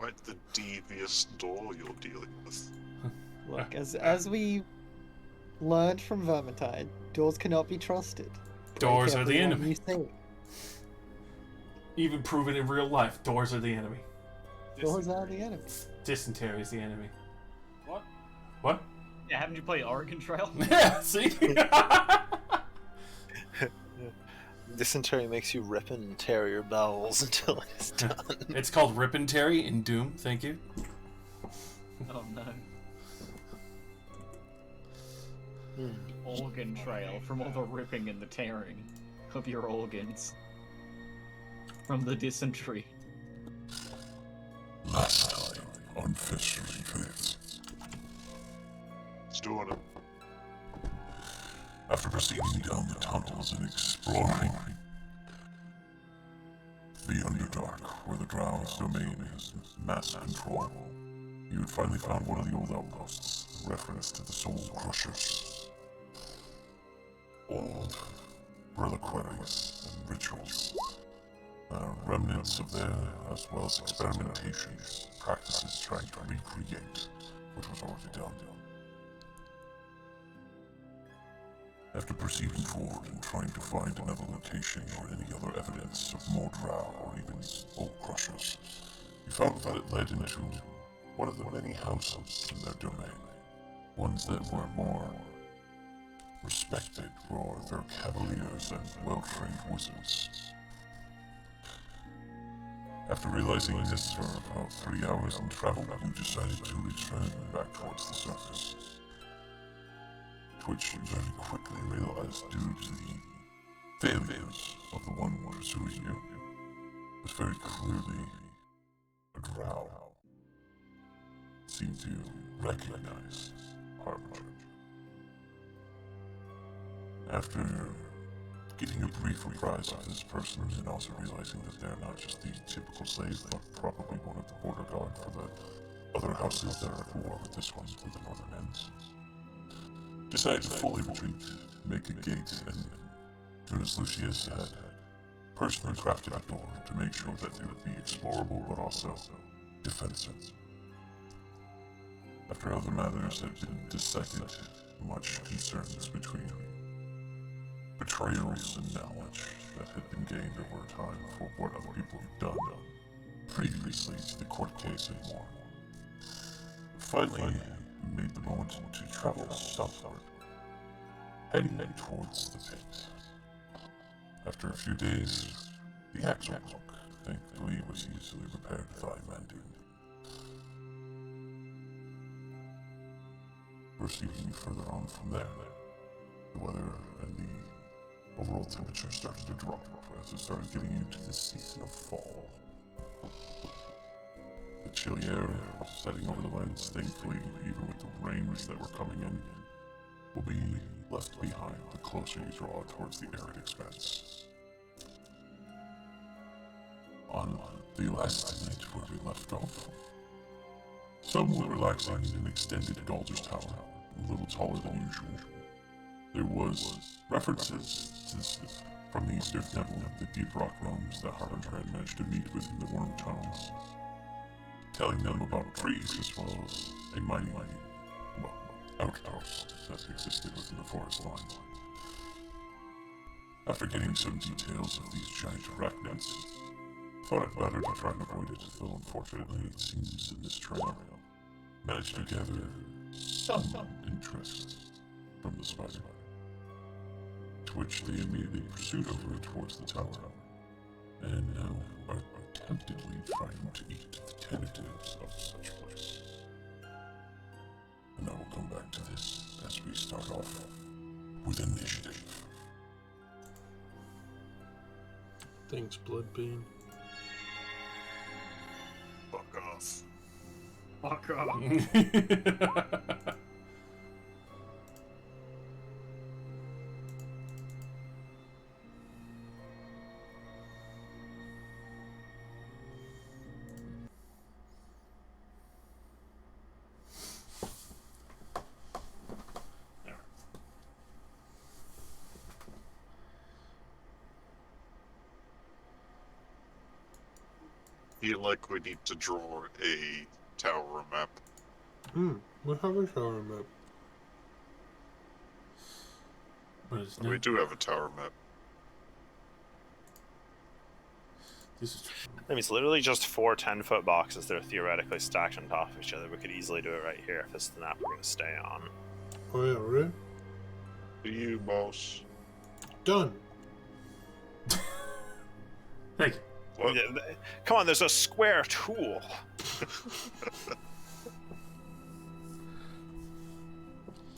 Quite the devious door you're dealing with. Look, as we learned from Vermintide, doors cannot be trusted. Doors are the enemy. You say. Even proven in real life, doors are the enemy. Doors are the enemy. Dysentery is the enemy. What? What? Yeah, haven't you played Oregon Trail? Yeah, see? Dysentery makes you rip and tear your bowels until it is done. It's called Rip and Terry in Doom, thank you. Oh no. Organ Trail from all the ripping and the tearing of your organs. From the dysentery. Last time on Festering Fates. It's doing it. After proceeding down the tunnels and exploring the Underdark, where the Drow's domain has mass control, you had finally found one of the old outposts, a reference to the Soul Crushers. Old reliquaries and rituals. Remnants of their, as well as experimentations, practices trying to recreate what was already done. After proceeding forward and trying to find another location or any other evidence of more drow or even Soul Crushers, you found that it led into one of the many houses in their domain. Ones that were more respected for their cavaliers and well-trained wizards. After realizing this for about 3 hours in travel, you decided to return back towards the surface. Which you very quickly realized, due to the failures of the one pursuing you, was very clearly a drow. Seemed to recognize Harbinger. After getting a brief reprise of this person and also realizing that they're not just the typical slave, but probably one of the border guard for the other houses that are at war with this one to the northern ends, decided to fully retreat, make a gate, and do as Lucius had personally crafted a door to make sure that it would be explorable but also defensive. After other matters had been decided, much concerns between betrayals and knowledge that had been gained over time for what other people had done previously to the court case and more. Finally, we made the moment to travel southward, heading towards the pit. After a few days, the axle block, thankfully, was easily repaired without mending. Proceeding further on from there, the weather and the overall temperature started to drop as it started getting into the season of fall. The chilly air was setting over the lands, thankfully, even with the rains that were coming in, will be left behind the closer you draw towards the arid expanse. On the last night where we left off, some were relaxing in an extended Galder's Tower, a little taller than usual. There was references to this from the Eastern Temple, the deep rock realms that Harbinger had managed to meet within the worm tunnels, telling them about trees as well as a mighty, outpost that existed within the forest line. After getting some details of these giant arachnids, thought it better to try and avoid it, though unfortunately it seems in this trail managed to gather some interest from the spider, to which they immediately pursued over towards the tower, and now are attemptedly trying to eat the tentatives of such place. And I will come back to this as we start off with initiative. Thanks, Bloodbean. Fuck off. Fuck off. feel like we need to draw a tower map. We have a shower map. But it's We not. do have a tower map. This is I mean, it's literally just 4 10-foot boxes that are theoretically stacked on top of each other. We could easily do it right here if this is the map we're going to stay on. Oh yeah, really? Do you, boss? Done. Thank you. What? Yeah, come on, there's a square tool.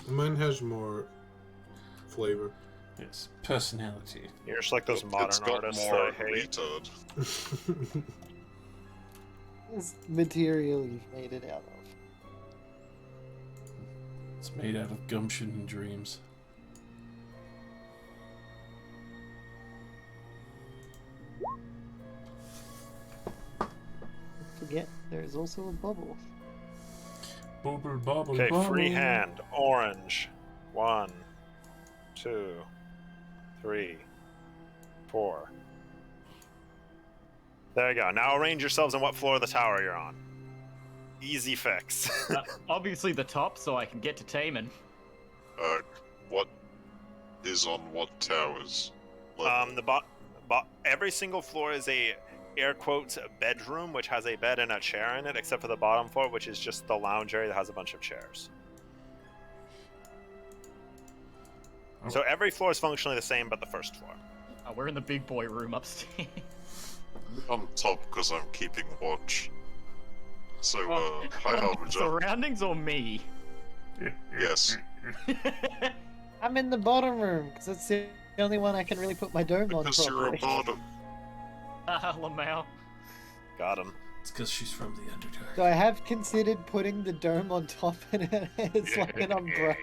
Mine has more flavor. Yes, personality. You're just like those It's modern got artists more that I hate. retard. This material you've made it out of. It's made out of gumption and dreams. Don't forget, there is also a bubble. Bubble, bubble, Okay, bubble. free hand, orange. 1, 2, 3, 4. There you go. Now arrange yourselves on what floor of the tower you're on. Easy fix. Obviously the top, so I can get to Taman. What is on what towers? Every single floor is a air quotes bedroom, which has a bed and a chair in it, except for the bottom floor, which is just the lounge area that has a bunch of chairs. Oh. So every floor is functionally the same, but the first floor. We're in the big boy room upstairs. On top because I'm keeping watch. So, Well, hi Harbinger. Surroundings or me? Yes. I'm in the bottom room because that's the only one I can really put my dome on Because you're a properly. bottom. Haha, Lamau. Got him. It's because she's from the Underdark. So I have considered putting the dome on top and it's like an umbrella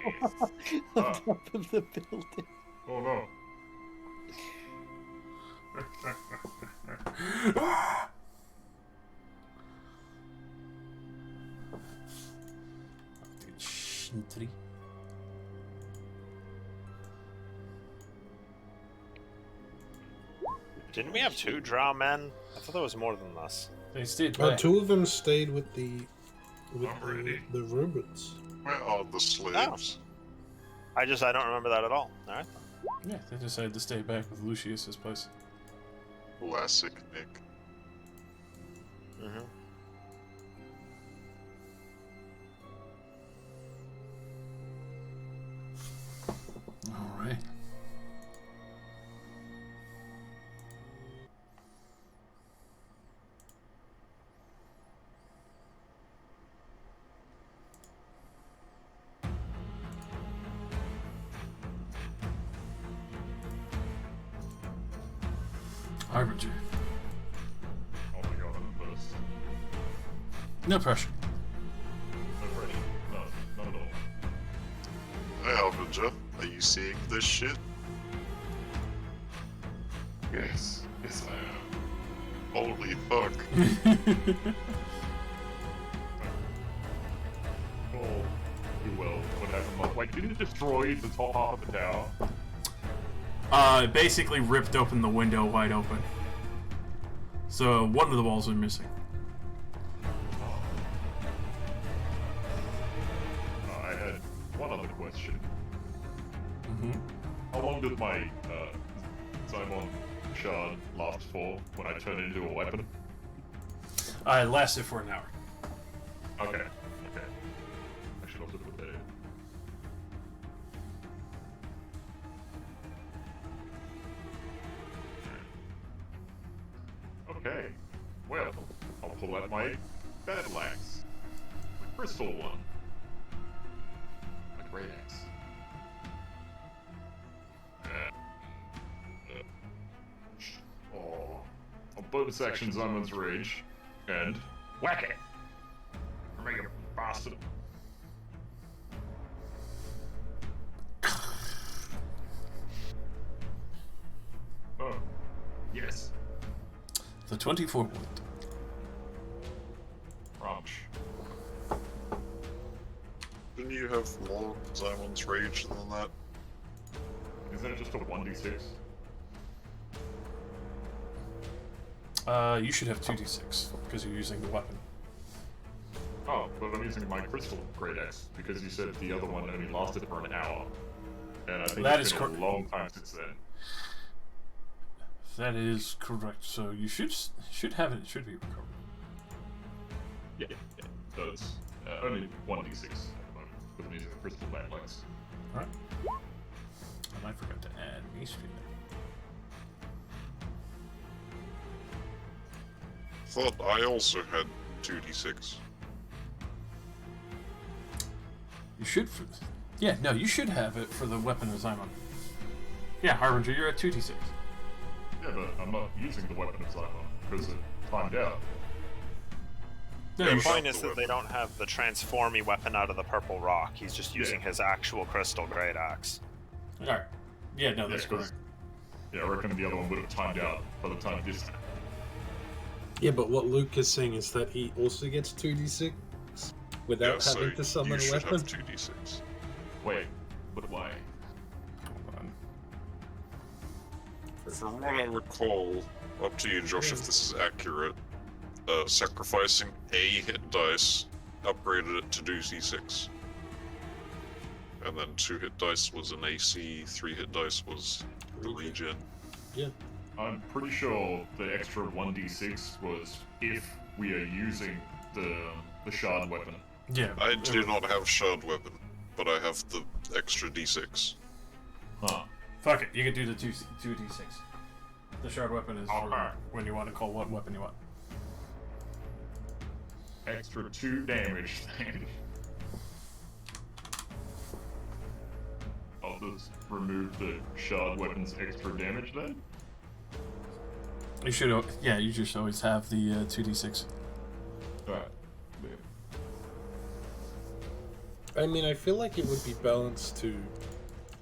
on top of the building. Oh no. Shintri. Didn't we have 2 drow men? I thought there was more than this. They stayed Well, back. 2 of them stayed with the Alrighty. the robots. Where are the slaves? I don't remember that at all. Alright. Yeah, they decided to stay back with Lucius's place. Classic Nick. Mm-hmm. Alright. Harbinger. Oh my god, I'm the first. No pressure. No pressure. No, not at all. Hey Harbinger, are you seeing this shit? Yes, yes I am. Holy fuck. Oh, well, whatever. Wait, didn't it destroy the top half of the tower? It basically ripped open the window wide open. So one of the walls are missing. I had one other question. Mm-hmm. How long did my Simon shard last for when I turn it into a weapon? It lasted for an hour. Okay, okay. I should also put that in. Okay, well, I'll pull out my battle axe. My crystal one. My great axe. Oh. I'll bonus action Simon's Rage. And whack it! Make a bastard. Oh, yes. The 24 wood. Ranch. Didn't you have more Simon's Rage than that? Isn't it just a 1d6? You should have 2d6 because you're using the weapon. Oh, but I'm using my crystal great axe because you said the other one only lasted for an hour, and I think That it's is been a long time since then. That is correct. So you should have it. It should be recovered. Yeah. So it's only 1d6 at the moment with I'm using the crystal backlights. All right. And I forgot to add mace to that. Thought I also had 2d6. You should yeah, no, you should have it for the weapon of Xymon. Yeah, Harbinger, you're at 2d6. Yeah, but I'm not using the weapon of Xymon because it timed out. No, The you point should. is that they don't have the transformy weapon out of the purple rock. He's just using his actual crystal great axe. Alright. Yeah, no, that's 'cause- correct. Yeah, I reckon the other one would have timed out by the time this time. Yeah, but what Luke is saying is that he also gets 2d6 without Yeah, so having to summon you a should weapon. have 2d6. Wait, but why? Hold on. From what I recall, up to you, Josh, if this is accurate, sacrificing a hit dice upgraded it to 2d6. And then 2 hit dice was an AC, 3 hit dice was the regen. Yeah. I'm pretty sure the extra 1d6 was if we are using the shard weapon. Yeah. I do not have shard weapon, but I have the extra d6. Huh. Fuck it, you can do the 2d6. The shard weapon is for Alright. when you want to call what weapon you want. Extra 2 damage then. I'll just remove the shard weapon's extra damage then? You should, yeah, you just always have the 2d6. Alright. I mean, I feel like it would be balanced to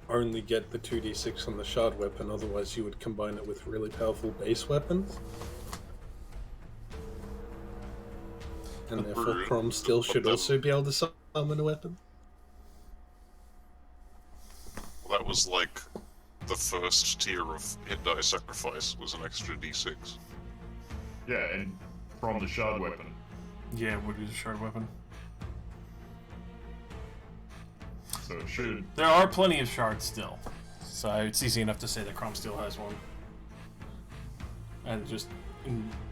only get the 2d6 on the shard weapon, otherwise you would combine it with really powerful base weapons. And therefore Agreed. Crom still should But also be able to summon a weapon. Well, that was like the first tier of hit die sacrifice was an extra d6. Yeah, and from the shard weapon. Yeah, it would be the shard weapon. So it should. There are plenty of shards still, so it's easy enough to say that Crom still has one. And just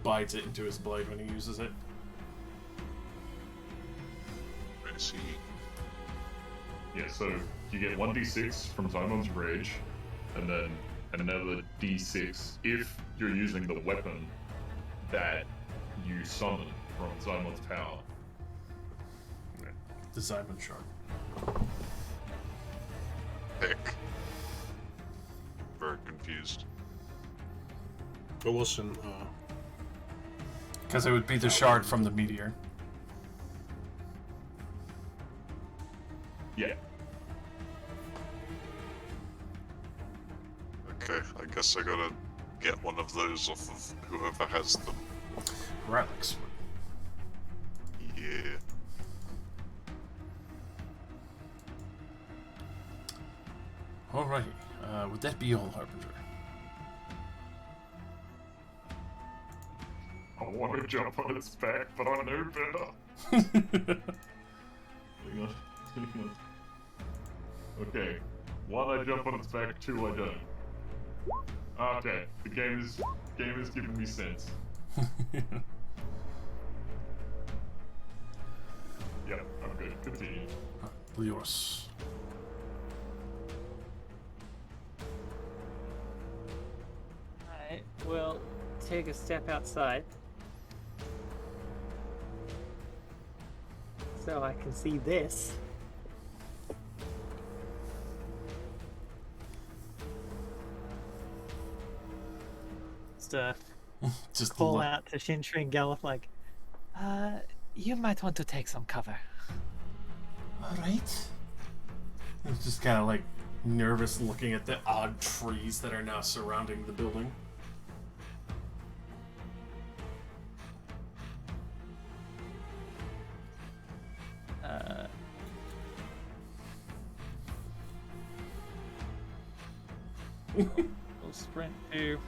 bites it into his blade when he uses it. I see. Yeah, so you get 1d6 from Zymon's Rage, and then another d6 if you're using the weapon that you summon from Zymon's power. The Xymon shard. Heck. Very confused. It wasn't, Because it would be the shard from the meteor. Yeah. Okay, I guess I gotta get one of those off of whoever has them. Relics. Yeah. Alrighty. Would that be all, Harbinger? I want to jump on its back, but I know better. Hang on. Hang on. Okay. 1, I jump on its back. 2, I don't. Okay. The game is giving me sense. Yep, I'm good. Continue. Leos. I will take a step outside so I can see this. Just Just call look. out to Shintri and Gallop like, you might want to take some cover. Alright. It's just kind of like nervous looking at the odd trees that are now surrounding the building. We'll sprint to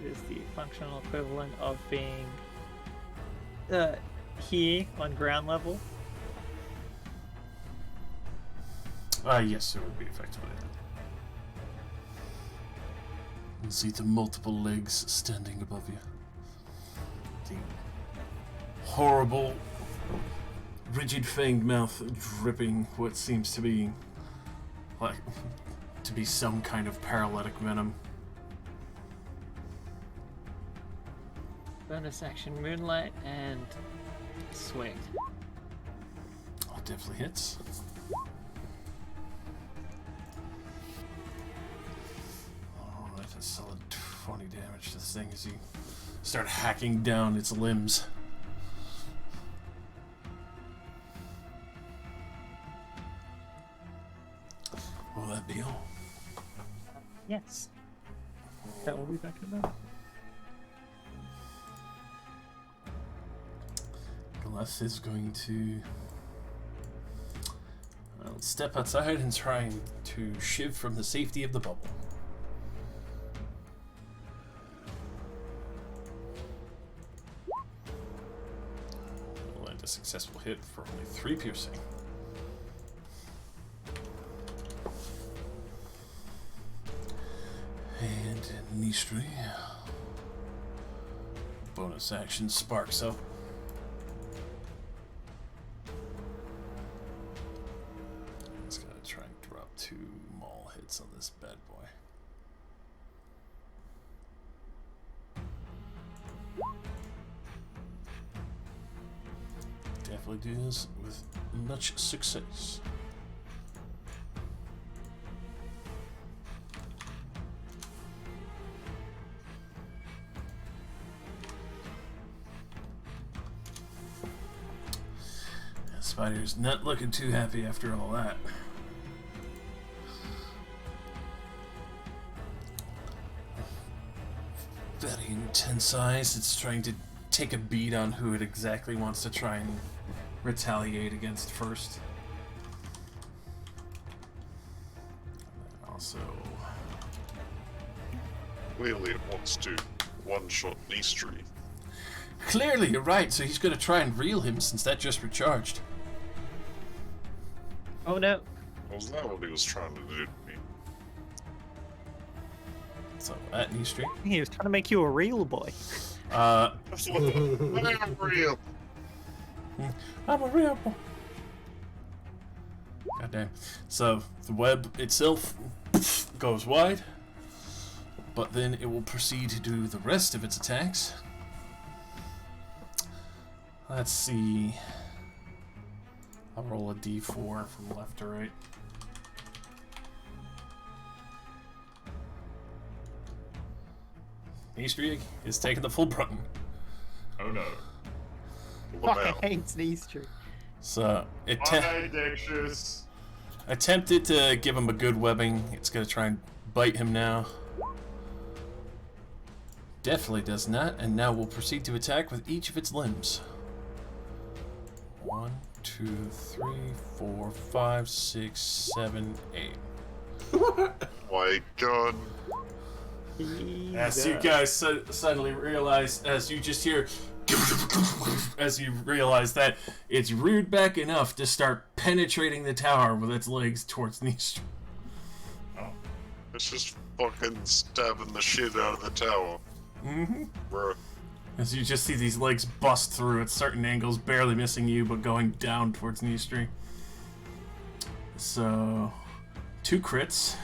is the functional equivalent of being here on ground level. Yes, it would be effectively that. You see the multiple legs standing above you. The horrible, rigid fanged mouth dripping what seems to be some kind of paralytic venom. Bonus action Moonlight and Swing. Oh, definitely hits. Oh, that's a solid 20 damage to this thing as you start hacking down its limbs. Will that be all? Yes. That will be back in a moment. Glass is going to step outside and trying to shiv from the safety of the bubble. Land a successful hit for only 3 piercing. And Nistri. Bonus action sparks up. It's gonna try and drop 2 maul hits on this bad boy. Definitely do this with much success. Spider's not looking too happy after all that. Very intense eyes. It's trying to take a beat on who it exactly wants to try and retaliate against first. Also, Clearly it wants to one-shot Nistri. clearly you're right, so he's going to try and reel him since that just recharged. Oh no. Was that what he was trying to do to me? So at Nistri. He was trying to make you a real boy. I'm real. I'm a real boy. Goddamn. So the web itself goes wide, but then it will proceed to do the rest of its attacks. Let's see. I'll roll a d4 from left to right. Nistri is taking the full brunt. Oh no. Fucking hates Easter. So it Dexus. attempted to give him a good webbing. It's going to try and bite him now. Definitely does not, and now we'll proceed to attack with each of its limbs. 1, 2, 3, 4, 5, 6, 7, 8. My god. As you guys suddenly realize, as you just hear, as you realize that it's reared back enough to start penetrating the tower with its legs towards Nistri. It's just fucking stabbing the shit out of the tower. Mm-hmm. Bruh. As you just see these legs bust through at certain angles, barely missing you, but going down towards Nistri. So, 2 crits.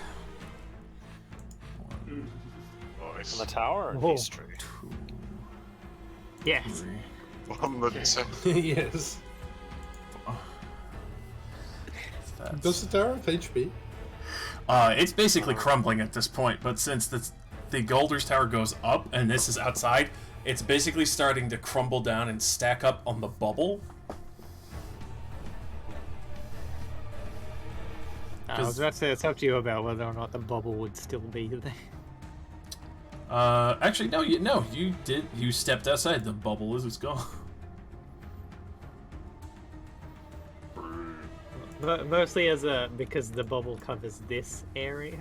Nice. On the tower or Whoa. Nistri? 2, Yes. 3. On the tower. Yes. That's... Does the tower have HP? It's basically crumbling at this point, but since the Golders Tower goes up and this is outside, it's basically starting to crumble down and stack up on the bubble. I was about to say it's up to you about whether or not the bubble would still be there. Actually, no, you stepped outside. The bubble is gone. Mostly because the bubble covers this area,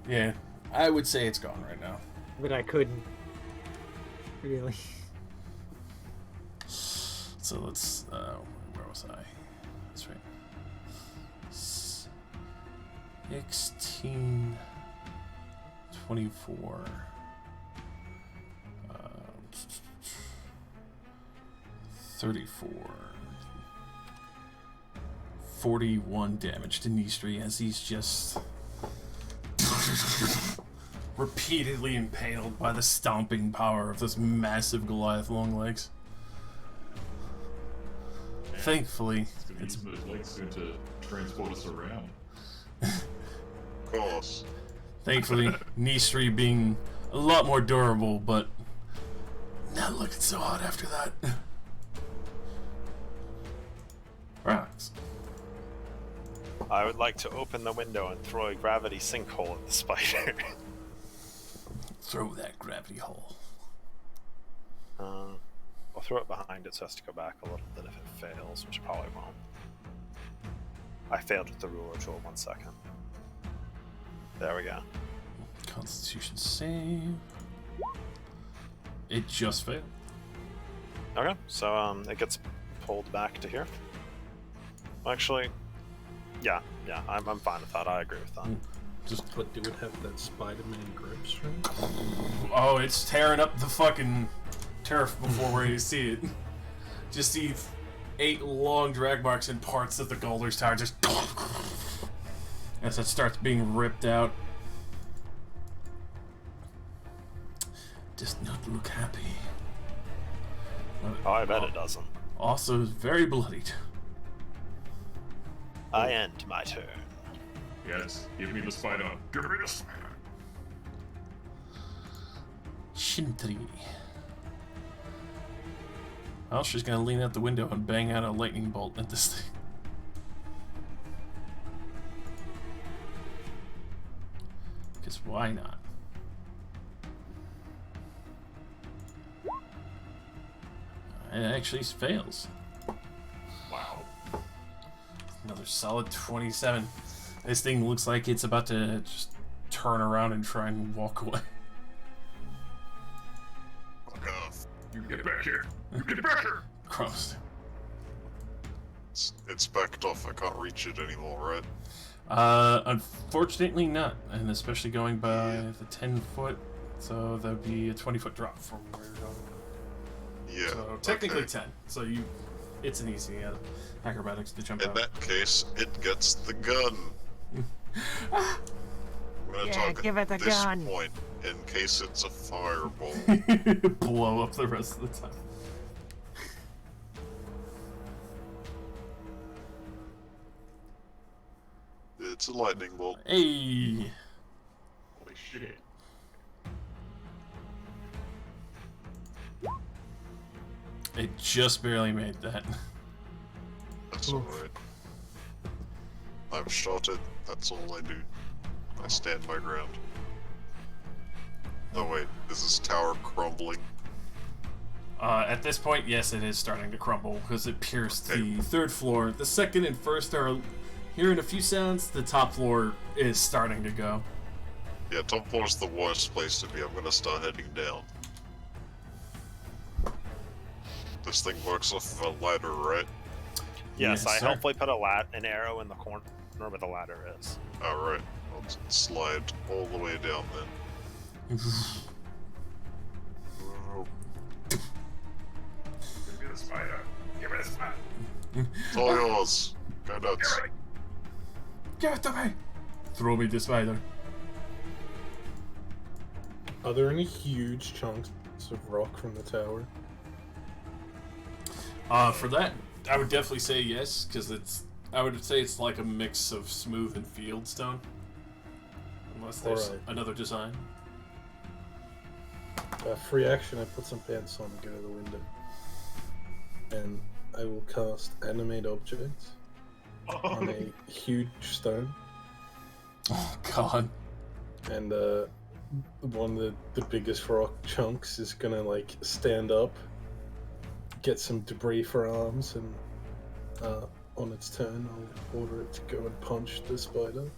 Yeah, I would say it's gone right now. but I couldn't Really? So let's, where was I? That's right. 16, 24, 34, 41 damage to Nistri as he's just repeatedly impaled by the stomping power of this massive Goliath long legs. Thankfully, It's gonna use those legs soon to transport us around. Of course. thankfully, Nistri being a lot more durable, but not looking so hot after that. Rocks. I would like to open the window and throw a gravity sinkhole at the spider. Throw that gravity hole. I'll throw it behind it so it has to go back a little bit if it fails, which it probably won't. I failed with the ruler tool, 1 second. There we go. Constitution save. It just failed. Okay, so it gets pulled back to here. Actually, yeah, I'm fine with that. I agree with that. Just But do it have that Spider-Man grip strength? oh, it's tearing up the fucking turf before where you see it. Just see 8 long drag marks in parts of the Golder's Tower just as it starts being ripped out. Does not look happy. Oh, I bet it doesn't. Also very bloodied. I end my turn. Yes, give me the spider. Give me the spider. Shintri. Well, she's gonna lean out the window and bang out a lightning bolt at this thing. Because why not? It actually fails. Wow. Another solid 27. This thing looks like it's about to just turn around and try and walk away. Fuck off. You get back here. You get back here. Gross. It's backed off. I can't reach it anymore, right? Unfortunately not, and especially going by the 10 foot, so that would be a 20-foot drop from where you're going. Yeah. So technically okay. 10. So it's an easy acrobatics to jump In out. that case, it gets the gun. I'm gonna Yeah, target give it the this gun. point in case it's a fireball. Blow up the rest of the time. It's a lightning bolt. Hey! Holy shit. It just barely made that. That's alright. I've shot it. That's all I do. I stand my ground. Oh wait, is this tower crumbling? At this point, yes, it is starting to crumble because it pierced Okay. the 3rd floor. The 2nd and 1st are hearing a few sounds. The top floor is starting to go. Yeah, top floor's the worst place to be. I'm gonna start heading down. This thing works off of a ladder, right? Yes, Yes, I sir. helpfully put an arrow in the corner where the ladder is. Alright, I'll slide all the way down then. Give me the spider. Give me the spider. It's all yours. Go nuts. Give it to me! Throw me the spider. Are there any huge chunks of rock from the tower? For that, I would definitely say yes, because I would say it's like a mix of smooth and field stone. Unless there's Alright. another design. Free action, I put some pants on and go to the window. And I will cast Animate Objects on a huge stone. Oh, God. And one of the biggest rock chunks is gonna like stand up, get some debris for arms, and on its turn I'll order it to go and punch the spider.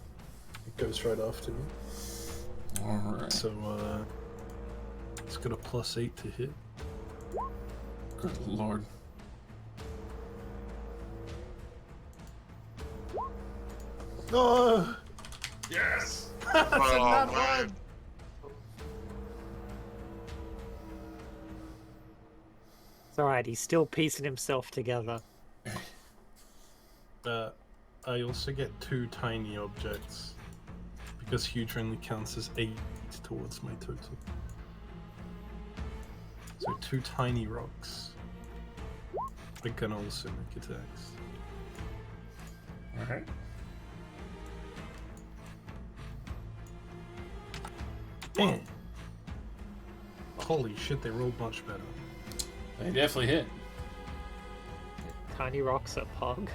It goes right after me. Alright. So it's got a +8 to hit. Good lord. No! Yes! That's a Oh, nat man. one! It's alright, he's still piecing himself together. I also get 2 tiny objects because huge only counts as 8 towards my total. So 2 tiny rocks. I can also make attacks. Alright. Damn. Holy shit, they rolled much better. They definitely hit. Tiny rocks are pug.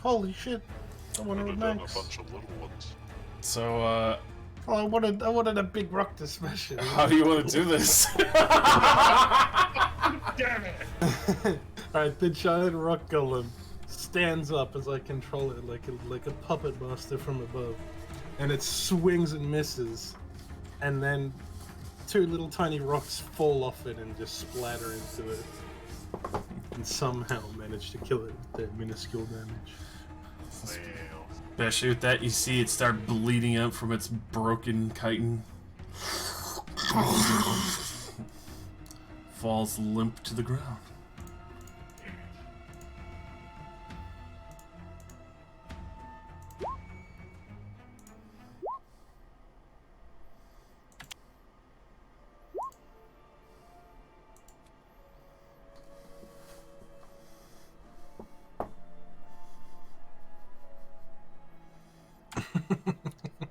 Holy shit. I Could wanted have a done a max. bunch of little ones. So, Oh, I wanted a big rock to smash it. how do you want to do this? Damn it! Alright, the giant rock golem stands up as I control it like a puppet master from above. And it swings and misses. And then 2 little tiny rocks fall off it and just splatter into it. And somehow manage to kill it with their minuscule damage. Especially with that, you see it start bleeding out from its broken chitin. Falls limp to the ground.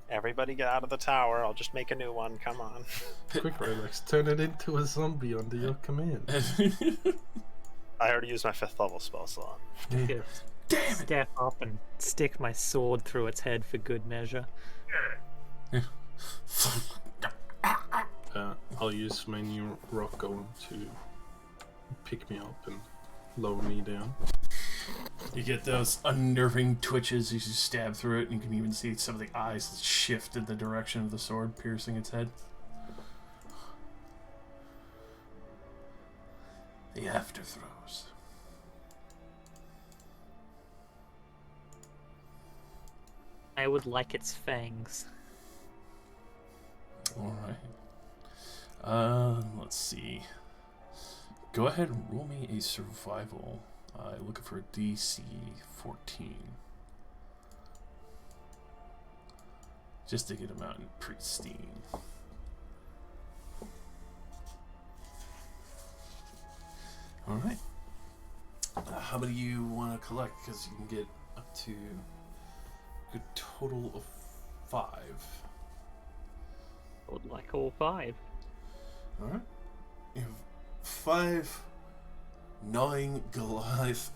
Everybody get out of the tower. I'll just make a new one. Come on. Quick, Relax, turn it into a zombie under your command. I already used my 5th level spell slot. Damn Step up and stick my sword through its head for good measure. I'll use my new rock golem to pick me up and lower me down. You get those unnerving twitches as you stab through it, and you can even see some of the eyes shift in the direction of the sword, piercing its head. The afterthrows. I would like its fangs. Alright. Let's see. Go ahead and roll me a survival. Looking for a DC 14. Just to get him out in pristine. Alright. How many you want to collect? Because you can get up to a total of 5. I would like all 5. Alright. You have 5 gnawing Goliath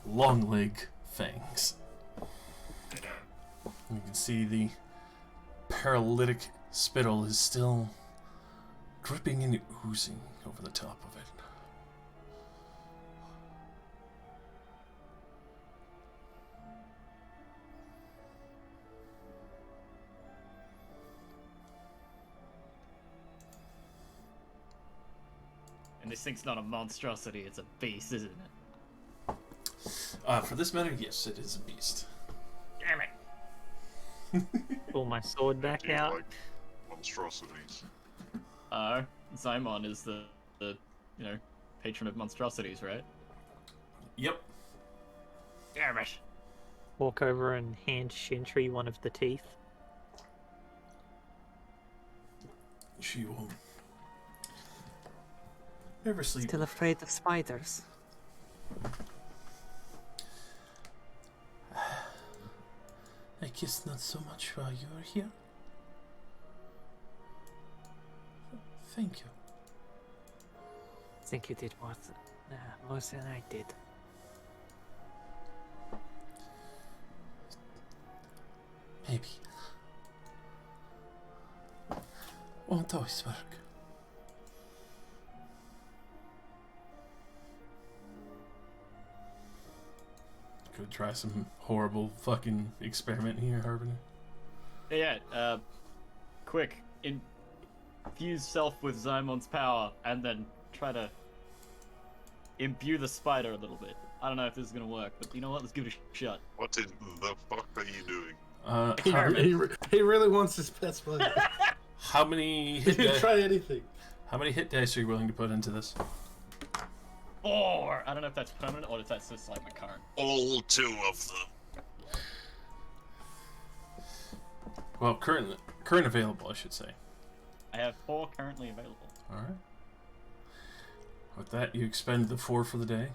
long leg fangs. You can see the paralytic spittle is still dripping and oozing over the top of it. And this thing's not a monstrosity, it's a beast, isn't it? For this matter, yes, it is a beast. Damn it! Pull my sword back Do you out. like monstrosities? Zymon is the patron of monstrosities, right? Yep. Damn it! Walk over and hand Shintry one of the teeth. She will never sleep. Still afraid of spiders. I guess not so much while you are here. Thank you. I think you did more than I did. Maybe. Won't always work. Go try some horrible fucking experiment here, Harbinger. Yeah, quick, fuse self with Zymon's power and then try to imbue the spider a little bit. I don't know if this is gonna work, but you know what? Let's give it a shot. What in the fuck are you doing? He really wants his pet spider. How many He hit can dice? try anything. How many hit dice are you willing to put into this? 4! I don't know if that's permanent or if that's just like my current. All 2 of them. Well, current available, I should say. I have 4 currently available. All right. With that, you expend the 4 for the day.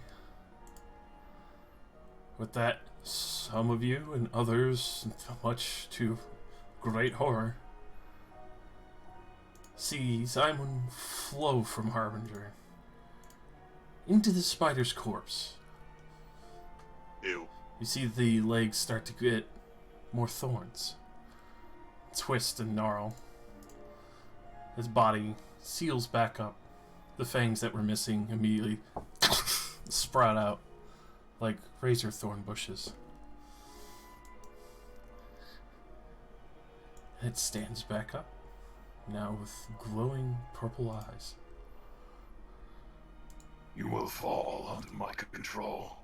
With that, some of you and others, much to great horror, see Simon flow from Harbinger into the spider's corpse. Ew. You see the legs start to get more thorns, twist and gnarl. His body seals back up. The fangs that were missing immediately sprout out like razor thorn bushes. It stands back up, now with glowing purple eyes. You will fall under my control.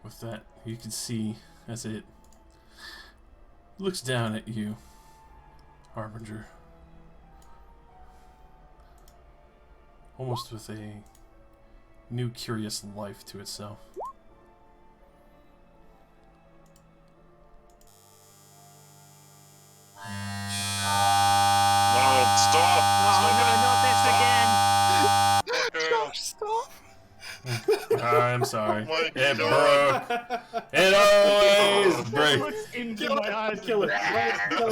With that, you can see as it looks down at you, Harbinger. Almost with a new curious life to itself. No, stop! Josh, stop! I'm sorry. Oh my It God. broke. It always breaks. What's into my eyes? Kill it. Kill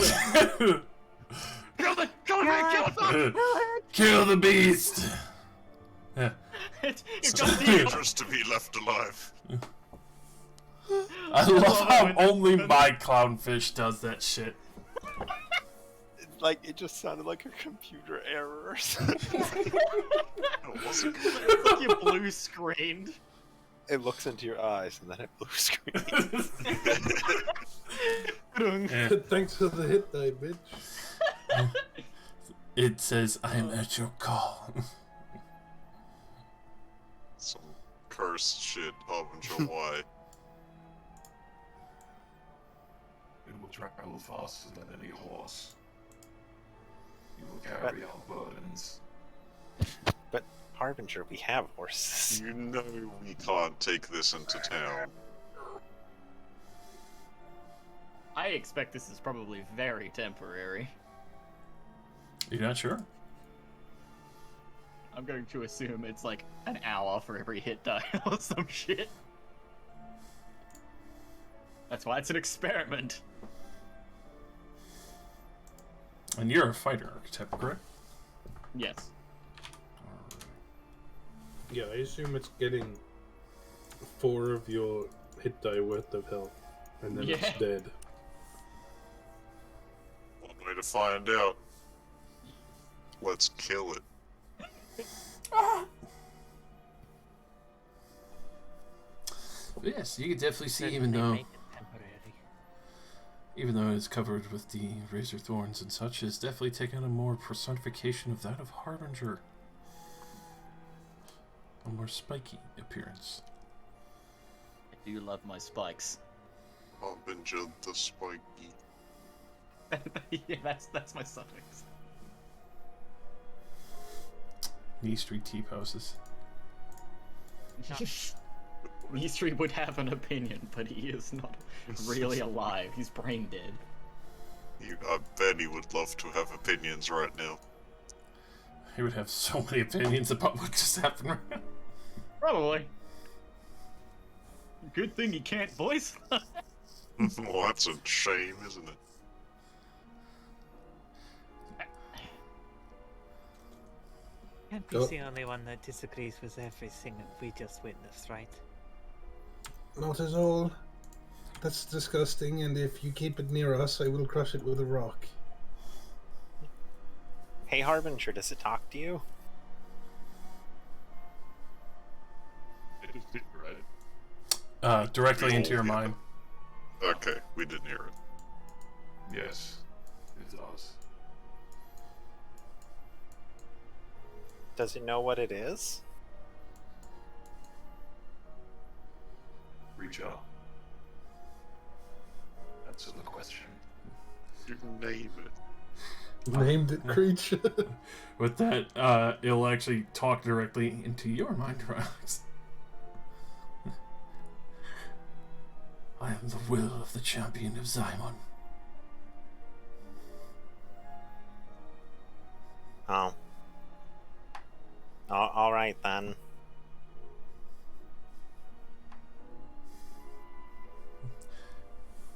it. Kill the beast. Yeah. It's It's got the dangerous to be left alive. I love how only my clownfish does that shit. Like, it just sounded like a computer error or something. It wasn't good. It's like you blue screened. It looks into your eyes and then it blue screen. Yeah. Thanks for the hit die, bitch. It says, I am at your call. Some cursed shit, Harbinger. Why? It will travel faster than any horse. You will carry our burdens. But, Harbinger, we have horses. You know we can't take this into town. I expect this is probably very temporary. You're not sure? I'm going to assume it's like an hour for every hit die or some shit. That's why it's an experiment. And you're a fighter archetype, correct? Yes. Yeah, I assume it's getting 4 of your hit die worth of health, and then it's Yeah. dead. One way to find out. Let's kill it. Yes, you can definitely see, even though it's covered with the razor thorns and such, it's definitely taken a more personification of that of Harbinger. A more spiky appearance. I do love my spikes. Harbinger the Spiky. Yeah, that's my suffix. Knee Street T-poses. Mystery would have an opinion, but he is not really alive. He's brain dead. I bet he would love to have opinions right now. He would have so many opinions about what just happened right now. Probably. Good thing he can't voice. Well, that's a shame, isn't it? Can't be the only one that disagrees with everything that we just witnessed, right? Not at all. That's disgusting, and if you keep it near us, I will crush it with a rock. Hey, Harbinger, does it talk to you? It is right. Directly We into your all hear mind. Okay, we didn't hear it. Yes, it does. Does it know what it is? Reach out. Answer the question. You name it. Named it creature. With that, it'll actually talk directly into your mind, Rex. I am the will of the champion of Zymon. Oh. All right then.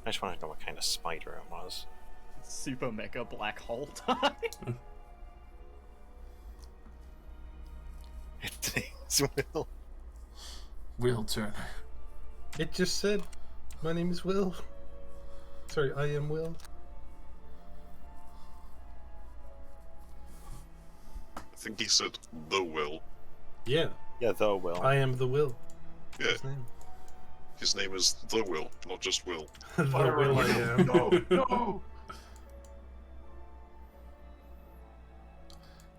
I just want to know what kind of spider it was. Super mega black hole time. Its name's Will. Will Turner. It just said, my name is Will. Sorry, I am Will. I think he said the will. Yeah, Yeah, the Will. I am the Will. Yeah, His name. his name is the Will, not just Will. The Will I am. No, no!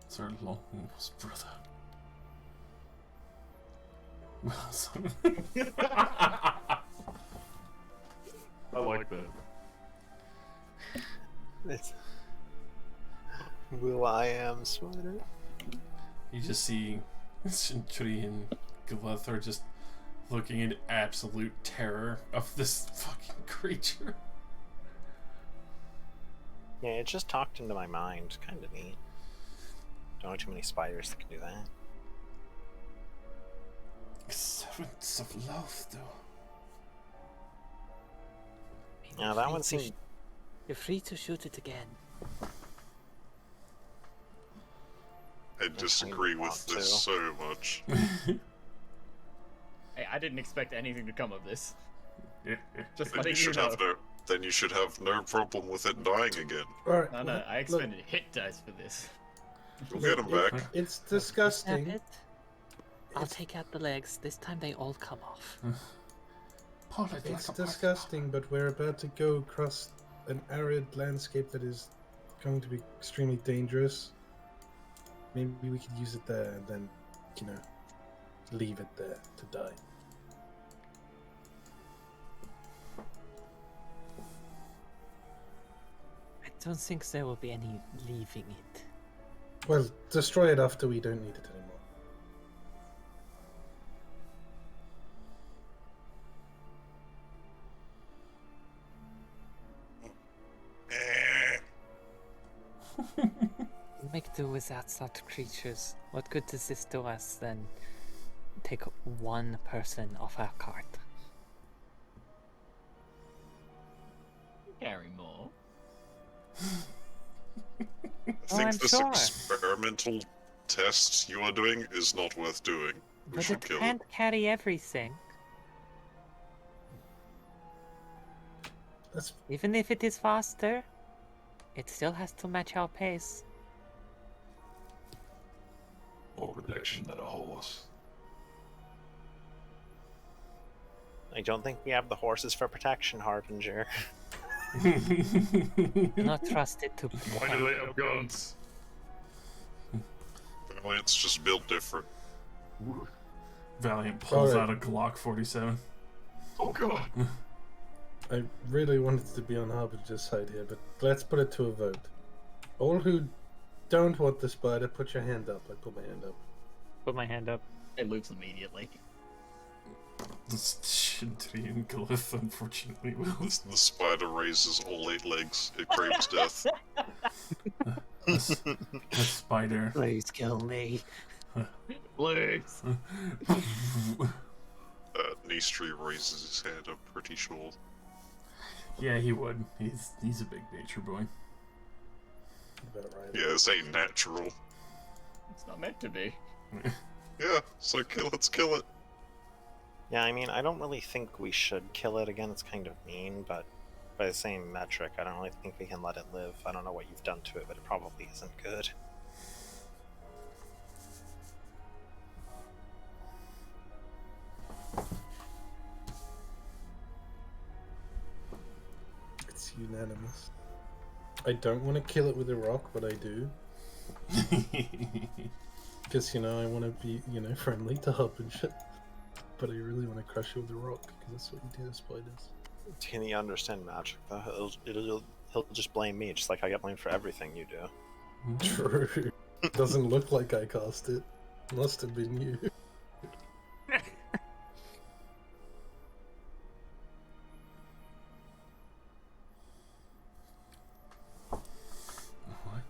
It's our long lost brother. Wilson. I like that. It's Will I am sweater. You just see Century and Glethor just looking in absolute terror of this fucking creature. Yeah, it just talked into my mind. Kind of neat. Don't know too many spiders that can do that. Servants of love, though. Yeah, that one seemed. You're free to shoot it again. I disagree with want this to. so much. Hey, I didn't expect anything to come of this. Just Then letting you you should know. have no. Then you should have no problem with it dying again. Alright. No, no, I expended hit dice for this. We'll get him back. It's Snap disgusting. it. I'll It's- take out the legs. This time they all come off. Pull it It's like a disgusting, but we're about to go across an arid landscape that is going to be extremely dangerous. Maybe we could use it there and then, you know, leave it there to die. I don't think there will be any leaving it. Well, destroy it after we don't need it anymore. Make do without such creatures. What good does this do us then? Take one person off our cart. Carry more. I think I'm this sure. experimental test you are doing is not worth doing. We But should it kill can't it. carry everything. That's Even if it is faster, it still has to match our pace. More protection than a horse. I don't think we have the horses for protection, Harbinger. Do not trust it to Why do they have guns? Apparently it's just built different. Valiant pulls Alright. out a Glock 47. Oh god! I really wanted to be on Harbinger's side here, but let's put it to a vote. All who don't want the spider, put your hand up. I put my hand up. Put my hand up. It loops immediately. This Shintri and Glyph, unfortunately, will. The spider raises all 8 legs. It craves death. The spider. Please kill me. Please. Nistri raises his hand, I'm pretty sure. Yeah, he would. He's a big nature boy. About right. Yeah, this ain't natural. It's not meant to be. Yeah, so let's kill it. Yeah, I mean, I don't really think we should kill it again. It's kind of mean, but by the same metric, I don't really think we can let it live. I don't know what you've done to it, but it probably isn't good. unanimous. I don't want to kill it with a rock, but I do. Because, you know, I want to be, you know, friendly to Hub and shit. But I really want to crush it with a rock, because that's what you do to spiders. Can you understand magic, though? He'll just blame me, just like I get blamed for everything you do. True. Doesn't look like I cast it. Must have been you. Alright.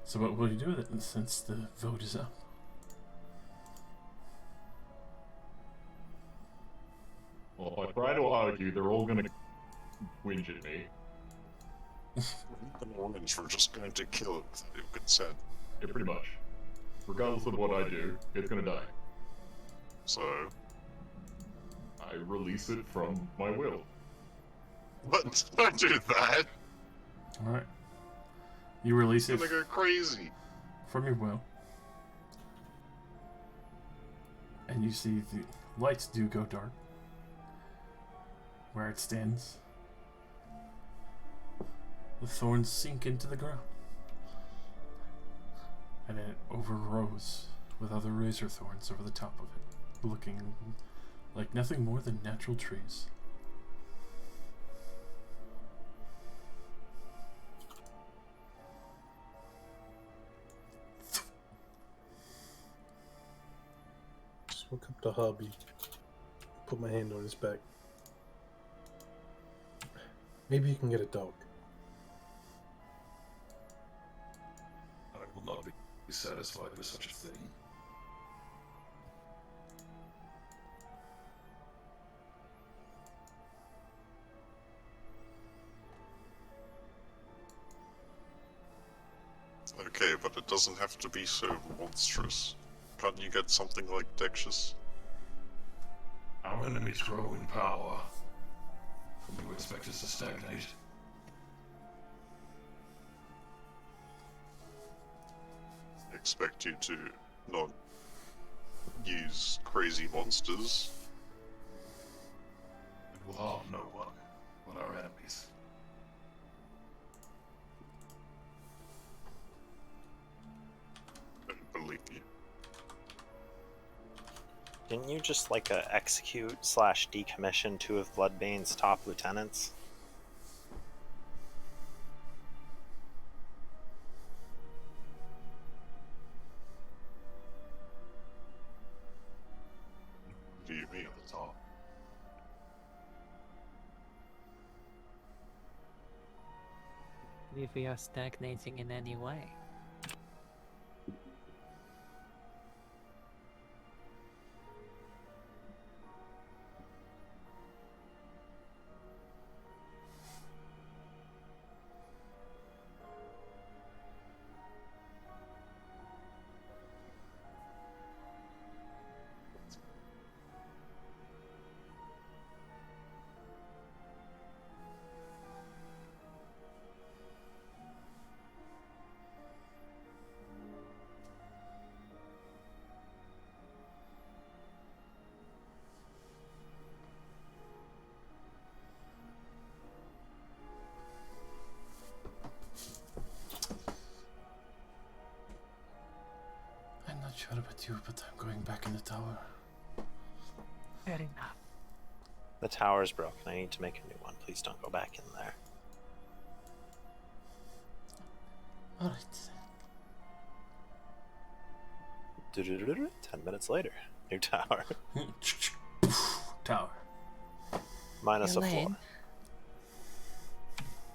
So what will you do with it since the vote is up? Well, if I try to argue, they're all gonna whinge at me. The Mormons were just going to kill it without consent. Yeah, pretty much. Regardless of what I do, it's gonna die. So, I release it from my will. what? Don't do that! Alright. You release You're it gonna go crazy. from your will. And you see the lights do go dark. Where it stands. The thorns sink into the ground. And it overgrows with other razor thorns over the top of it, looking like nothing more than natural trees. Just walk up to Hobby, put my hand on his back. Maybe you can get a dog. I will not be satisfied with such a thing. Okay, but it doesn't have to be so monstrous. Can't you get something like Dexus? Our enemies grow in power. Do you expect us to stagnate? Expect you to not use crazy monsters. It will harm no one but our enemies. I don't believe you. Didn't you just, like, execute/decommission 2 of Bloodbane's top lieutenants? What do you mean? At the top. If we are stagnating in any way. I'm not sure about you, but I'm going back in the tower. Fair enough. The tower's broken. I need to make a new one. Please don't go back in there. Alright. 10 minutes later. New tower. Tower. Minus a floor. Elaine,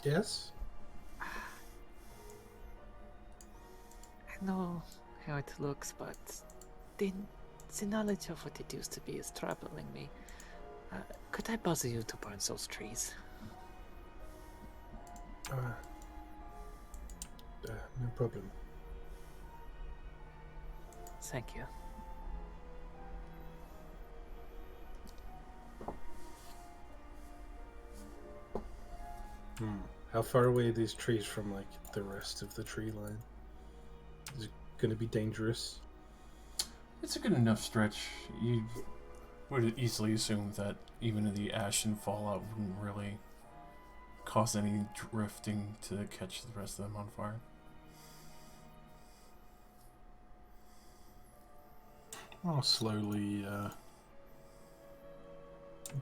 Yes? I know how it looks, but the knowledge of what it used to be is troubling me. Could I bother you to burn those trees? No problem. Thank you. How far away are these trees from, like, the rest of the tree line? Is it gonna be dangerous? It's a good enough stretch. You would easily assume that even the ash and fallout wouldn't really cause any drifting to catch the rest of them on fire? I'll slowly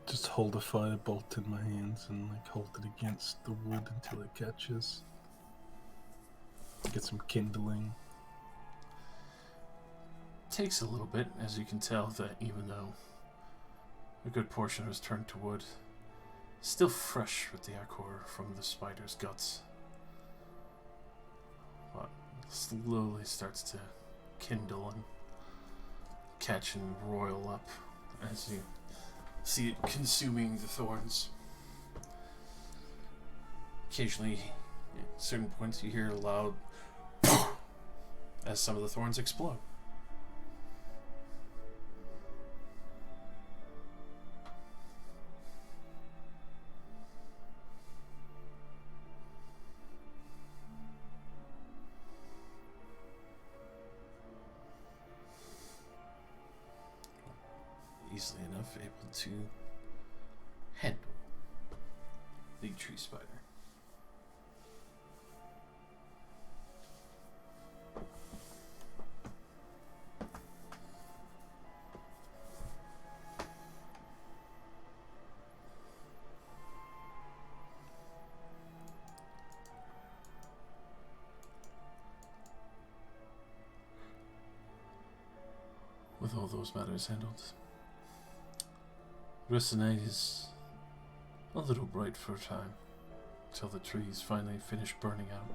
just hold a firebolt in my hands and like hold it against the wood until it catches. Get some kindling. Takes a little bit, as you can tell that even though a good portion was turned to wood, still fresh with the ichor from the spider's guts. But slowly starts to kindle and catch and roil up as you see it consuming the thorns. Occasionally, at certain points, you hear a loud as some of the thorns explode. Easily enough able to handle the tree spider. With all those matters handled, the rest of the night is a little bright for a time, till the trees finally finish burning out.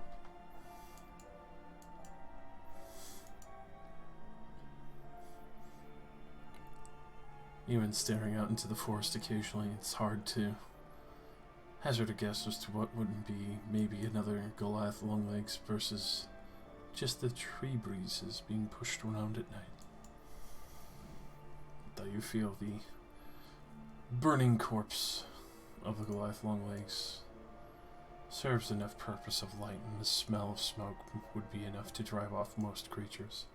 Even staring out into the forest occasionally, it's hard to hazard a guess as to what wouldn't be maybe another Goliath Longlegs versus just the tree breezes being pushed around at night. Though you feel the burning corpse of the Goliath Longlegs serves enough purpose of light, and the smell of smoke would be enough to drive off most creatures.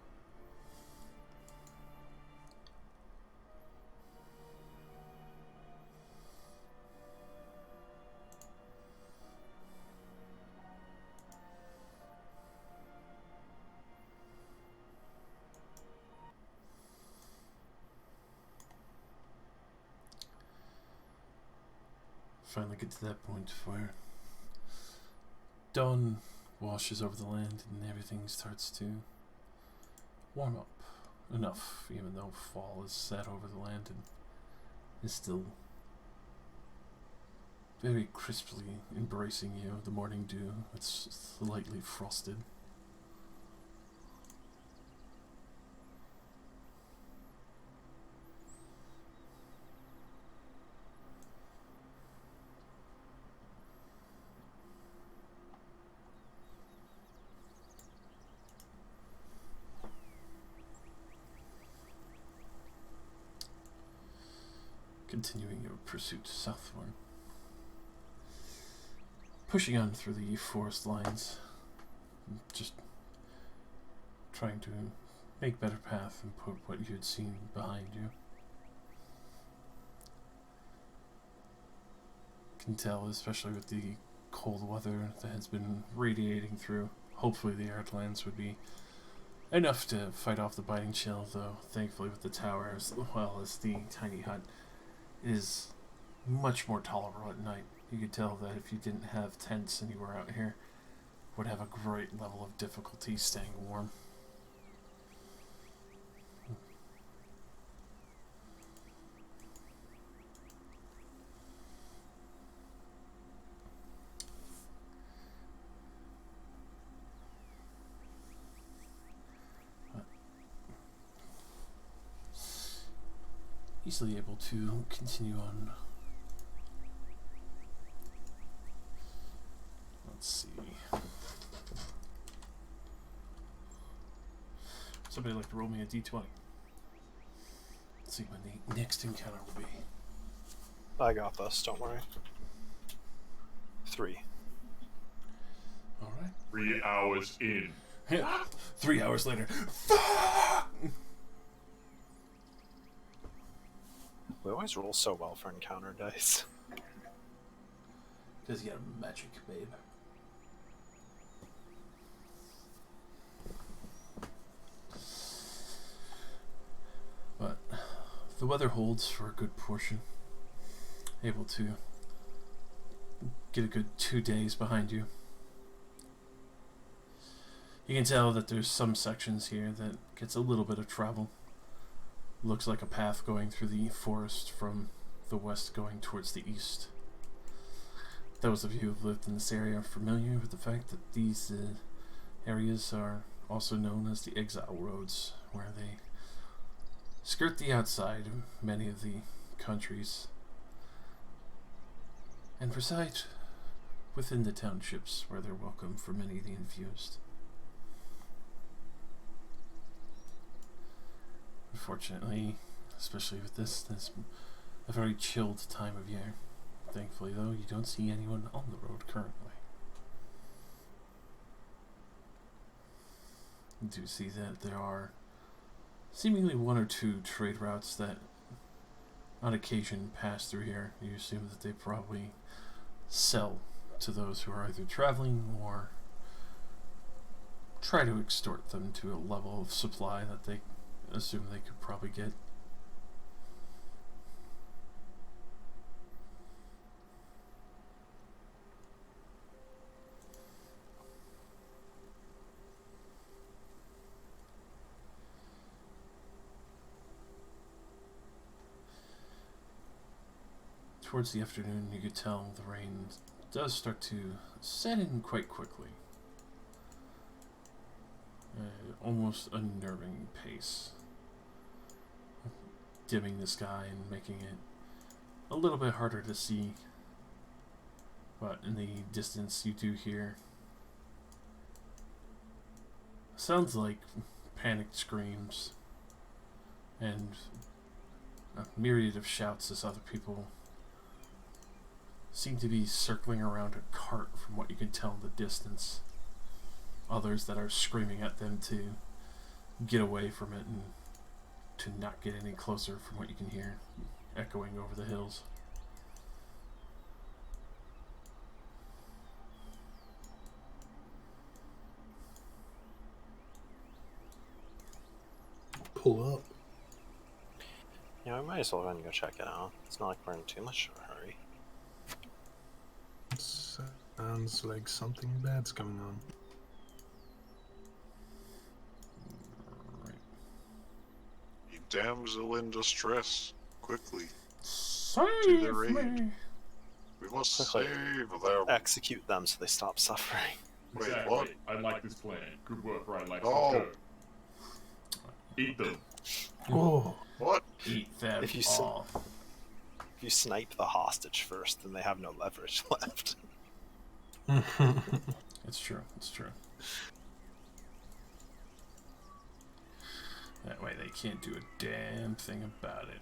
Finally get to that point where dawn washes over the land and everything starts to warm up enough, even though fall is set over the land and is still very crisply embracing you. The morning dew, it's slightly frosted. Continuing your pursuit southward. Pushing on through the forest lines. Just trying to make better path and put what you had seen behind you. Can tell, especially with the cold weather that has been radiating through. Hopefully the Earthlands would be enough to fight off the biting chill, though thankfully with the tower as well as the tiny hut is much more tolerable at night. You could tell that if you didn't have tents and you were out here, would have a great level of difficulty staying warm. Easily able to continue on. Let's see. Somebody like to roll me a d20. Let's see when the next encounter will be. I got this, don't worry. 3. Alright. 3 hours in. 3 hours later. Fuck! We always roll so well for encounter dice. Because you got magic, babe. But the weather holds for a good portion. Able to get a good 2 days behind you. You can tell that there's some sections here that gets a little bit of travel. Looks like a path going through the forest from the west going towards the east. Those of you who've lived in this area are familiar with the fact that these areas are also known as the Exile Roads, where they skirt the outside of many of the countries and reside within the townships where they're welcome for many of the infused. Unfortunately, especially with this a very chilled time of year. Thankfully, though, you don't see anyone on the road currently. You do see that there are seemingly 1 or 2 trade routes that on occasion pass through here. You assume that they probably sell to those who are either traveling or try to extort them to a level of supply that they assume they could probably get. Towards the afternoon, you could tell the rain does start to set in quite quickly. Almost unnerving pace. Dimming the sky and making it a little bit harder to see. But in the distance, you do hear sounds like panicked screams and a myriad of shouts as other people seem to be circling around a cart from what you can tell in the distance. Others that are screaming at them to get away from it and to not get any closer from what you can hear echoing over the hills. Pull up. Yeah, we might as well run and go check it out. It's not like we're in too much of a hurry. Sounds like something bad's going on. Ye damsel in distress, quickly, Save to their aid. me! We must Quickly. save them. Execute them so they stop suffering. Wait, Exactly. what? I like this plan. Good work, right? Like Oh. go. Eat them. Oh, What? Eat them If you all. If you snipe the hostage first, then they have no leverage left. It's true, it's true. That way they can't do a damn thing about it.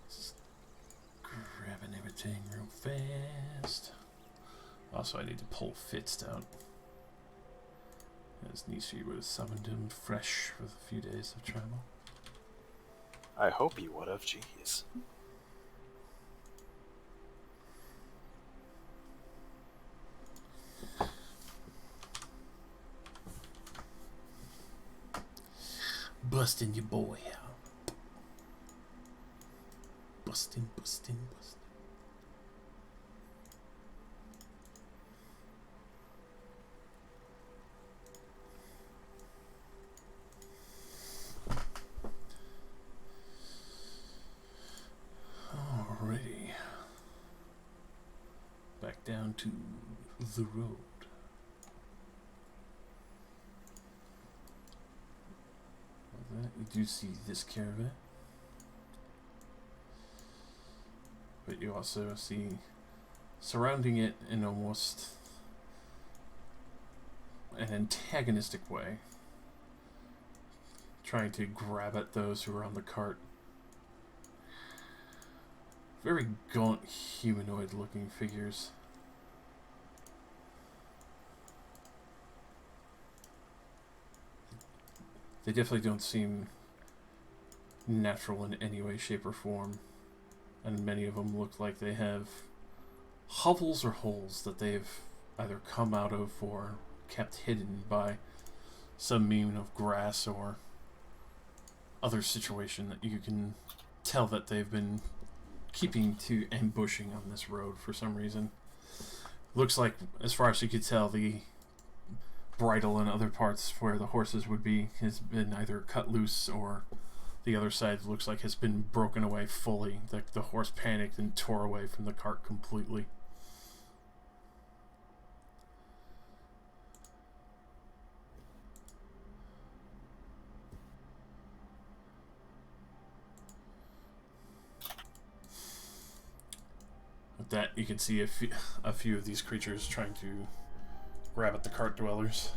Just grabbing everything real fast. Also, I need to pull Fitz out. As Nishi would have summoned him fresh with a few days of travel. I hope you would have, jeez. Busting your boy out. Busting, busting, busting. Alrighty. Back down to the road. With that, you do see this caravan. But you also see surrounding it in almost an antagonistic way, trying to grab at those who are on the cart. very gaunt, humanoid-looking figures. They definitely don't seem natural in any way, shape, or form. And many of them look like they have hovels or holes that they've either come out of or kept hidden by some mean of grass or other situation that you can tell that they've been keeping to ambushing on this road for some reason. Looks like, as far as you could tell, the bridle and other parts where the horses would be has been either cut loose, or the other side looks like has been broken away fully. The horse panicked and tore away from the cart completely. With that, you can see a few of these creatures trying to grab at the cart dwellers.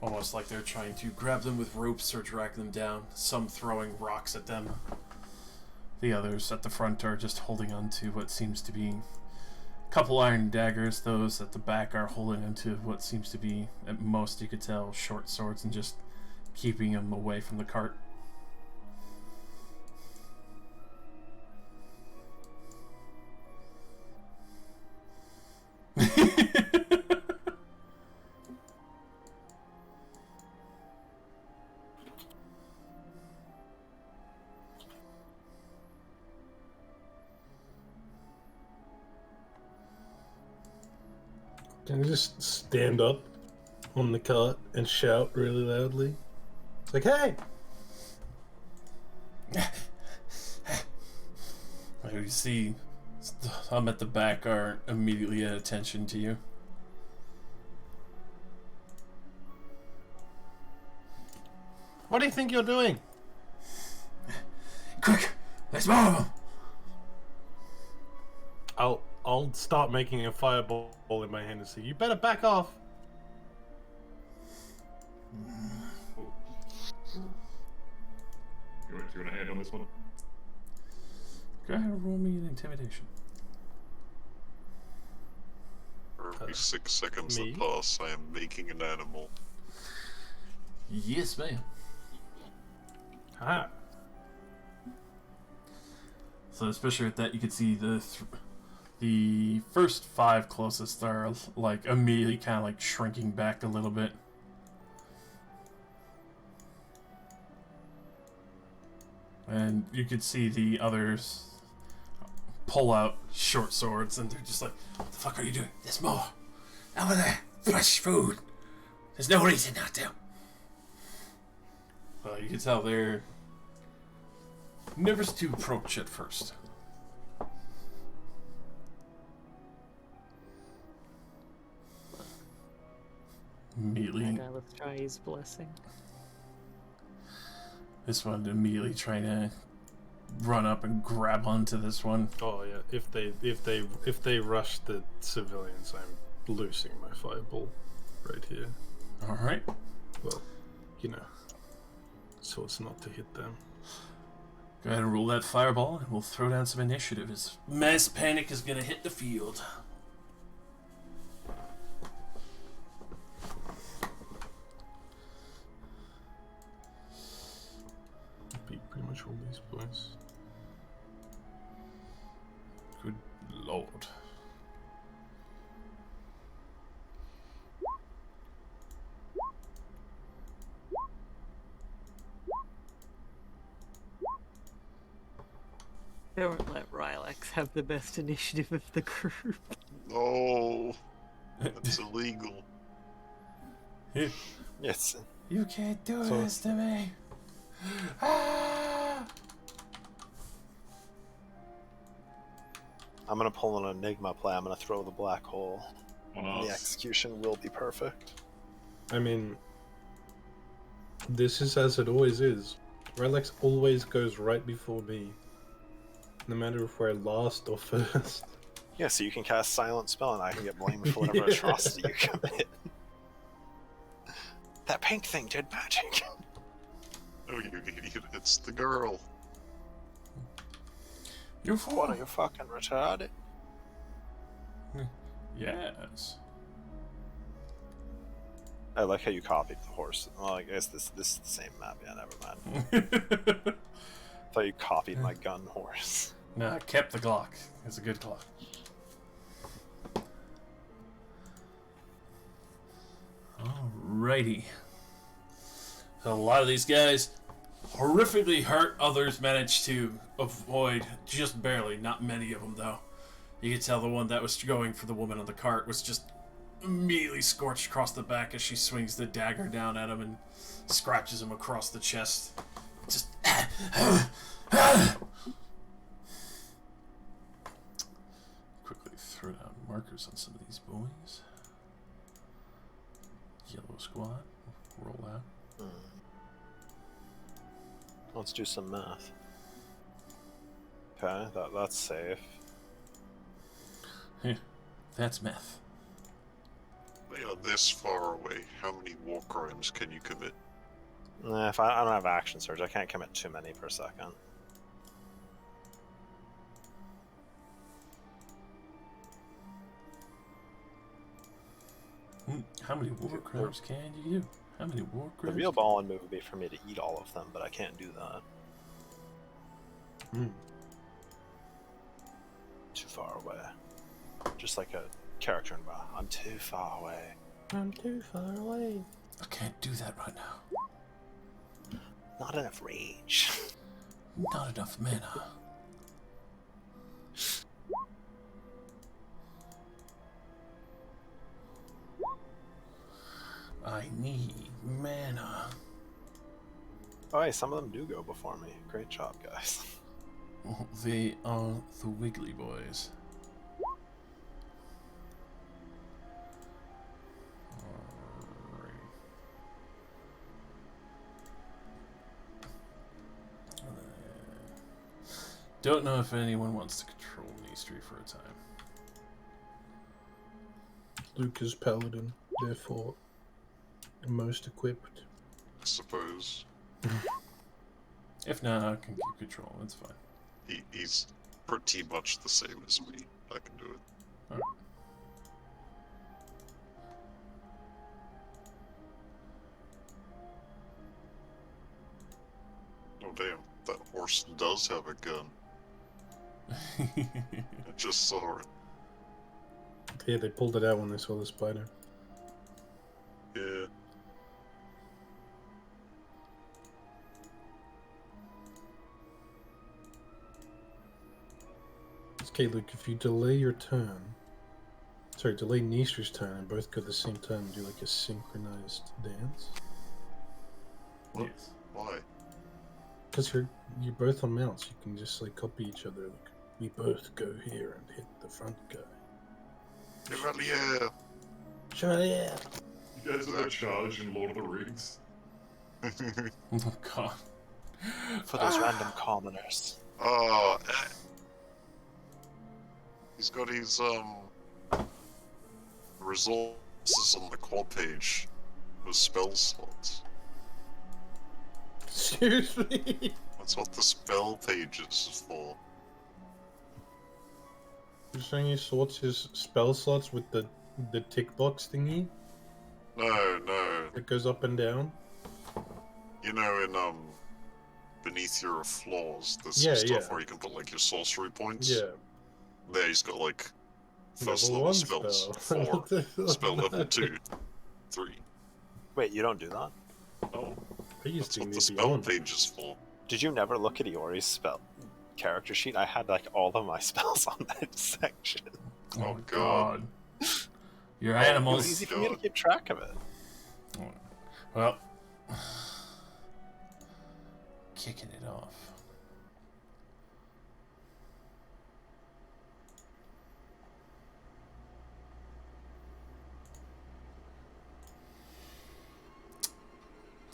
Almost like they're trying to grab them with ropes or drag them down. Some throwing rocks at them. The others at the front are just holding on to what seems to be a couple iron daggers. Those at the back are holding onto what seems to be, at most you could tell, short swords, and just keeping them away from the cart. Can I just stand up on the cart and shout really loudly? It's like, hey! You see, some at the back are immediately at attention to you. What do you think you're doing? Quick! There's more of them! I'll start making a fireball in my hand and say, you better back off! You want to hand on this one? Go ahead and roll me an intimidation. Every 6 seconds me? that pass, I am making an animal. Yes, ma'am. Ah. So especially with that, you can see the first 5 closest are like immediately kind of like shrinking back a little bit. And you could see the others pull out short swords, and they're just like, "What the fuck are you doing? There's more over there. Fresh food. There's no reason not to." You can tell they're nervous to approach at first. Immediately, And let's try his blessing. this one immediately trying to run up and grab onto this one. Oh yeah, if they rush the civilians, I'm loosing my fireball right here. All right. Well, you know, so it's not to hit them. Go ahead and roll that fireball, and we'll throw down some initiative as mass panic is going to hit the field. Beat pretty much all these boys. Good lord. Don't let Rylax have the best initiative of the group. No, that's illegal. Yes. You can't do So- this to me. Ah! I'm gonna pull an Enigma play. I'm gonna throw the black hole. On And the us. execution will be perfect. I mean, this is as it always is. Rylax always goes right before me, no matter if we're last or first. Yeah, so you can cast Silent Spell and I can get blamed for whatever Yeah. atrocity you commit. That pink thing did magic. Oh, you idiot, it's the girl. You What fool! are you fucking retarded? Yes. I like how you copied the horse. Well, I guess this is the same map. Yeah, never mind. I thought you copied my gun horse. No, I kept the Glock. It's a good Glock. Alrighty. So a lot of these guys horrifically hurt. Others managed to avoid just barely. Not many of them, though. You could tell the one that was going for the woman on the cart was just immediately scorched across the back as she swings the dagger down at him and scratches him across the chest. Just... Quickly throw down markers on some of these boys. Yellow squad, roll out. Let's do some math. Okay, that's safe. That's meth. They are this far away. How many war crimes can you commit? If I don't have action surge, I can't commit too many per second. How many war crimes can you do? How many war The crimes? real ball and move would be for me to eat all of them, but I can't do that. Too far away. Just like a character in Wow. I'm too far away. I'm too far away. I can't do that right now. Not enough rage. Not enough mana. I need mana. Oh, hey, some of them do go before me. Great job, guys. They are the Wiggly Boys. Don't know if anyone wants to control Nistri for a time. Luke is paladin, therefore most equipped. I suppose. If not, I can keep control. It's fine. He's pretty much the same as me. I can do it. Alright. Oh damn, that horse does have a gun. I just saw it. Yeah, they pulled it out when they saw the spider. Yeah. Okay, Luke, if you delay your turn, delay Nistri's turn and both go at the same time and do like a synchronized dance. What? Yes. Why? Because you're both on mounts, you can just like copy each other. Like, we both go here and hit the front guy. Chevalier! Chevalier! You guys are the charge in Lord of the Rings. Oh god. For those random commoners. Oh, he's got his, resources on the quad page with spell slots. Seriously? That's what the spell page is for. You're saying he sorts his spell slots with the tick box thingy No. that goes up and down? You know, in, beneath your flaws, there's Yeah, some stuff yeah. where you can put, like, your sorcery points. Yeah. There, he's got, like, first Level level 1 spells. spell. 4. Spell level 2. 3. Wait, you don't do that? Oh, I used that's to what the maybe spell on. page is for. Did you never look at Iori's spell character sheet? I had like all of my spells on that section. Oh god. Your It was animals. easy for me to keep track of it. Well, kicking it off.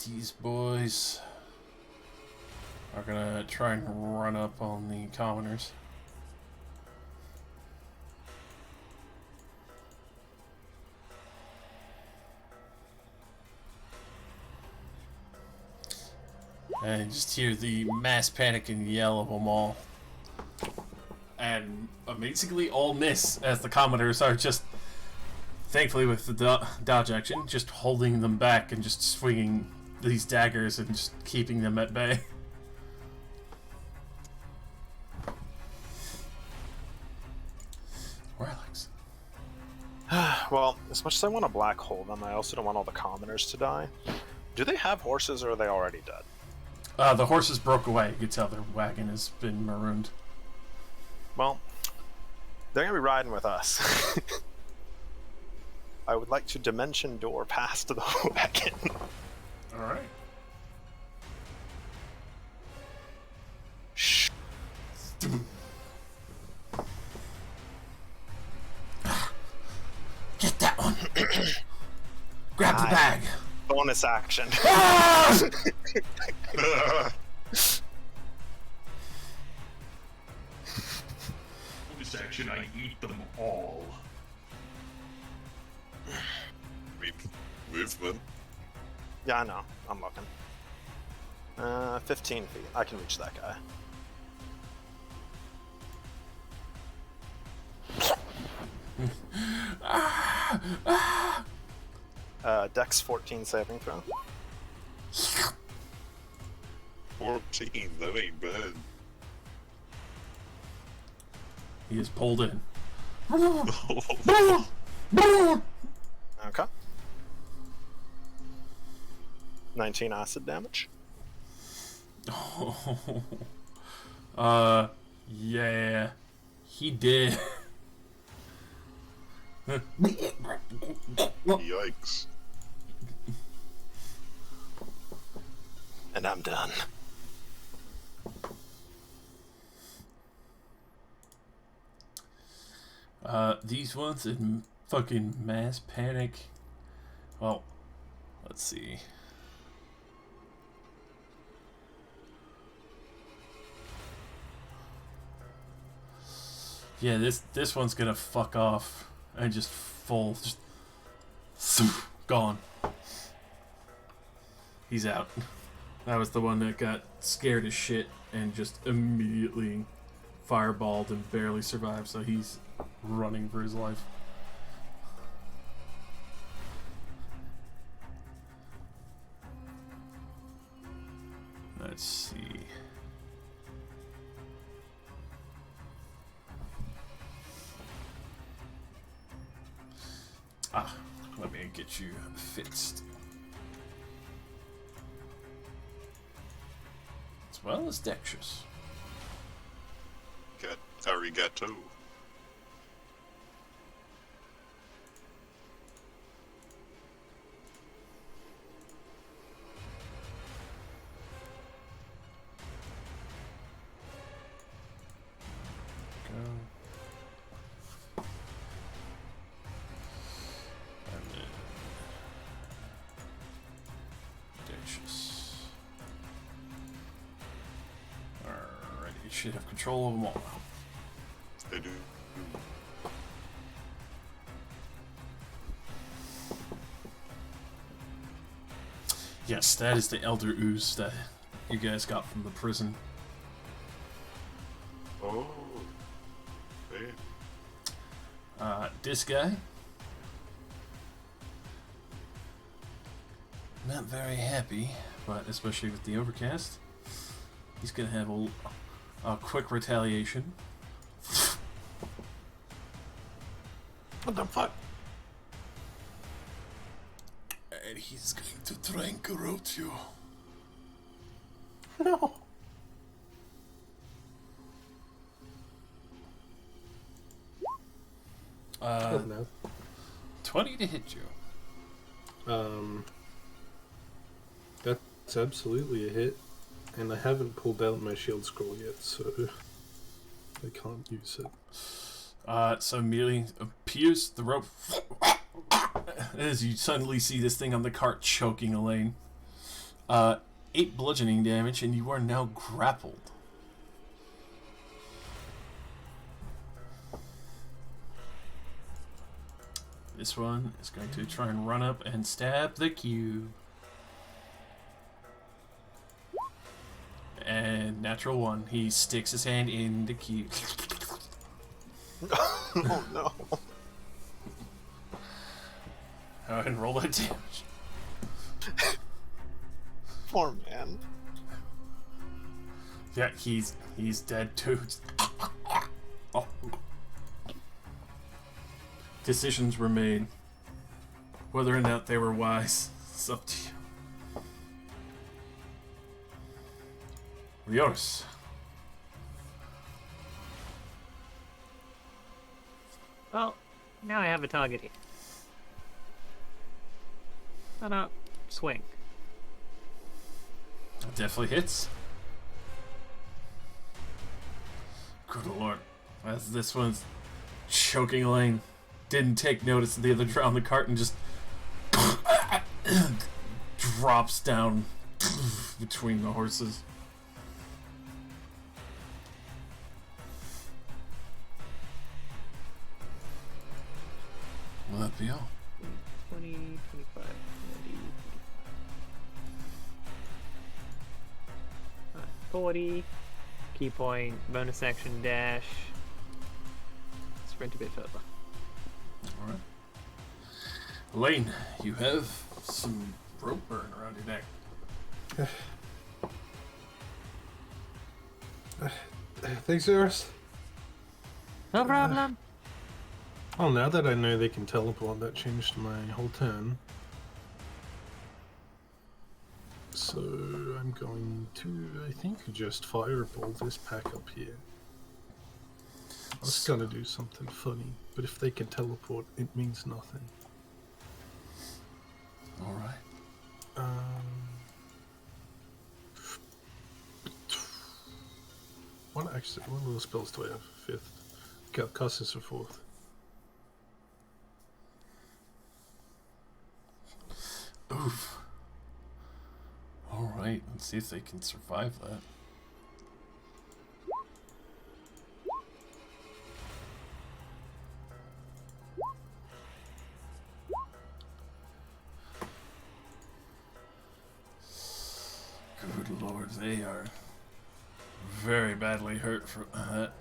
These boys are gonna try and run up on the commoners. And just hear the mass panic and yell of them all. and amazingly all miss as the commoners are just, thankfully with the dodge action, just holding them back and just swinging these daggers and just keeping them at bay. Relics. Well, as much as I want to black hole them, I also don't want all the commoners to die. Do they have horses, or are they already dead? The horses broke away. You could tell their wagon has been marooned. Well, they're gonna be riding with us. I would like to dimension door past the wagon. Alright. Shh. Get that one. Grab the bag. Bonus action. This action, I eat them all. I mean, movement. Yeah, I know. I'm looking. 15 feet. I can reach that guy. Dex 14 saving throw. 14, that ain't bad. He is pulled in. Okay. 19 acid damage. Yeah. He did. Yikes. And I'm done. These ones in fucking mass panic. Well, let's see. Yeah, this one's gonna fuck off and just gone. He's out. That was the one that got scared as shit and just immediately fireballed and barely survived, so he's running for his life. Let's see. Let me get you fixed. As well as dexterous. Got arigato. Should have control of them all. They do. Yes, that is the Elder Ooze that you guys got from the prison. Oh. Hey. This guy. Not very happy, but especially with the overcast, he's gonna have a quick retaliation. What the fuck? And he's going to try and corrupt you. No. No. 20 to hit you. That's absolutely a hit. And I haven't pulled out my shield scroll yet, so I can't use it. So immediately appears the rope as you suddenly see this thing on the cart choking Elaine. 8 bludgeoning damage, and you are now grappled. This one is going to try and run up and stab the cube. And natural one, he sticks his hand in the cube. Oh no. Go ahead and roll that damage. Poor man. Yeah, he's dead too. Oh. Decisions were made. Whether or not they were wise, it's up to you. Yours. Well, now I have a target here. Why not swing? Definitely hits. Good lord. As this one's choking Elaine, didn't take notice of the other drown the cart and just drops down between the horses. Will that be all? 20, 25, 30. 40. Key point, bonus action dash. Sprint a bit further. Alright. Elaine, you have some rope burn around your neck. Thanks, Eris. No problem. Well, now that I know they can teleport, that changed my whole turn. So I'm going to, I think, just fireball this pack up here. I was gonna do something funny, but if they can teleport, it means nothing. Alright. What of those spells do I have? Fifth. Cast this for fourth. Oof. Alright, let's see if they can survive that. Good lord, they are very badly hurt from that.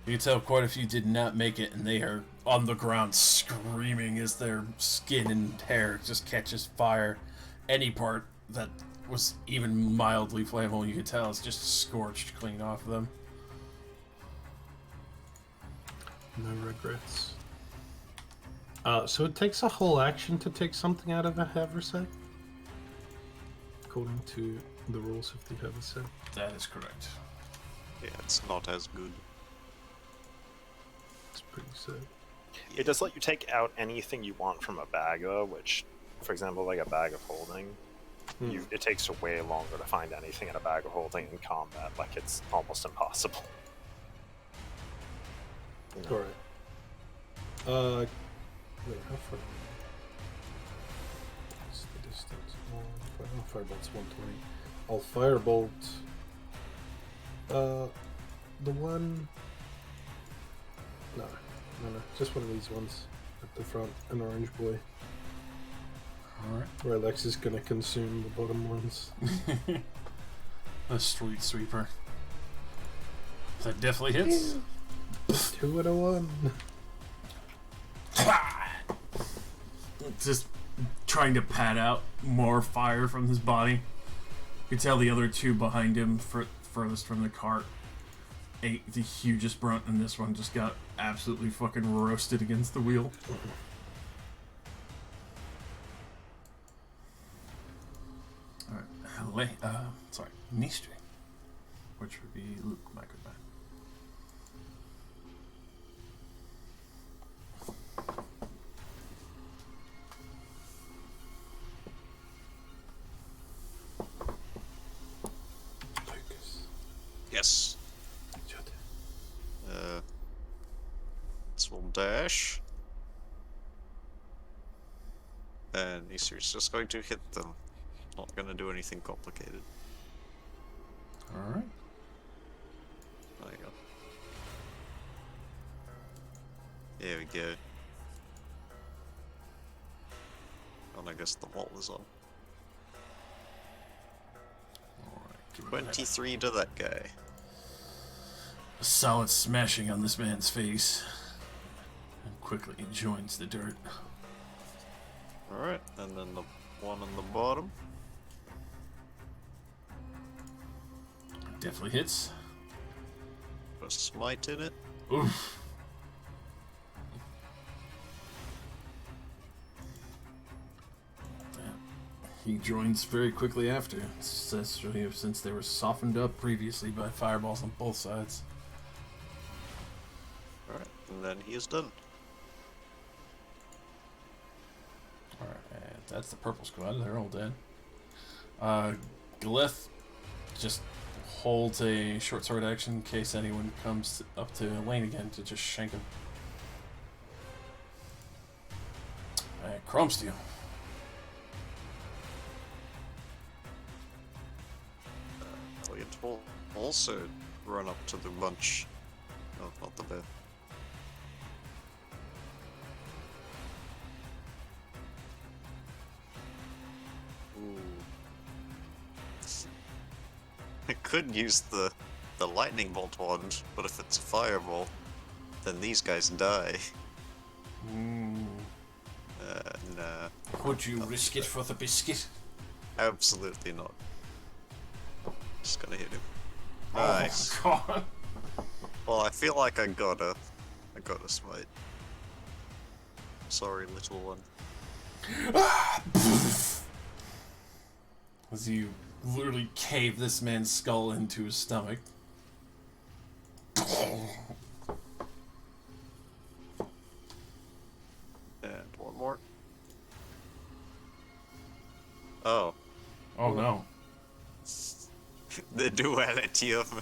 You can tell quite a few did not make it, and they are on the ground screaming as their skin and hair just catches fire. Any part that was even mildly flammable, you could tell, is just scorched clean off of them. No regrets. So it takes a whole action to take something out of a haversack? According to the rules of the haversack. That is correct. Yeah, it's not as good. It's pretty sad. It does let you take out anything you want from a bag, though, which, for example, like a bag of holding, it takes way longer to find anything in a bag of holding in combat. Like, it's almost impossible. You know? Alright. Wait, how far? What's the distance? Firebolt's 120. I'll firebolt. The one. No, just one of these ones at the front, an orange boy. Alright. Where Alex is gonna consume the bottom ones. A street sweeper. That definitely hits. 2 and a 1. Just trying to pad out more fire from his body. You can tell the other two behind him, furthest from the cart, ate the hugest brunt, and this one just got absolutely fucking roasted against the wheel. Alright, Nistri, which would be Luke, my good man. Yes. This will dash. And Easter's just going to hit them. Not going to do anything complicated. Alright. There you go. There we go. And I guess the wall is on. Alright. 23 to that guy. a solid smashing on this man's face and quickly joins the dirt. Alright, and then the one on the bottom. Definitely hits. Put a smite in it. Oof. He joins very quickly after, especially since they were softened up previously by fireballs on both sides. Alright, and then he is done. Alright, and that's the purple squad. They're all dead. Glyph just holds a short sword action in case anyone comes up to lane again to just shank him. Alright, Chrome Steel. Elliot will also run up to the bunch. No, not the bear. Ooh. I could use the lightning bolt wand, but if it's a fireball, then these guys die. Nah. Would you risk it for the biscuit? Absolutely not. Just gonna hit him. Oh, Nice. God. Well, I feel like I got a smite. Sorry, little one. As you literally cave this man's skull into his stomach. And one more. Oh. Oh no. The duality of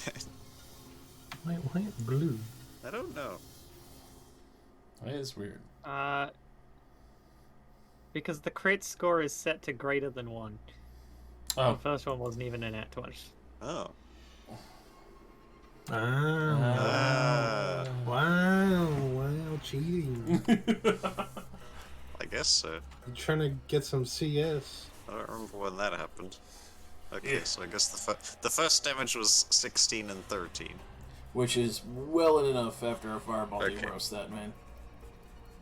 man. Why blue? I don't know. That is weird. Because the crit score is set to greater than 1. Oh. The first one wasn't even a nat 20. Oh. Wow, cheating. I guess so. You're trying to get some CS. I don't remember when that happened. Okay, so I guess the first damage was 16 and 13. Which is well enough after a fireball Okay. to roast that man.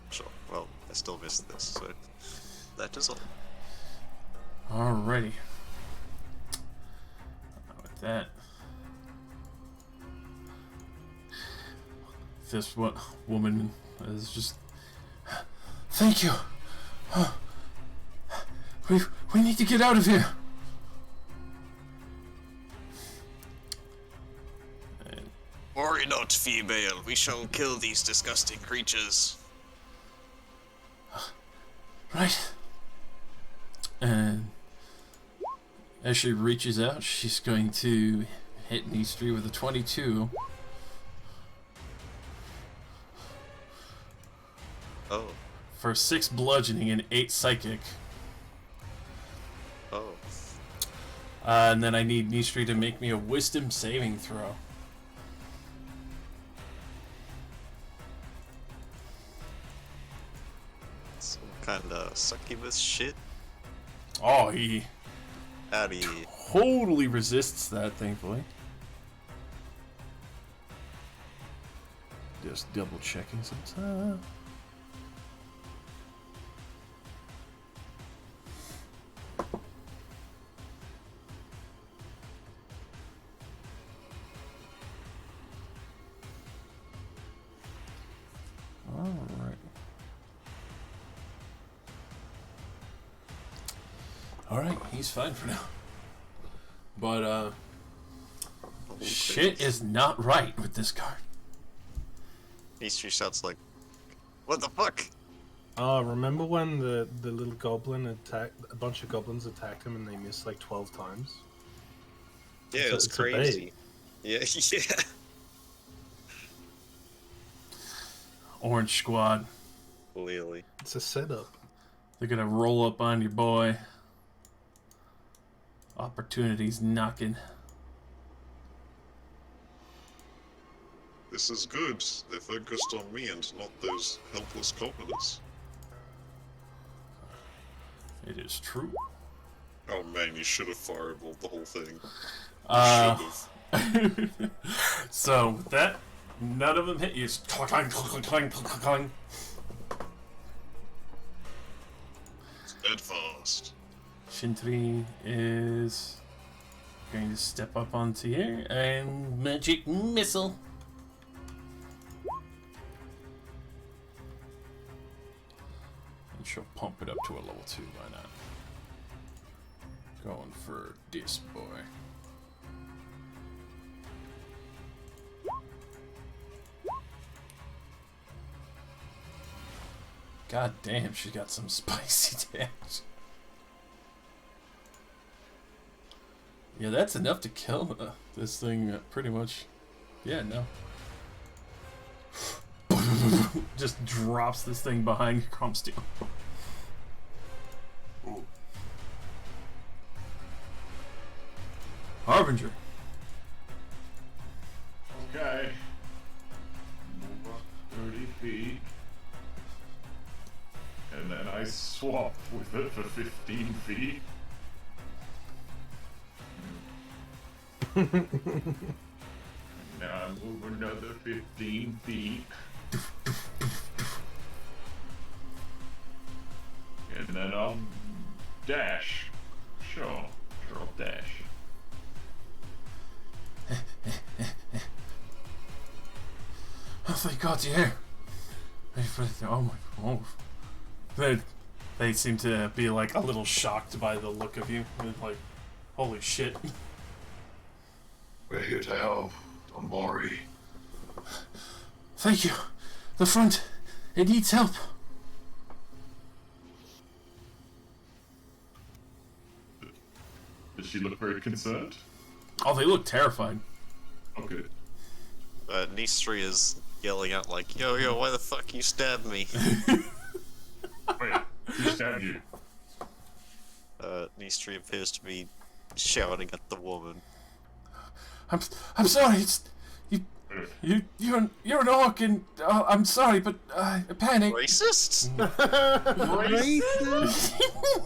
Sure. Well, I still missed this, so that is all. Alrighty. With that, this woman is just. Thank you. We need to get out of here. Worry not, female. We shall kill these disgusting creatures. Right. And as she reaches out, she's going to hit Nistri with a 22. Oh. For 6 bludgeoning and 8 psychic. Oh. And then I need Nistri to make me a wisdom saving throw. Some kind of succubus shit. Oh, he Howdy. totally resists that, thankfully. Just double checking sometimes. Alright, he's fine for now. But, shit is not right with this card. Easter shouts like, what the fuck? Remember when the little goblin attacked, a bunch of goblins attacked him and they missed like 12 times? Yeah, It's it was it's a bait. crazy. Yeah, yeah. Orange Squad. Clearly. It's a setup. They're gonna roll up on your boy. Opportunities knocking. This is good. They focused on me and not those helpless commoners. It is true. Oh man, you should have fireballed the whole thing. So with that, None of them hit you. It's clang, clang, clang, clang, clang, clang. Steadfast. Shintri is going to step up onto here and magic missile. And she'll pump it up to a level 2, why not? Going for this boy. God damn, she got some spicy damage. Yeah, that's enough to kill this thing pretty much. Yeah, no. Just drops this thing behind Cromsteel. Harbinger. Okay. Move up 30 feet. And then I swap with it for 15 feet. Now I move another 15 feet. And then I'll dash. Sure, I'll dash. Oh, thank God you're here. Oh my God. They seem to be like a little shocked by the look of you. Like, holy shit. We're here to help. Don't worry. Thank you. The front, it needs help. Does she look very concerned? Oh, they look terrified. Okay. Nistri is yelling out like, yo, why the fuck you stabbed me? Wait, who stabbed you? Nistri appears to be shouting at the woman. I'm sorry. It's you're an orc, and I'm sorry, but I panicked. Racist? Racist?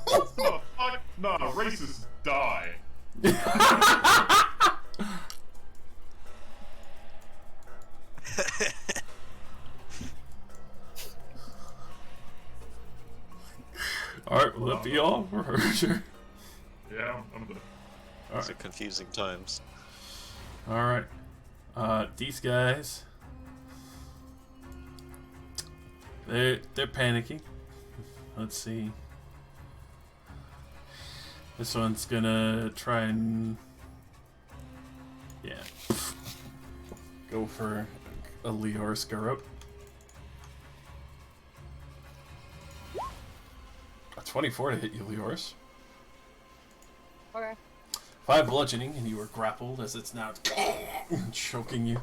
What the fuck? No, racists die. Alright, will that be all for her? Sure. Yeah, I'm done. These are confusing times. Alright. These guys, they're panicking. Let's see. This one's gonna try and go for a Leor Scarab. A 24 to hit you, Leoris. Okay. 5 bludgeoning, and you are grappled as it's now choking you.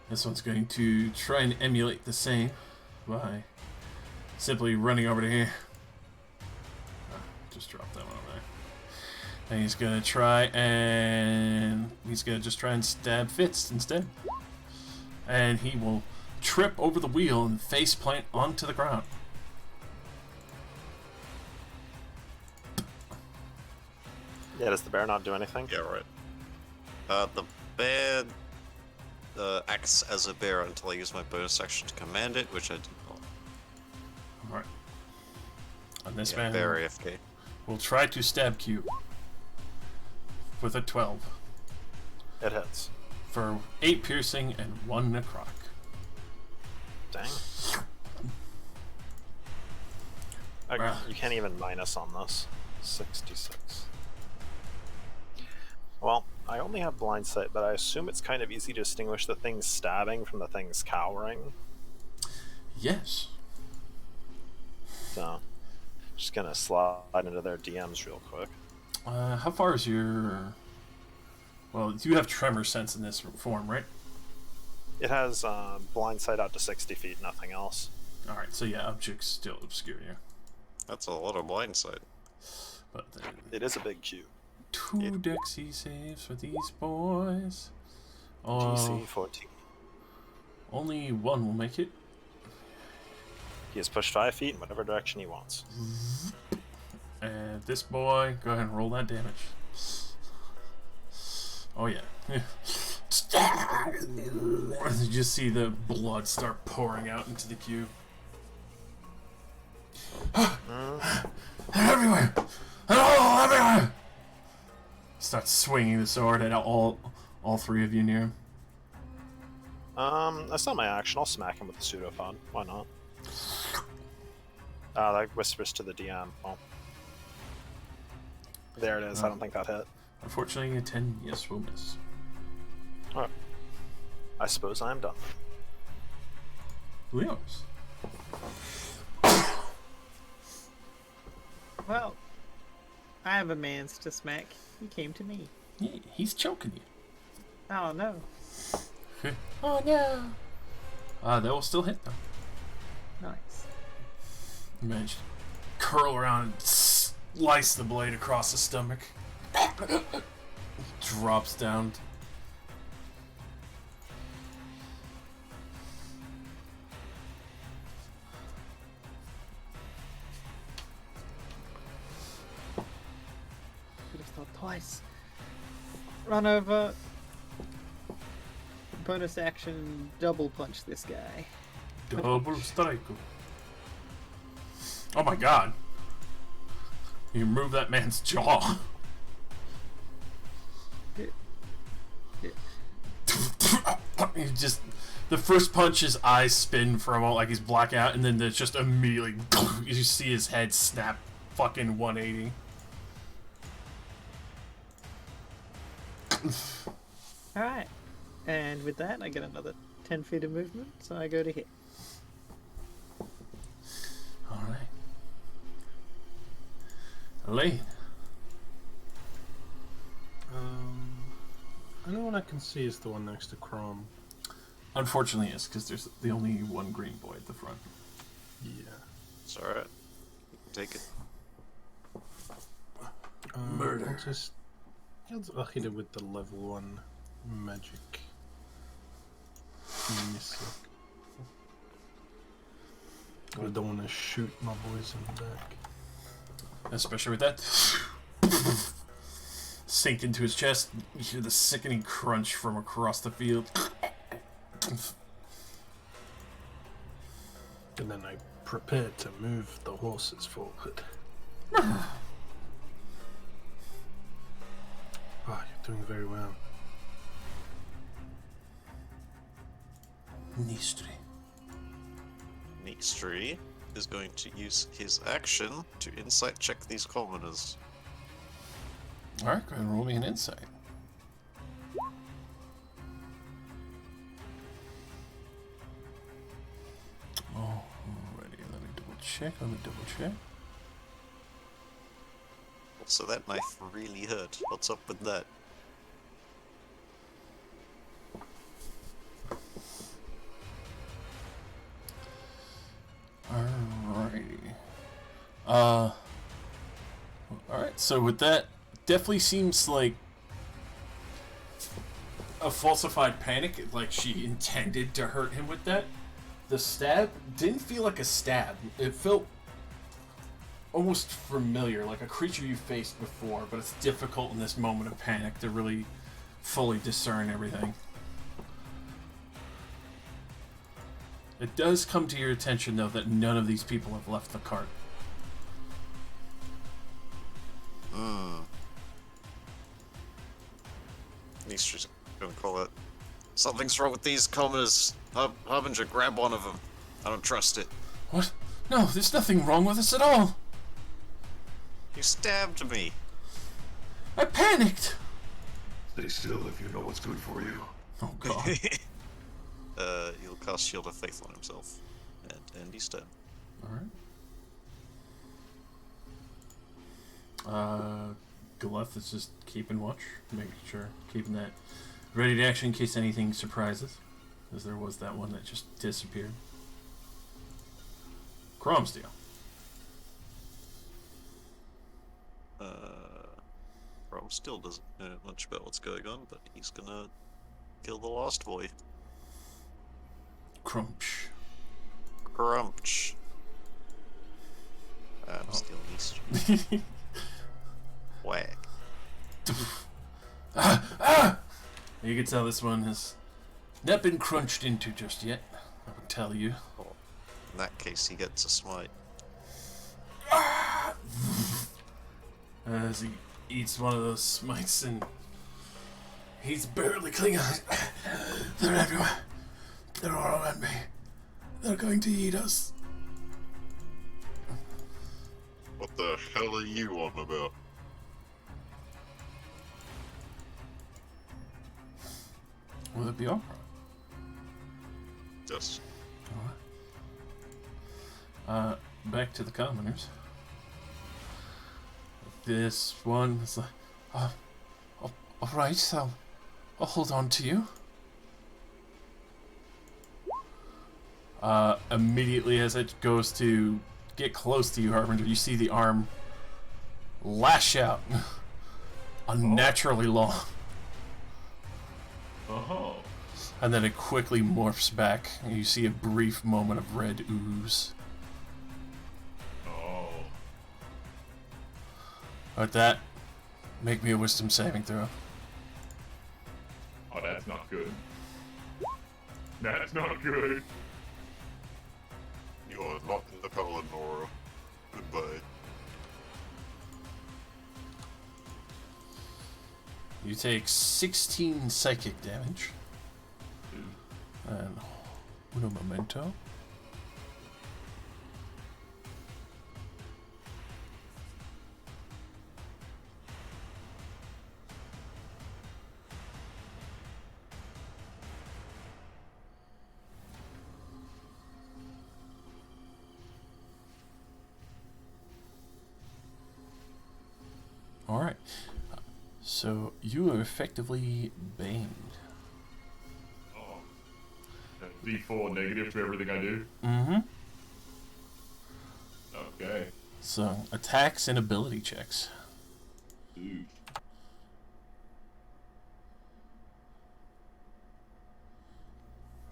This one's going to try and emulate the same by simply running over to here. Just drop that one over there. And he's gonna just try and stab Fitz instead. And he will trip over the wheel and face plant onto the ground. Yeah, does the bear not do anything? Yeah, right. The bear acts as a bear until I use my bonus action to command it, which I did not. Alright. And this man bear AFK. will try to stab Q with a 12. It hits. For 8 piercing and 1 necrotic. Dang. Wow. You can't even minus on this. 66. Well, I only have blind sight, but I assume it's kind of easy to distinguish the things stabbing from the things cowering. Yes. So, just gonna slide into their DMs real quick. How far is your... Well, you have tremor sense in this form, right? It has blind sight out to 60 feet, nothing else. Alright, so yeah, objects still obscure you. That's a lot of blind sight. But then It is a big cube. 2 Dexy saves for these boys. DC 14. Only 1 will make it. He has pushed 5 feet in whatever direction he wants. And this boy, go ahead and roll that damage. Oh yeah. You just see the blood start pouring out into the queue. They're everywhere! They're all everywhere! Starts swinging the sword at all three of you near him. That's not my action. I'll smack him with the pseudophone. Why not? That whispers to the DM. Oh. There it is. I don't think that hit. Unfortunately, a 10 yes will miss. Alright. I suppose I am done. Leos. Well, I have a man's to smack. He came to me. He's choking you. Oh no. Oh no. That will still hit though. Nice. You managed to curl around and slice the blade across the stomach. Drops down. Could have thought twice. Run over. Bonus action, double punch this guy. Double strike. Oh my god. You remove that man's jaw. You just, the first punch, his eyes spin for a moment like he's black out, and then there's just immediately you see his head snap fucking 180. Alright. And with that, I get another 10 feet of movement, so I go to hit. Alright. Elaine. Anyone I can see is the one next to Chrome. Unfortunately, yes, because there's the only one green boy at the front. Yeah. It's alright. Take it. Murder. I'll hit it with the level 1 magic missile. I don't want to shoot my boys in the back. Especially with that. Sink into his chest. You hear the sickening crunch from across the field. And then I prepare to move the horses forward. Oh, you're doing very well. Nistri. Nistri is going to use his action to insight check these commoners. Alright, go ahead and roll me an insight. Alrighty, let me double check. So that knife really hurt. What's up with that? Alrighty. Alright, so with that, definitely seems like a falsified panic, like she intended to hurt him with that. The stab didn't feel like a stab. It felt almost familiar, like a creature you faced before, but it's difficult in this moment of panic to really fully discern everything. It does come to your attention, though, that none of these people have left the cart. Nistri's gonna call it. Something's wrong with these commoners. Harbinger, grab one of them. I don't trust it. What? No, there's nothing wrong with us at all. You stabbed me. I panicked. Stay still if you know what's good for you. Oh god. He'll cast Shield of Faith on himself. And he's dead. Alright. Galeth is just keeping watch, making sure, keeping that ready to action in case anything surprises. As there was that one that just disappeared. Cromsteel. Rom still doesn't know much about what's going on, but he's gonna kill the Lost Boy. Crunch. Crunch. I'm still East. Whack. You can tell this one has not been crunched into just yet. I would tell you. In that case, he gets a smite. As he eats one of those smites and he's barely clinging. They're everywhere. They're all around me. They're going to eat us. What the hell are you on about? Will it be alright? Yes. Alright. Back to the commoners. This one is like, alright, I'll hold on to you. Immediately as it goes to get close to you, Harbinger, you see the arm lash out unnaturally long. Oh. And then it quickly morphs back, and you see a brief moment of red ooze. Oh. With that, make me a wisdom saving throw. Oh, that's not good. That's not good. You are not in the Paladin aura. Goodbye. You take 16 psychic damage. And uno momento. Alright. So you are effectively baned. Oh. D4 negative to everything I do? Mm-hmm. Okay. So, attacks and ability checks. Ooh.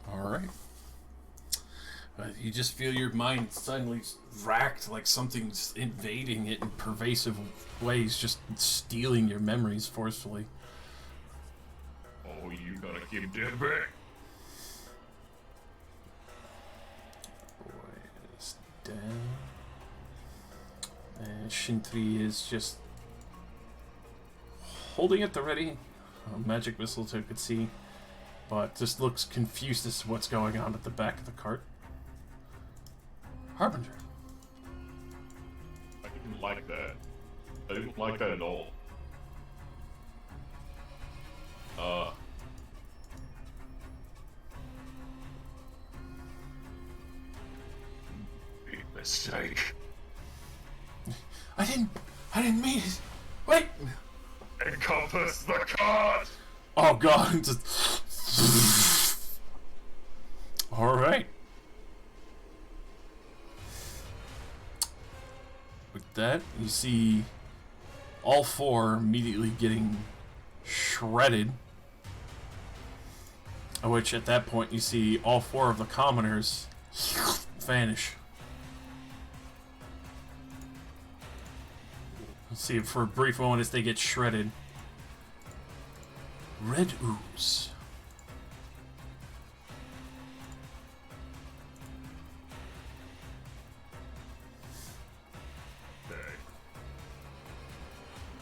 Alright. You just feel your mind suddenly racked, like something's invading it in pervasive ways, just stealing your memories forcefully. Oh, you gotta give them back. Boy is down. And Shintri is just holding at the ready. A magic missile so it could see, but just looks confused as to what's going on at the back of the cart. Harbinger. I didn't like that. I didn't like that at all. Big mistake. I didn't mean it. Wait. Encompass the cart! Oh god. Just... Alright. With that, you see all four immediately getting shredded. Which at that point you see all four of the commoners vanish. See, for a brief moment as they get shredded. Red ooze. Okay.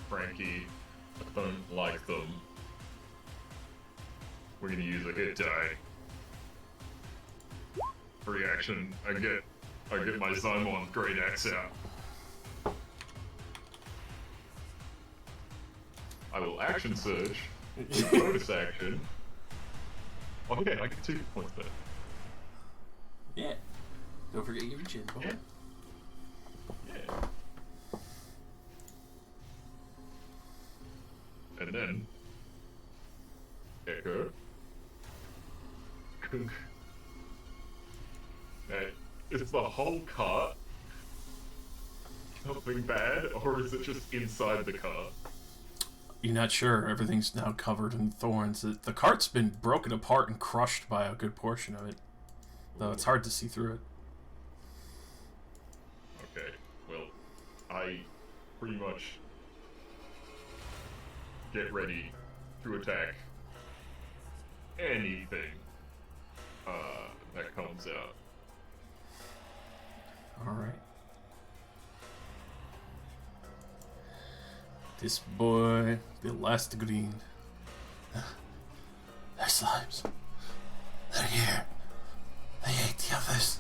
Frankie, I don't like them. We're gonna use a hit die. Free action, I get my Zymon Great Axe out. I will action surge, bonus action. Okay, I get 2 points there. Yeah. Don't forget your chin. Yeah. Yeah. And then Echo. Is the whole cart something bad, or is it just inside the cart? You're not sure. Everything's now covered in thorns. The cart's been broken apart and crushed by a good portion of it, though it's hard to see through it. Okay, well, I pretty much get ready to attack anything that comes out. Alright. This boy, the last green. They're slimes. They're here. They ate the others.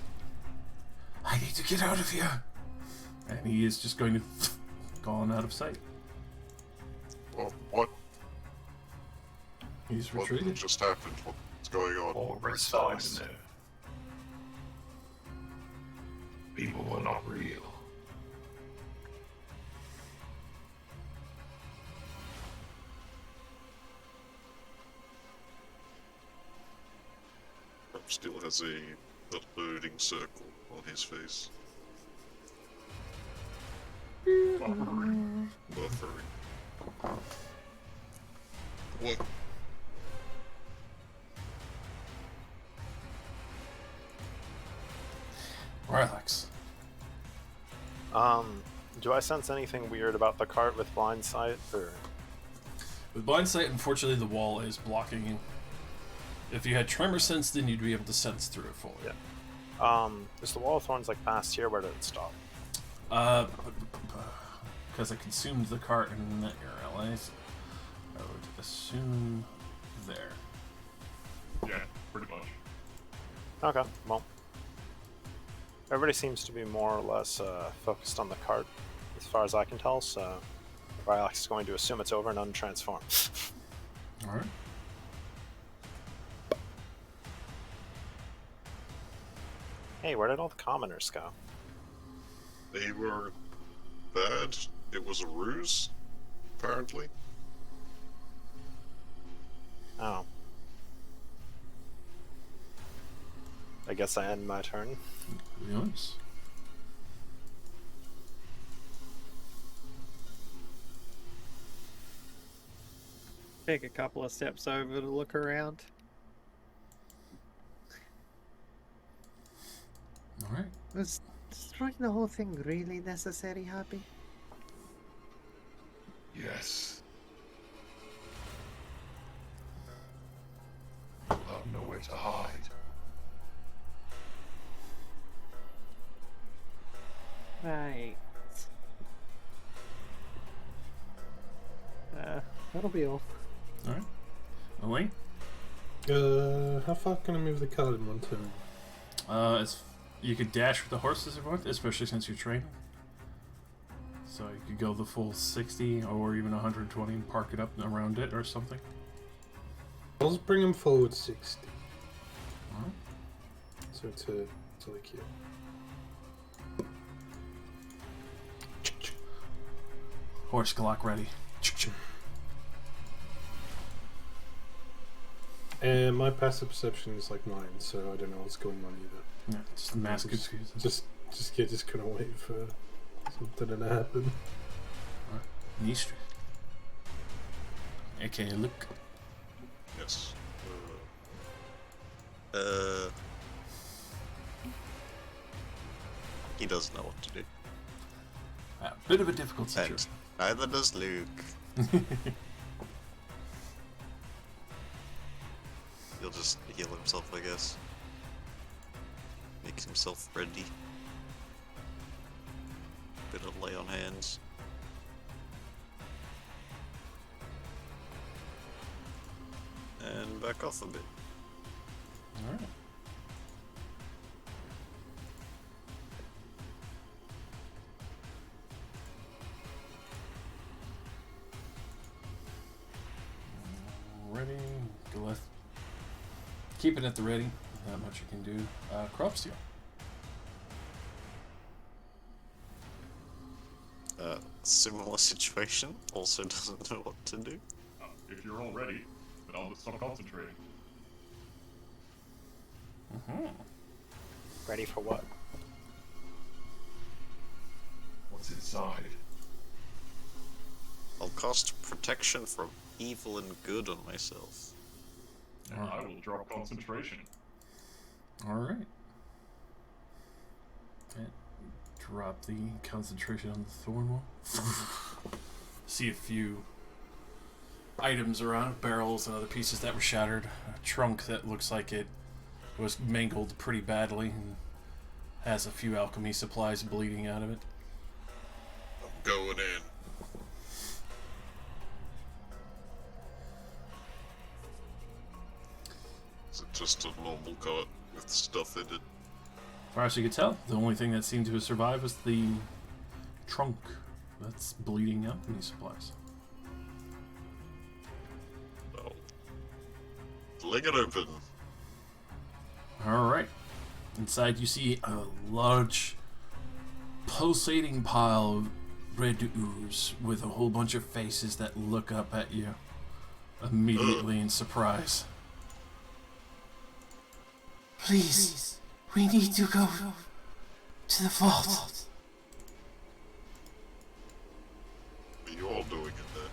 I need to get out of here. And he is just going to gone out of sight. Well, what? He's What retreated. just happened? What's going on? All red slimes in there. People are not real. Still has a loading circle on his face. Buffering. What? Relax. Do I sense anything weird about the cart with blind sight, or? With blind sight, unfortunately, the wall is blocking you. If you had tremor sense, then you'd be able to sense through it fully. Yeah. Is the wall of thorns like past here? Where did it stop? Because I consumed the cart in that your allies, I would assume there. Yeah, pretty much. Okay, well. Everybody seems to be more or less focused on the cart, as far as I can tell, so Rylox is going to assume it's over and untransform. Alright. Hey, where did all the commoners go? They were bad. It was a ruse, apparently. Oh. I guess I end my turn. Yes. Take a couple of steps over to look around. Alright. Was destroying the whole thing really necessary, Happy? Yes. You'll have nowhere to hide. Right. That'll be all. Alright. Elaine? How far can I move the cart in one turn? You could dash with the horses if you want, especially since you're training. So you could go the full 60 or even 120 and park it up around it or something. I'll just bring him forward 60. Alright. So to like here. Horse Glock ready. And my passive perception is like 9, so I don't know what's going on either. Yeah, just a mask excuses. Just gonna wait for something to happen. Alright. Nistra. AKA Luke. Yes. He doesn't know what to do. A bit of a difficult And situation. neither does Luke. He'll just heal himself, I guess. Makes himself ready. Bit of lay on hands. And back off a bit. Alright. Ready. Go left. Keep it at the ready. Not much you can do. Crop steal. Similar situation. Also doesn't know what to do. If you're all ready, then I'll just stop concentrating. Ready for what? What's inside? I'll cast protection from evil and good on myself. And I will drop concentration. Alright. Okay. Drop the concentration on the thorn wall. See a few items around, barrels and other pieces that were shattered. A trunk that looks like it was mangled pretty badly and has a few alchemy supplies bleeding out of it. I'm going in. Is it just a normal cart with stuff in it? As far as you could tell, the only thing that seemed to have survived was the trunk that's bleeding alchemy supplies. Well, fling it open. Alright. Inside you see a large pulsating pile of red ooze with a whole bunch of faces that look up at you immediately in surprise. Please, we need to go to the vault. What are you all doing in there?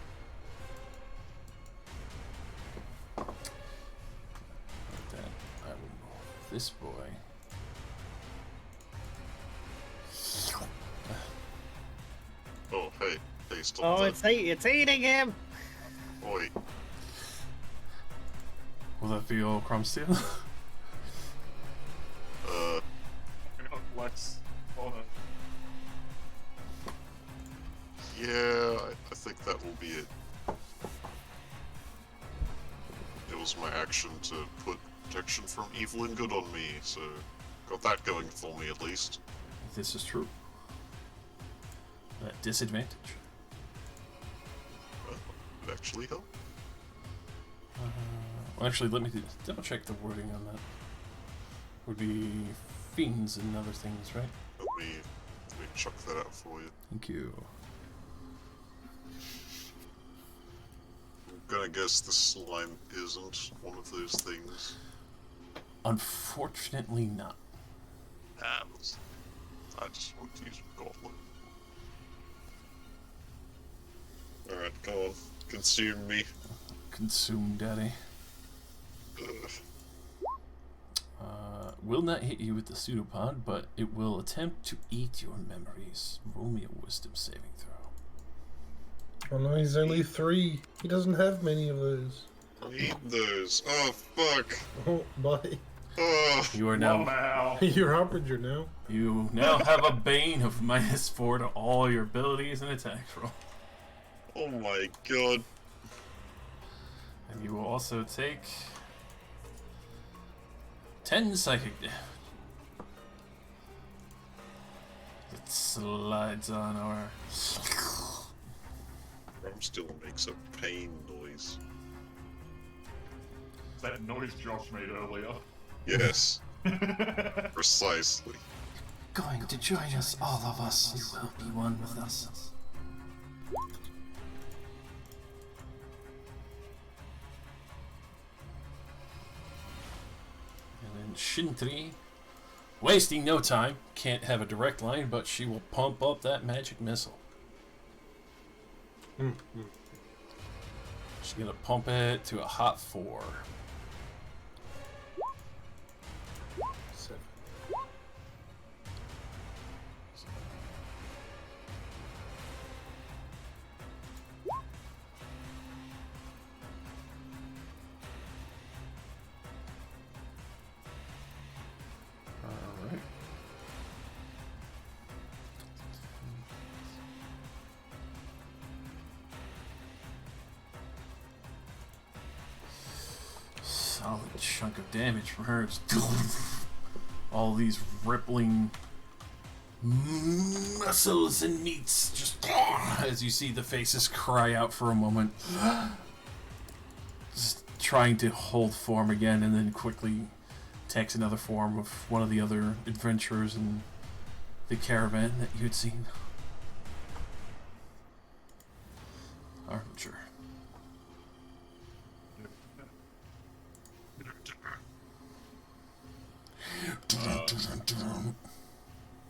Then I will move this boy. Oh, hey, stop Oh, that. it's eating him. Oi. Will that be all Crumsteel? Lex. Yeah, I think that will be it. It was my action to put protection from evil and good on me, so got that going for me at least. This is true. At disadvantage. It actually help. Well, actually, let me double check the wording on that. Would be fiends and other things, right? Let me chuck that out for you. Thank you. I'm gonna guess the slime isn't one of those things. Unfortunately, not. I just want to use a gauntlet. Alright, go on. Consume me. Consume, daddy. Ugh. Will not hit you with the pseudopod, but it will attempt to eat your memories. Roll me a wisdom saving throw. Oh no, he's only 3. He doesn't have many of those. I need those. Oh, fuck. Oh, bye. Oh. You are now. You're Harbinger now. You now have a bane of -4 to all your abilities and attacks roll. Oh my god. And you will also take 10 psychic damage. It slides on over. Rum still makes a pain noise. That noise Josh made earlier. Yes. Precisely. Going to join us, all of us. You will be one with us. And then Shintri, wasting no time, can't have a direct line, but she will pump up that magic missile. She's gonna pump it to a hot 4. 7. Alright. Solid chunk of damage from her. All these rippling muscles and meats just as you see the faces cry out for a moment. Just trying to hold form again and then quickly takes another form of one of the other adventurers in the caravan that you'd seen. Archer.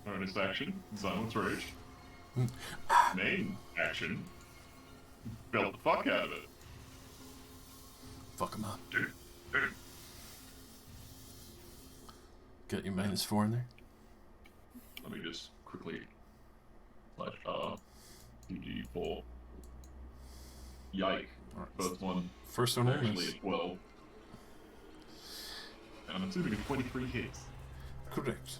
Bonus action, Silence Rage. Main action, belt the fuck out of it. Fuck him up. Dude. Got your -4 in there? Let me just quickly slash DG4. Yike. First one First one actually is a 12. And I'm assuming a 23 hits. correct.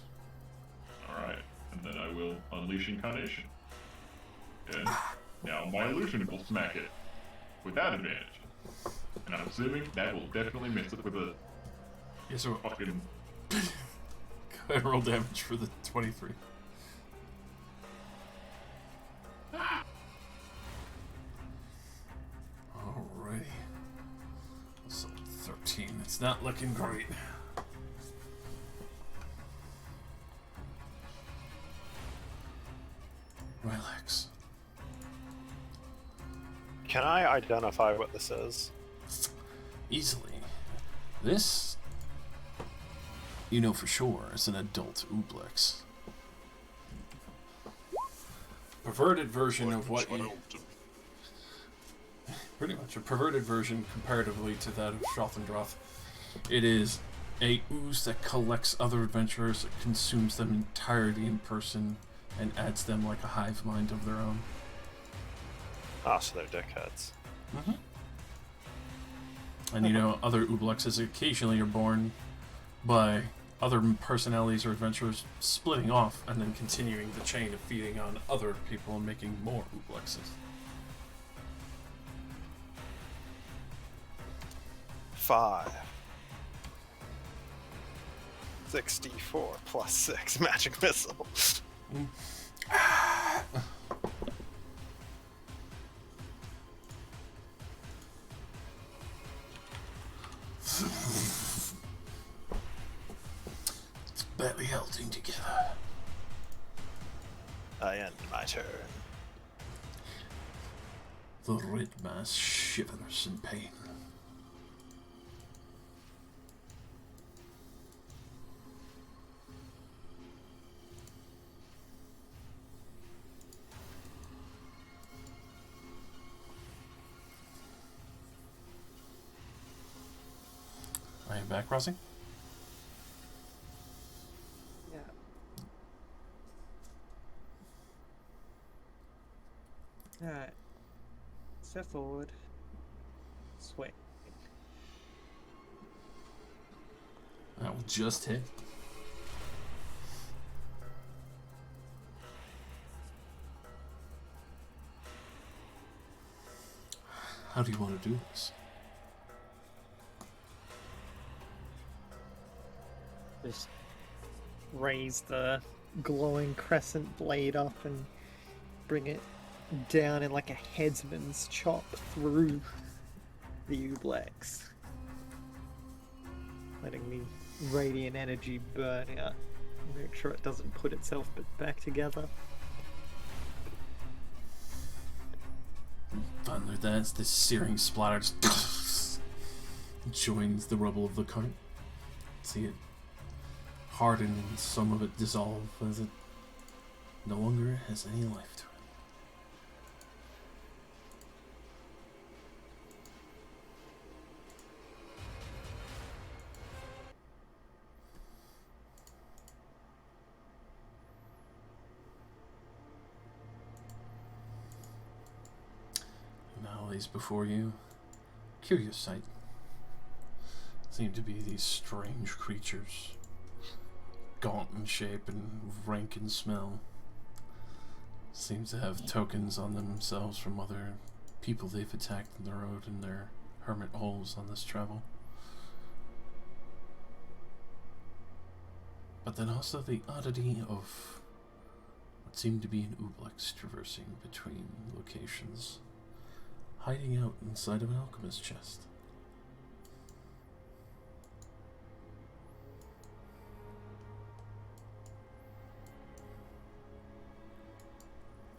Alright, and then I will unleash Incarnation. And now my illusion will smack it without advantage. And I'm assuming that will definitely miss it with a Yes, sir. fucking... Go ahead and roll damage for the 23. Alrighty. So 13. It's not looking great. Relax. Can I identify what this is? Easily. This, you know for sure, is an adult Ooblex. Perverted version of what you... Pretty much a perverted version comparatively to that of Schothendroth. It is a ooze that collects other adventurers, consumes them entirely in person, and adds them like a hive mind of their own. Ah, so they're dickheads. Mm-hmm. And you know, other Ooblexes occasionally are born by other personalities or adventurers splitting off and then continuing the chain of feeding on other people and making more Ooblexes. 5. 64 plus 6 magic missile. It's barely holding together. I end my turn. The red mass shivers in pain. Are you back, Rosie? Yeah. Alright. Step forward. Swing. That will just hit. How do you want to do this? Just raise the glowing crescent blade up and bring it down in like a headsman's chop through the Ooblex, letting the radiant energy burn out. Make sure it doesn't put itself back together. Finally, that's the searing splatter just joins the rubble of the cart. See it harden and some of it dissolve as it no longer has any life to it. Now lays before you, curious sight. Seem to be these strange creatures, gaunt in shape and rank in smell. Seems to have tokens on themselves from other people they've attacked on the road in their hermit holes on this travel. But then also the oddity of what seemed to be an Ooblex traversing between locations, hiding out inside of an alchemist's chest.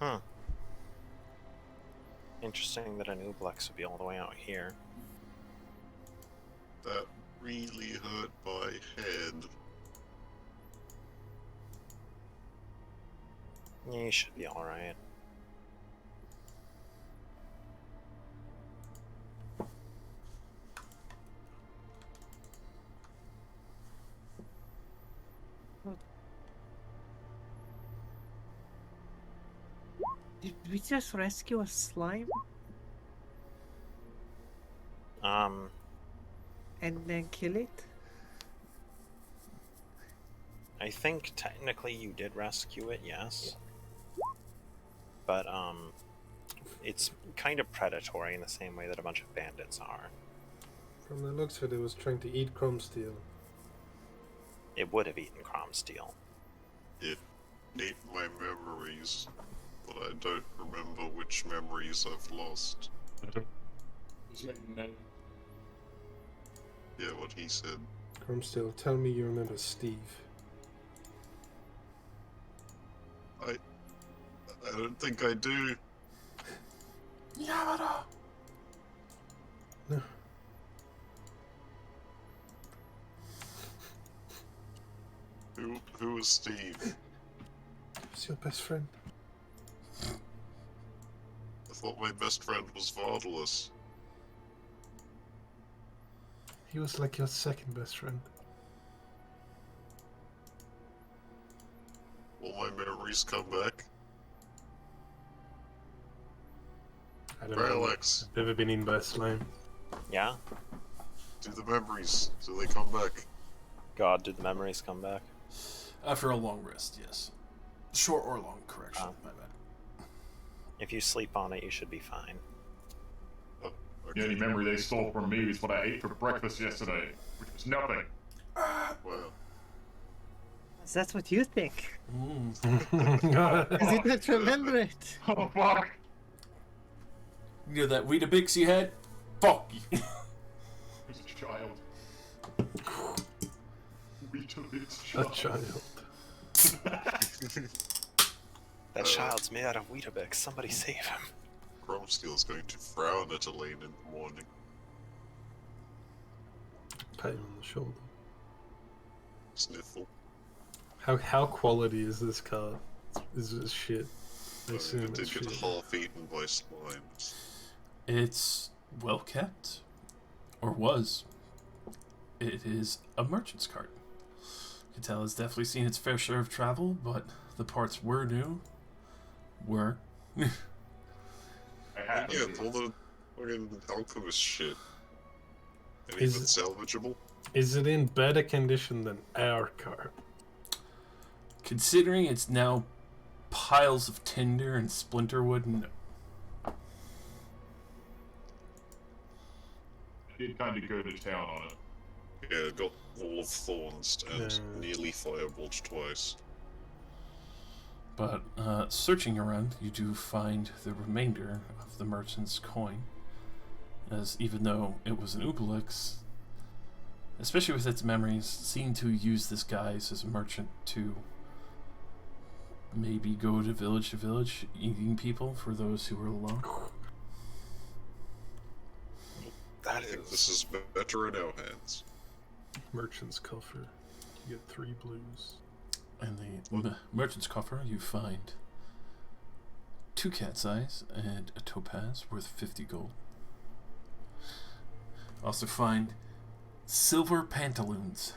Huh. Interesting that an Ooblex would be all the way out here. That really hurt my head. You should be alright. Did we just rescue a slime? And then kill it? I think technically you did rescue it, yes. But, it's kind of predatory in the same way that a bunch of bandits are. From the looks of it, it was trying to eat crumb steel. It would have eaten Cromsteel. It ate my memories, but I don't remember which memories I've lost. Yeah, what he said. Crumb steel, tell me you remember Steve. I don't think I do. Yamada! No. Who was Steve? Who's your best friend? I thought my best friend was Vardalos. He was like your second best friend. Will my memories come back? I don't know. Alex, I've never been eaten by a slime. Yeah? do the memories. Do they come back? God, did the memories come back? After a long rest, yes. Short or long, correction. My bad. If you sleep on it, you should be fine. The only memory they stole from me is what I ate for breakfast yesterday, which was nothing. Well, That's what you think. Because you don't remember it. Oh, fuck! You know that Weetabix you had? Fuck you. Who's a child? Weetabix a child. child. That child's made out of Weetabix. Somebody save him. Cromsteel's going to frown at Elaine in the morning. Pat him on the shoulder. Sniffle. How quality is this card? Is this shit? I assume It did it's get shit. half eaten by slimes. It's well kept. Or was. It is a merchant's cart. You can tell it's definitely seen its fair share of travel, but the parts were new. Were. I had to Yeah, be. all the fucking alchemist shit. And Is even it- salvageable? Is it in better condition than our card? Considering it's now piles of tinder and splinter wood, no. I did kind of go to town on it. Yeah, got Wall of Thorns and nearly fireballed twice. But searching around, you do find the remainder of the merchant's coin. As even though it was an Ubelix, especially with its memories, seemed to use this guise as a merchant to maybe go to village, eating people for those who were alone. I think this is better in our hands. Merchant's coffer. You get 3 blues. In the merchant's coffer, you find 2 cat's eyes and a topaz worth 50 gold. Also find silver pantaloons.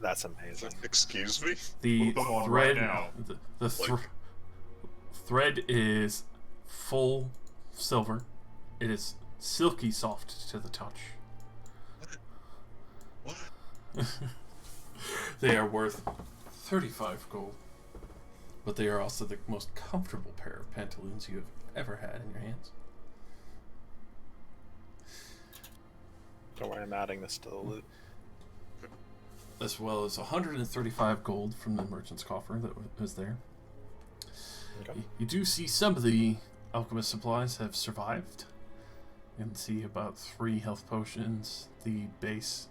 That's amazing. Excuse me? The Put them on thread, right now. Thread is full silver. It is silky soft to the touch. What? They are worth 35 gold, but they are also the most comfortable pair of pantaloons you have ever had in your hands. Don't worry, I'm adding this to the loot. As well as 135 gold from the merchant's coffer that was there. Okay. You do see some of the alchemist supplies have survived. You can see about 3 health potions, the base.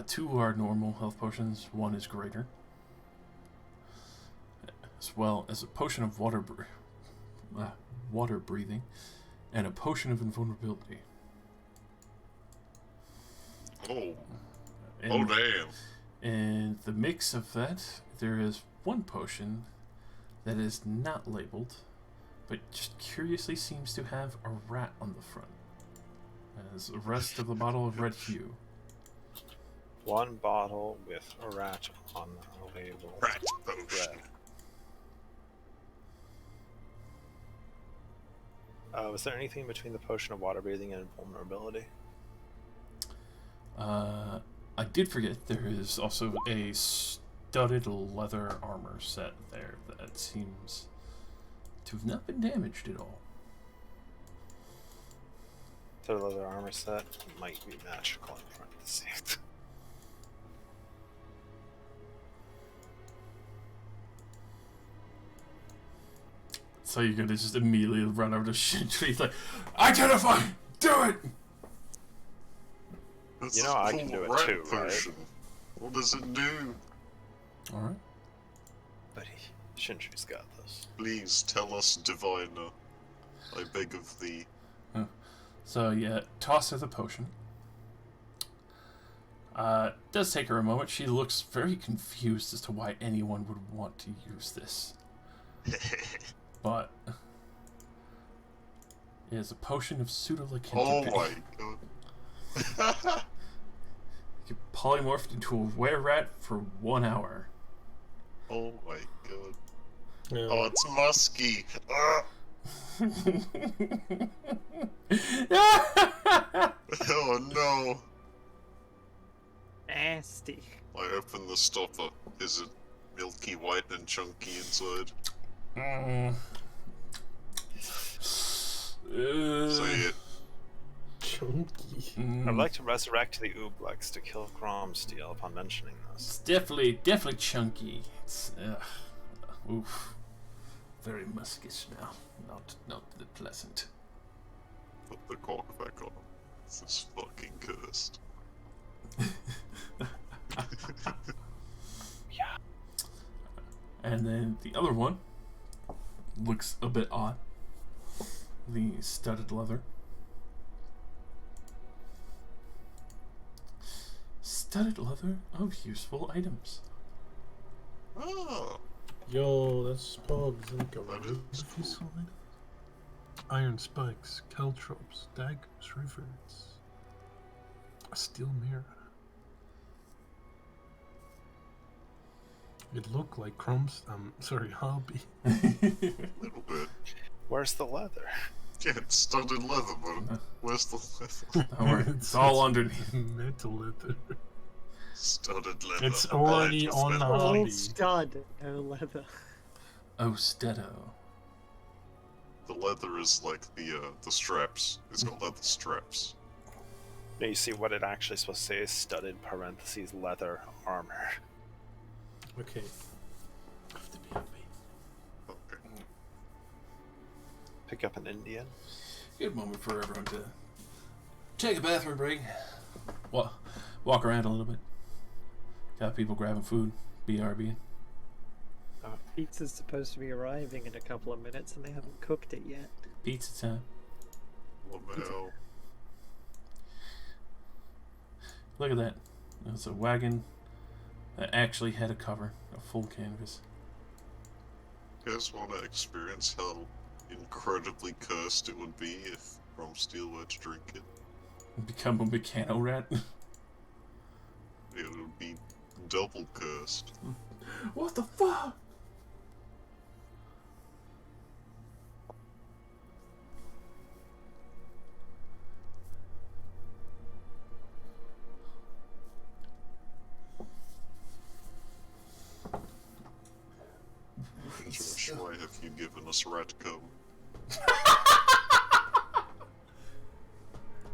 2 are normal health potions, 1 is greater. As well as a potion of water breathing and a potion of invulnerability. Oh. And, Oh, damn. And the mix of that, there is 1 potion that is not labeled, but just curiously seems to have a rat on the front, as the rest of the bottle of red hue. 1 bottle with a rat on the label. Rat potion. Red. Was there anything between the potion of water breathing and invulnerability? I did forget there is also a studded leather armor set there that seems to have not been damaged at all. The leather armor set might be magical in parentheses. So you're gonna just immediately run over to Shintry like, identify! Do it! That's You know, a I can cool do it rat too, right? potion. What does it do? Alright. But Shintry's got this. Please tell us, diviner. I beg of thee. So yeah, toss her the potion. Does take her a moment. She looks very confused as to why anyone would want to use this. But it is a potion of pseudo-lycanthropy. Oh my god. You polymorphed into a were-rat for 1 hour. Oh my god. Yeah. Oh, it's musky. Ah! Oh no. Nasty. I open the stopper. Is it milky white and chunky inside? Say it. Chunky. I'd like to resurrect the Ooblex to kill Gromsteel upon mentioning this. It's definitely chunky. It's oof, very musky smell. Not the pleasant. Put the cork back on. This is fucking cursed. Yeah. And then the other one looks a bit odd. The studded leather. Studded leather of useful items. Oh. Yo, that's Pogs and That Garage. is cool. Iron spikes, caltrops, daggers, rivets. A steel mirror. It looked like Crumb's, hobby. Little bit. Where's the leather? Yeah, it's studded leather, but where's the leather? Don't worry, it's all underneath. Metal leather. Studded leather. It's already Just on the metal. hobby. Old stud, no leather. Oh, Stedo. The leather is like the straps. It's got leather straps. No, you see what it actually is supposed to say is studded parentheses leather armor. Okay. Okay. Pick up an Indian. Good moment for everyone to take a bathroom break. Walk around a little bit. Got people grabbing food. BRB. Pizza's supposed to be arriving in a couple of minutes and they haven't cooked it yet. Pizza time. What the hell? Look at that. It's a wagon that actually had a cover, a full canvas. You guys want to experience how incredibly cursed it would be if Gromsteel were to drink it? Become a mechano rat. It would be double cursed. What the fuck? Josh, why have you given us rat cum?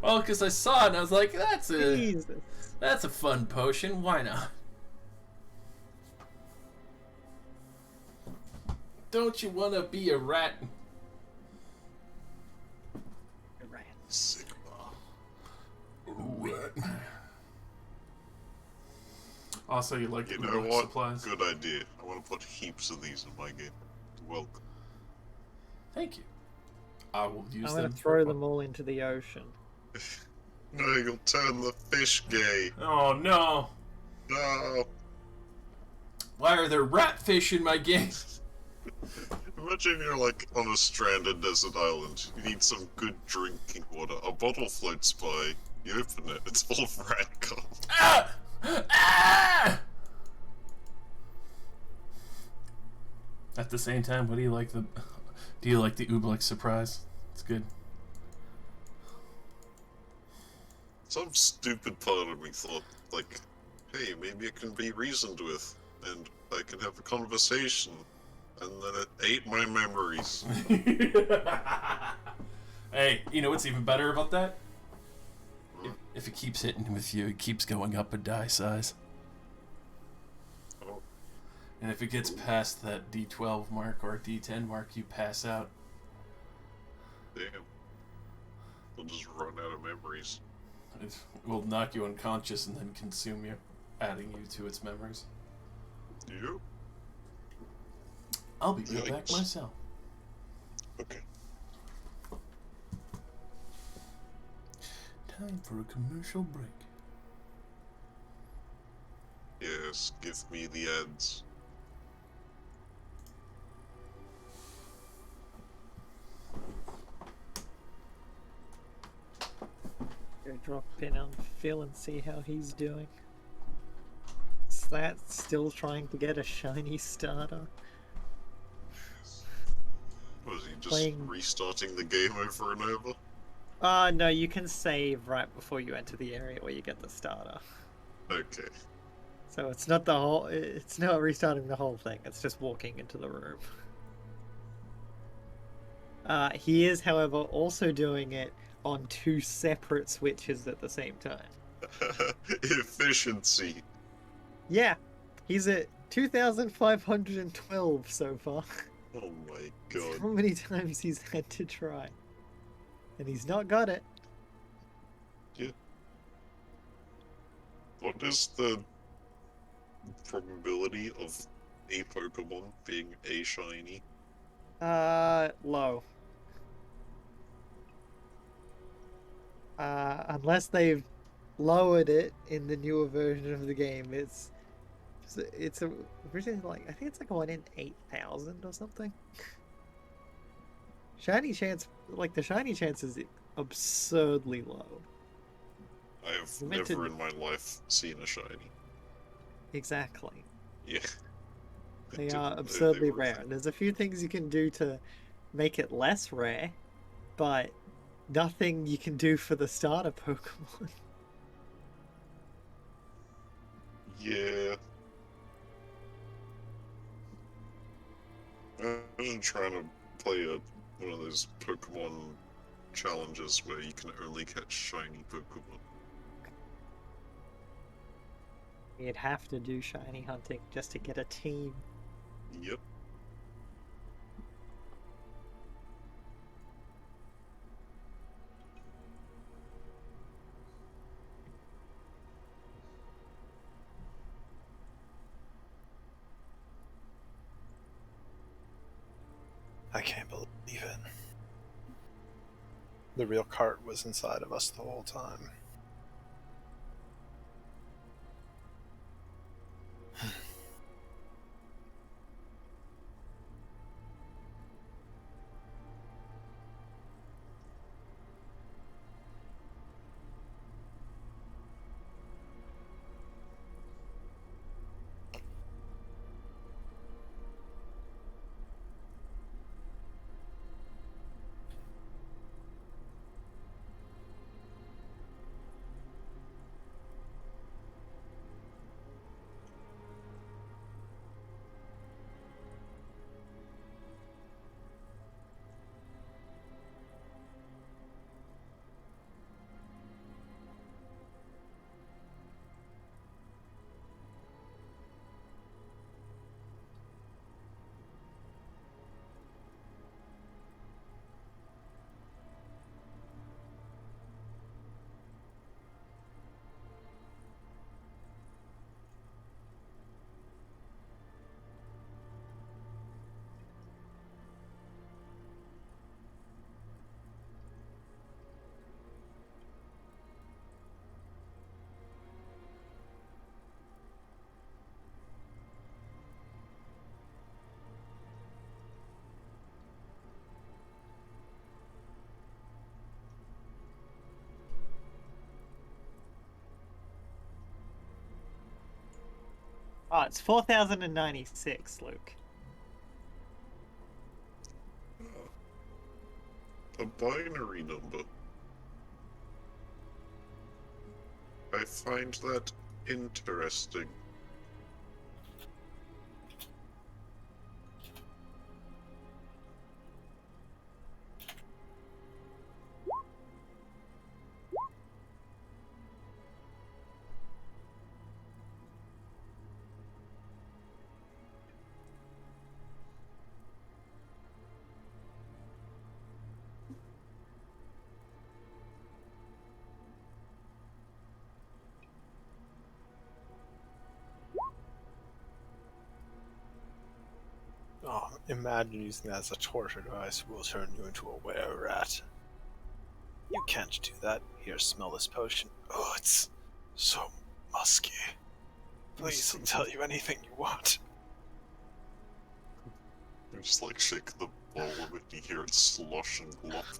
Well, because I saw it and I was like, that's Jesus. a fun potion. Why not? Don't you want to be a rat? Sigma. Rat. Also, you like You the know work what? supplies? Good idea. I want to put heaps of these in my game. You're welcome. Thank you. I will use I'm them. gonna throw them all into the ocean. No, you'll turn the fish gay. Oh no! No. Why are there rat fish in my game? Imagine you're like on a stranded desert island. You need some good drinking water. A bottle floats by. You open it. It's full of rat cum. Ah! Ah! At the same time, what do you like the Ooblex surprise? It's good. Some stupid part of me thought, like, hey, maybe it can be reasoned with, and I can have a conversation, and then it ate my memories. Hey, you know what's even better about that? If it keeps hitting with you, it keeps going up a die size. Oh. And if it gets past that D12 mark or D10 mark, you pass out. Damn. I'll just run out of memories. It will knock you unconscious and then consume you, adding you to its memories. You? I'll be right back myself. Okay. Time for a commercial break. Yes, give me the ads. Go drop in on Phil and see how he's doing. Is that still trying to get a shiny starter? Was he just Playing- restarting the game over and over? No, you can save right before you enter the area where you get the starter. Okay. So it's not the whole. It's not restarting the whole thing. It's just walking into the room. He is, however, also doing it on 2 separate switches at the same time. Efficiency. Yeah, he's at 2,512 so far. Oh my That's god. how many times he's had to try. And he's not got it. Yeah. What is the probability of a Pokemon being a shiny? Low. Unless they've lowered it in the newer version of the game, it's originally like, I think it's like 1 in 8,000 or something. Shiny chance, like the shiny chance is absurdly low. I have You meant never to- in my life seen a shiny. Exactly. Yeah. They didn't are know they absurdly were a rare. thing. There's a few things you can do to make it less rare, but nothing you can do for the starter Pokemon. Yeah. Imagine trying to play one of those Pokemon challenges where you can only catch shiny Pokemon. You'd have to do shiny hunting just to get a team. Yep. I can't believe it. The real cart was inside of us the whole time. Oh, it's 4,096, Luke. a binary number. I find that interesting. Oh, imagine using that as a torture device. We'll turn you into a were-rat. You can't do that. Here, smell this potion. Oh, it's so musky. Please, I'll tell you anything you want. You just like shake the bowl of it and you hear it slosh and glop.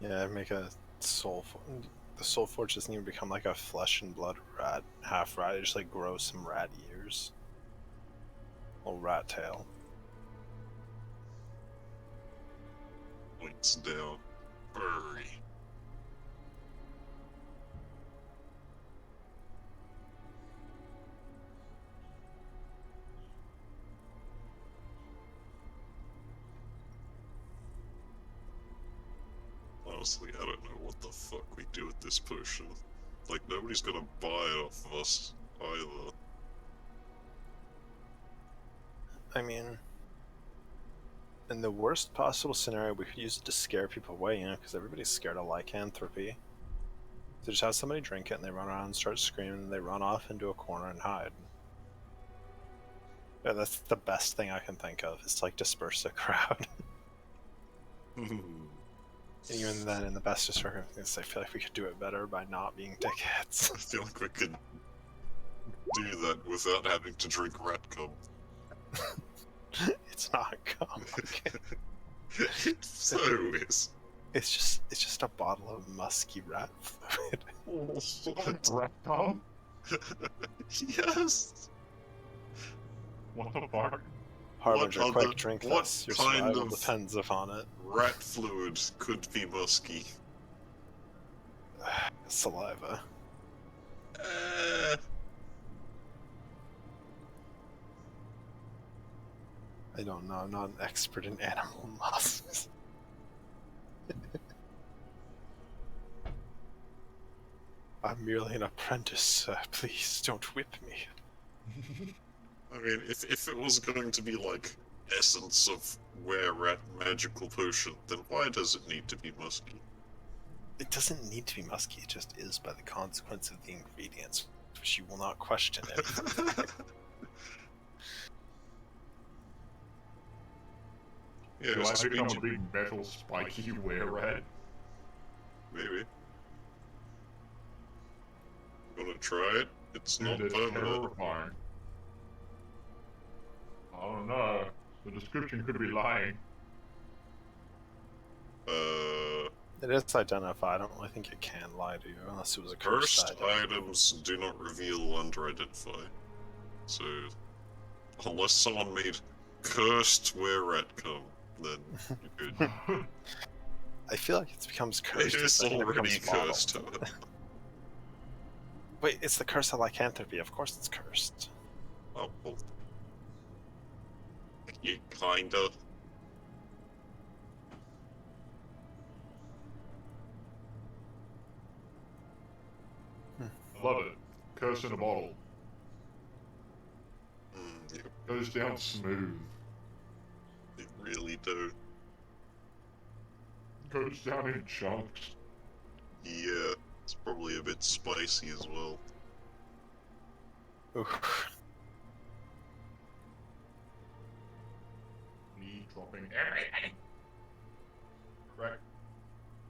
Yeah, make a soul. The soul forge doesn't even become like a flesh and blood rat, half rat. It just like grows some rat ears, little rat tail. Points down. Furry. Honestly, I don't know what the fuck we do with this potion. Like, nobody's gonna buy it off of us either. I mean, in the worst possible scenario, we could use it to scare people away, you know, because everybody's scared of lycanthropy. So just have somebody drink it and they run around and start screaming and they run off into a corner and hide. Yeah, that's the best thing I can think of, is to like disperse the crowd. And even then, in the best of circumstances, I feel like we could do it better by not being dickheads. I feel like we could do that without having to drink rat cum. It's not cum. Okay. It so is. It's just a bottle of musky rat fluid. Rat cum? Yes. What the fuck? Harbinger, What quick, other- drink what this. Your kind survival of- depends upon it. Rat fluid could be musky. Saliva. I don't know, I'm not an expert in animal musks. I'm merely an apprentice, please don't whip me. I mean, if it was going to be like essence of were-rat magical potion, then why does it need to be musky? It doesn't need to be musky, it just is by the consequence of the ingredients, which you will not question it. Yeah, Do I so become a big metal spiky were-rat? maybe. Wanna try it? It's not Dude, that's permanent. terrifying. I don't know. The description could be lying. It is identified, I don't really think it can lie to you, unless it was a cursed Cursed item. items do not reveal under identify. So, unless someone made cursed were-rat cum, then you're good. I feel like it becomes cursed. It the is second already becomes modeled. cursed. Wait, it's the curse of lycanthropy. Of course, it's cursed. Oh, well. You kinda. I love it. Curse in a bottle. You Goes down smooth. really do. Goes down in chunks. Yeah, it's probably a bit spicy as well. Oof. Me dropping everything. Correct.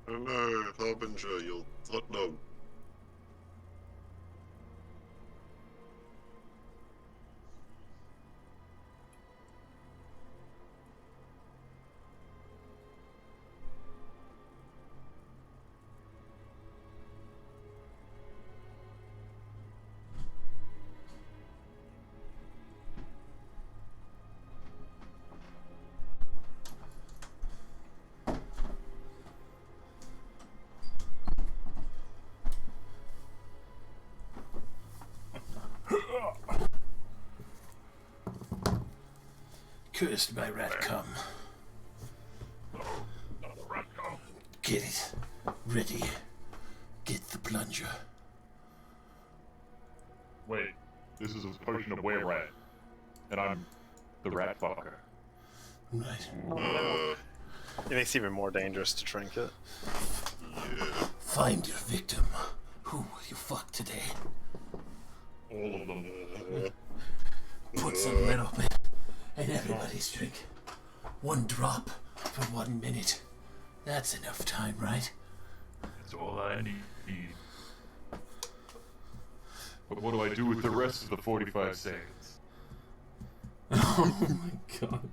Oh no, Harbinger, you'll... Oh, no. Cursed by rat cum. No, not the rat come. Get it. Ready. Get the plunger. Wait, this is a potion of were rat. And I'm the rat fucker. Right. It makes it even more dangerous to drink it. Find your victim. Who will you fuck today? All of them. Put some red up it, and everybody's drink. 1 drop for 1 minute. That's enough time, right? That's all I need. But what do I do with the rest of the 45 seconds? Oh my god.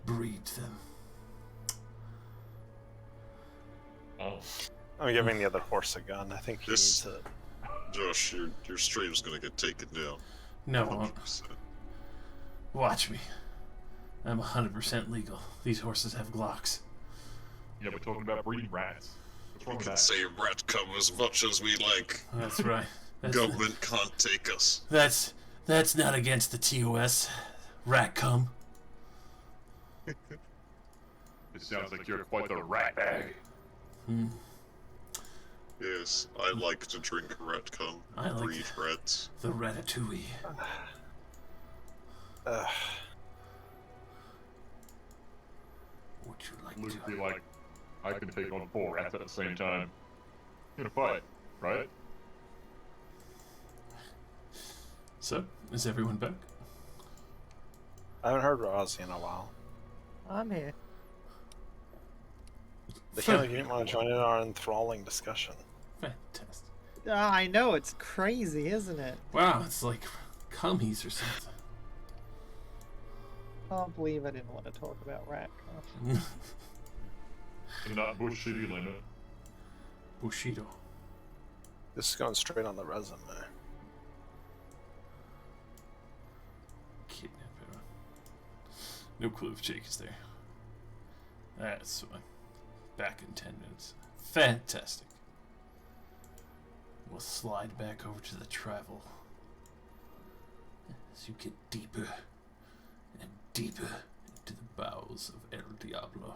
Breed them. Oh. I'm giving the other horse a gun. I think he This- needs it. Josh, your stream's gonna get taken down. No, it won't. 100%. Watch me. I'm 100% legal. These horses have Glocks. Yeah, we're talking about breeding rats. What's We wrong with can that? say rat cum as much as we like. That's right. Government can't take us. That's not against the TOS. Rat cum. It sounds like you're quite the rat bag. Hmm. Yes, I like to drink rat cum. I like Breed rats. The ratatouille. Would you like Luke, to? be like, I can take on 4 rats at the same time. In a fight, right? So, is everyone back? I haven't heard Rozzy in a while. I'm here. They can't like you didn't want to join in our enthralling discussion. Fantastic. I know, it's crazy, isn't it? Wow, it's like cummies or something. Can't believe I didn't want to talk about rat. And not Bushido, Linda. Bushido. This is going straight on the resume. Kidnap everyone. No clue if Jake is there. That's fine. Back in 10 minutes. Fantastic. We'll slide back over to the travel. As you get deeper and deeper into the bowels of El Diablo.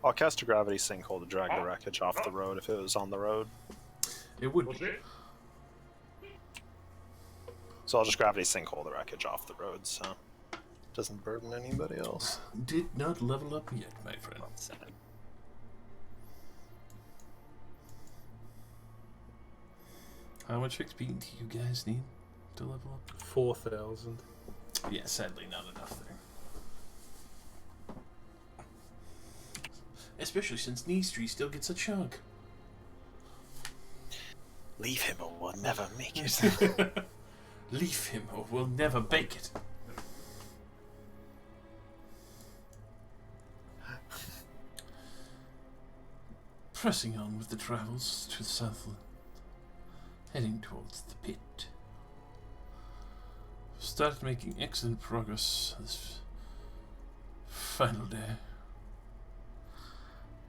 I'll cast a gravity sinkhole to drag the wreckage off the road if it was on the road. It would What's be. it? So I'll just gravity sinkhole the wreckage off the road, so it doesn't burden anybody else. Did not level up yet, my friend. How much XP do you guys need to level up? 4,000. Yeah, sadly not enough there. Especially since Neestree still gets a chunk. Leave him or we'll never make it. Leave him or we'll never bake it. Pressing on with the travels to the southland, heading towards the pit. Started making excellent progress this final day.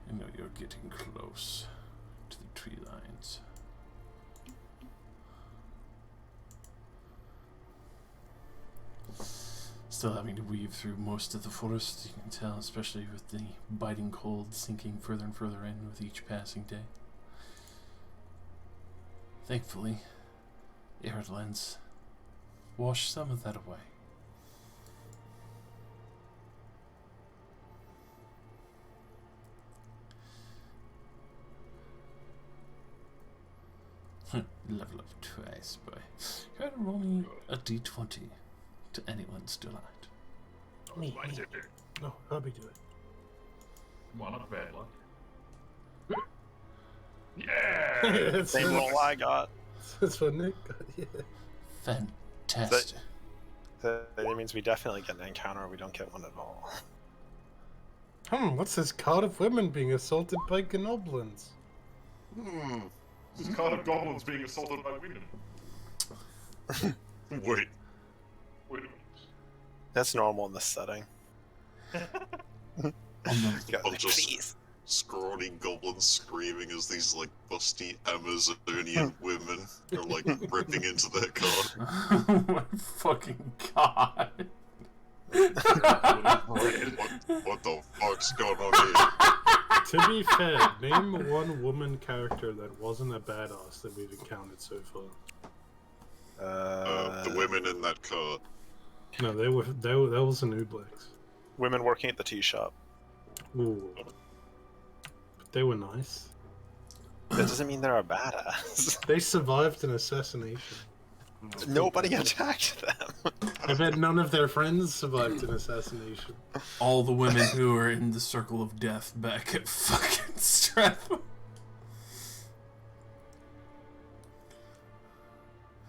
I know you're getting close to the tree lines. Still having to weave through most of the forest, you can tell, especially with the biting cold sinking further and further in with each passing day. Thankfully, arid lands wash some of that away. Level up twice, boy. Go ahead and roll me a d20 to anyone's delight. Me. No, I'll be doing it. Come on, not bad luck. Yeah! That's Same roll I got. That's what Nick got, yeah. Fantastic. That means we definitely get an encounter or we don't get one at all. What's this cult of women being assaulted by gnoblins? This is card of goblins being assaulted by women. Wait. Wait a minute. That's normal in this setting. I'll just scrawny goblins screaming as these, like, busty Amazonian women are, like, ripping into their car. Oh my fucking god. What the fuck's going on here? To be fair, name one woman character that wasn't a badass that we've encountered so far. The women in that car. No, that was an Ublex. Women working at the tea shop. Ooh. But they were nice. That doesn't mean they're a badass. They survived an assassination. Nobody attacked them. I bet none of their friends survived an assassination. All the women who were in the circle of death back at fucking Stratham.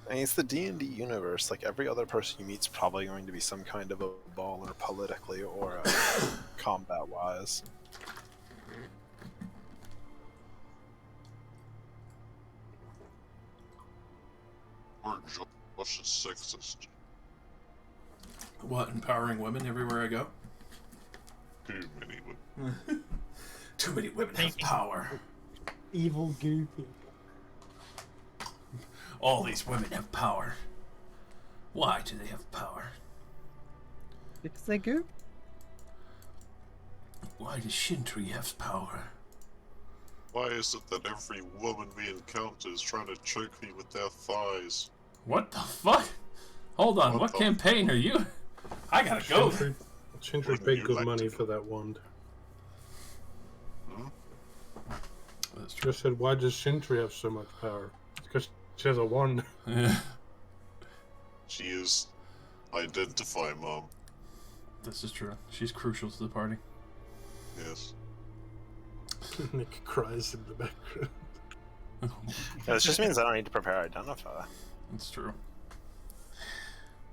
I mean, it's the D&D universe. Like, every other person you meet's probably going to be some kind of a baller politically or combat-wise. What's sexist? What, empowering women everywhere I go? Too many women. Too many women have power. Evil goo people. All these women have power. Why do they have power? Because they goo. Why does Shintri have power? Why is it that every woman we encounter is trying to choke me with their thighs? What the fuck? Hold on, what campaign are you? I gotta go. Shintri paid good money for that wand. Just said, why does Shintri have so much power? It's because she has a wand. Yeah. She is Identify Mom. This is true. She's crucial to the party. Yes. Nick cries in the background. Yeah, this just means I don't need to prepare Identify. It's true.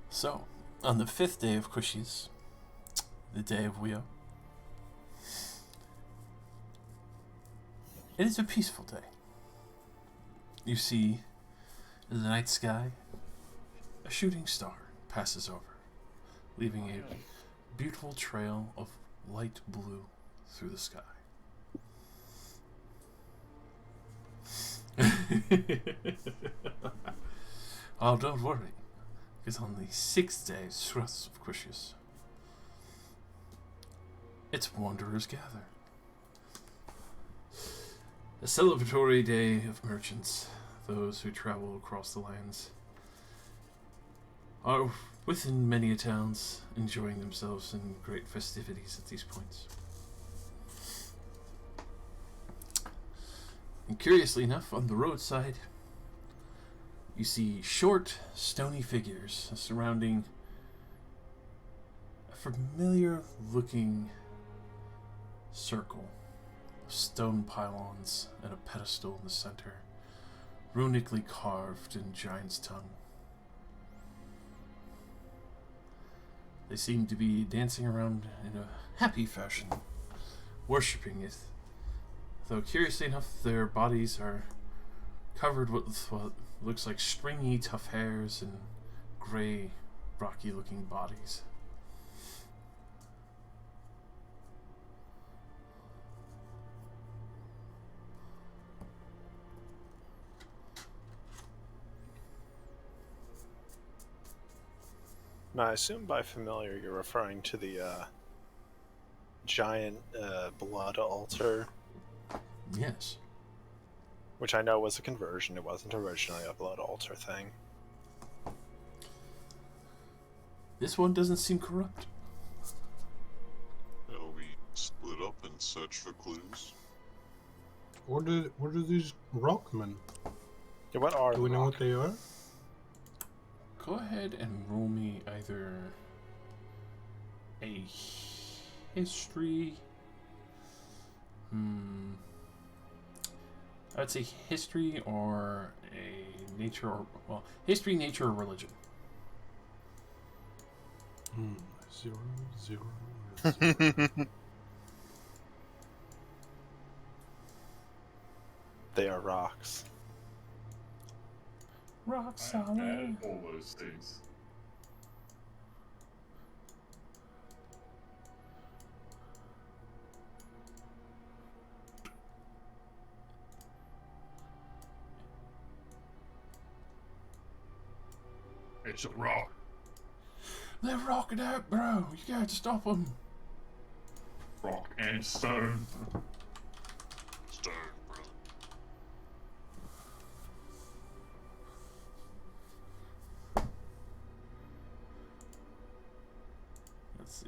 So, on the 5th day of Kushi's, the day of Weo, it is a peaceful day. You see, in the night sky, a shooting star passes over, leaving a beautiful trail of light blue through the sky. Oh, don't worry, because on the 6th day, Sruths of Kushi's, it's Wanderers Gather. A celebratory day of merchants, those who travel across the lands, are within many towns, enjoying themselves in great festivities at these points. And curiously enough, on the roadside, you see short, stony figures surrounding a familiar-looking circle of stone pylons and a pedestal in the center, runically carved in giant's tongue. They seem to be dancing around in a happy fashion, worshipping it. Though curiously enough, their bodies are covered with what looks like stringy, tough hairs and gray, rocky-looking bodies. Now, I assume by familiar you're referring to the giant blood altar. Yes. Which I know was a conversion. It wasn't originally a blood altar thing. This one doesn't seem corrupt. Shall we split up and search for clues? What are these rockmen? Yeah, what are Do we know what they are? Go ahead and roll me either a history. I would say history or a nature, or well, history, nature, or religion. 0, 0, 0. They are rocks. Rock I solid. add all those things. It's a rock. They're rocking out, bro. You got to stop them. Rock and stone. Stone, brother. Let's see.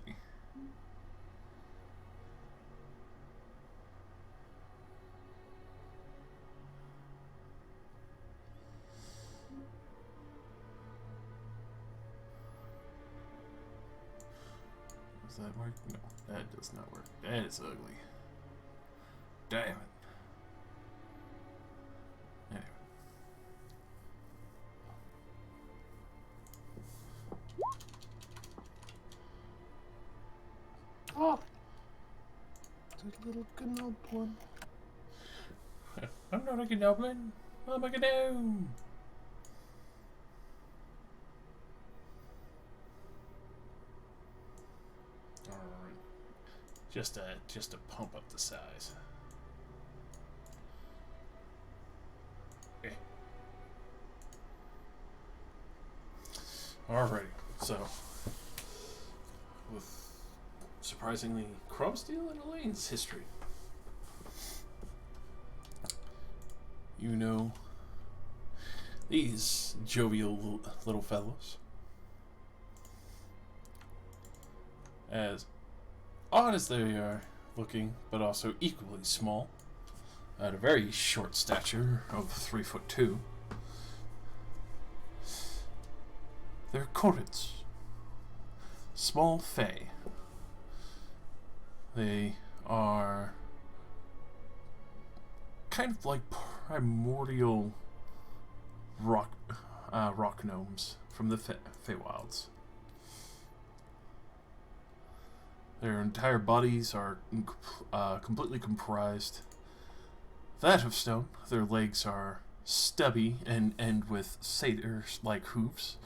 Does that work? No, that does not work. That is ugly. Damn it. Anyway. Oh! It's a little goblin. I'm not a goblin. I'm a gnome. Alright. Just to pump up the size. Okay. Alrighty. So with surprisingly Crumsteel and Elaine's history. You know these jovial little fellows. As odd as they are looking, but also equally small, at a very short stature of 3'2". They're Corrids, small fae. They are kind of like primordial rock gnomes from the Feywilds. Their entire bodies are completely comprised that of stone. Their legs are stubby and end with satyr-like hooves,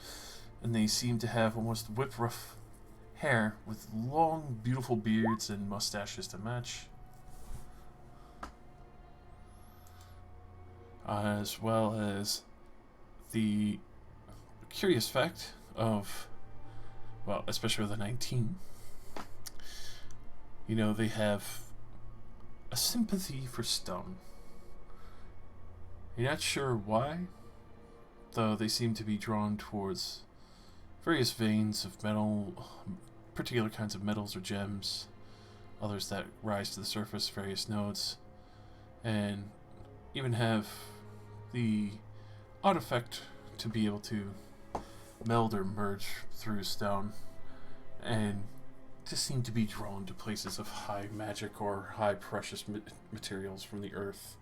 and they seem to have almost whip-rough hair with long, beautiful beards and mustaches to match. As well as the curious fact of, well, especially with the 19, you know, they have a sympathy for stone. You're not sure why, though they seem to be drawn towards various veins of metal, particular kinds of metals or gems, others that rise to the surface, various nodes, and even have the odd effect to be able to meld or merge through stone, and just seem to be drawn to places of high magic or high precious materials from the earth.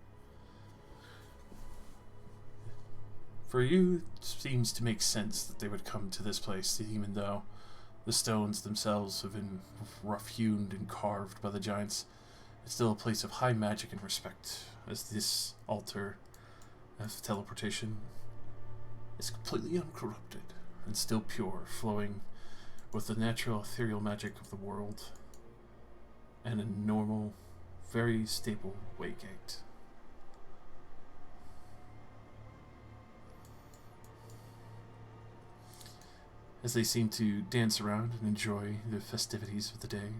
For you, it seems to make sense that they would come to this place, even though the stones themselves have been rough-hewn and carved by the giants. It's still a place of high magic and respect, as this altar of teleportation is completely uncorrupted and still pure, flowing with the natural ethereal magic of the world and a normal, very stable waygate. As they seem to dance around and enjoy the festivities of the day,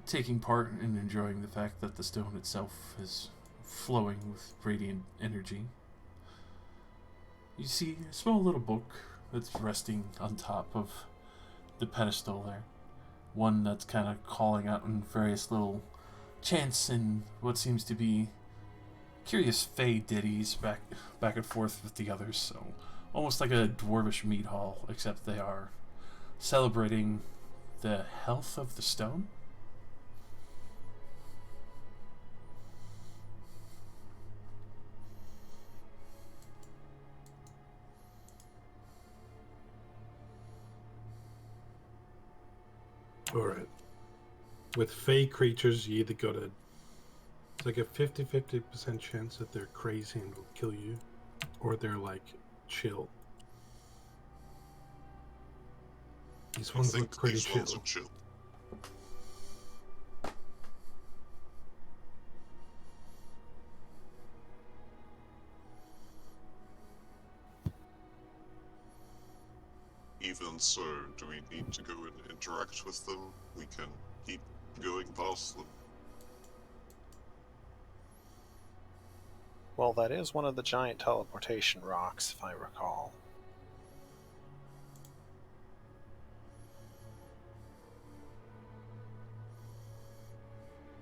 taking part in enjoying the fact that the stone itself is flowing with radiant energy. You see a small little book that's resting on top of the pedestal there. One that's kind of calling out in various little chants and what seems to be curious fey ditties back and forth with the others, so almost like a dwarvish mead hall, except they are celebrating the health of the stone. Alright. With fey creatures, you either gotta... It's like a 50-50% chance that they're crazy and will kill you, or they're like chill. These I ones think look pretty these chill. ones are chill. even so, do we need to go and interact with them? We can keep going past them. Well, that is one of the giant teleportation rocks, if I recall.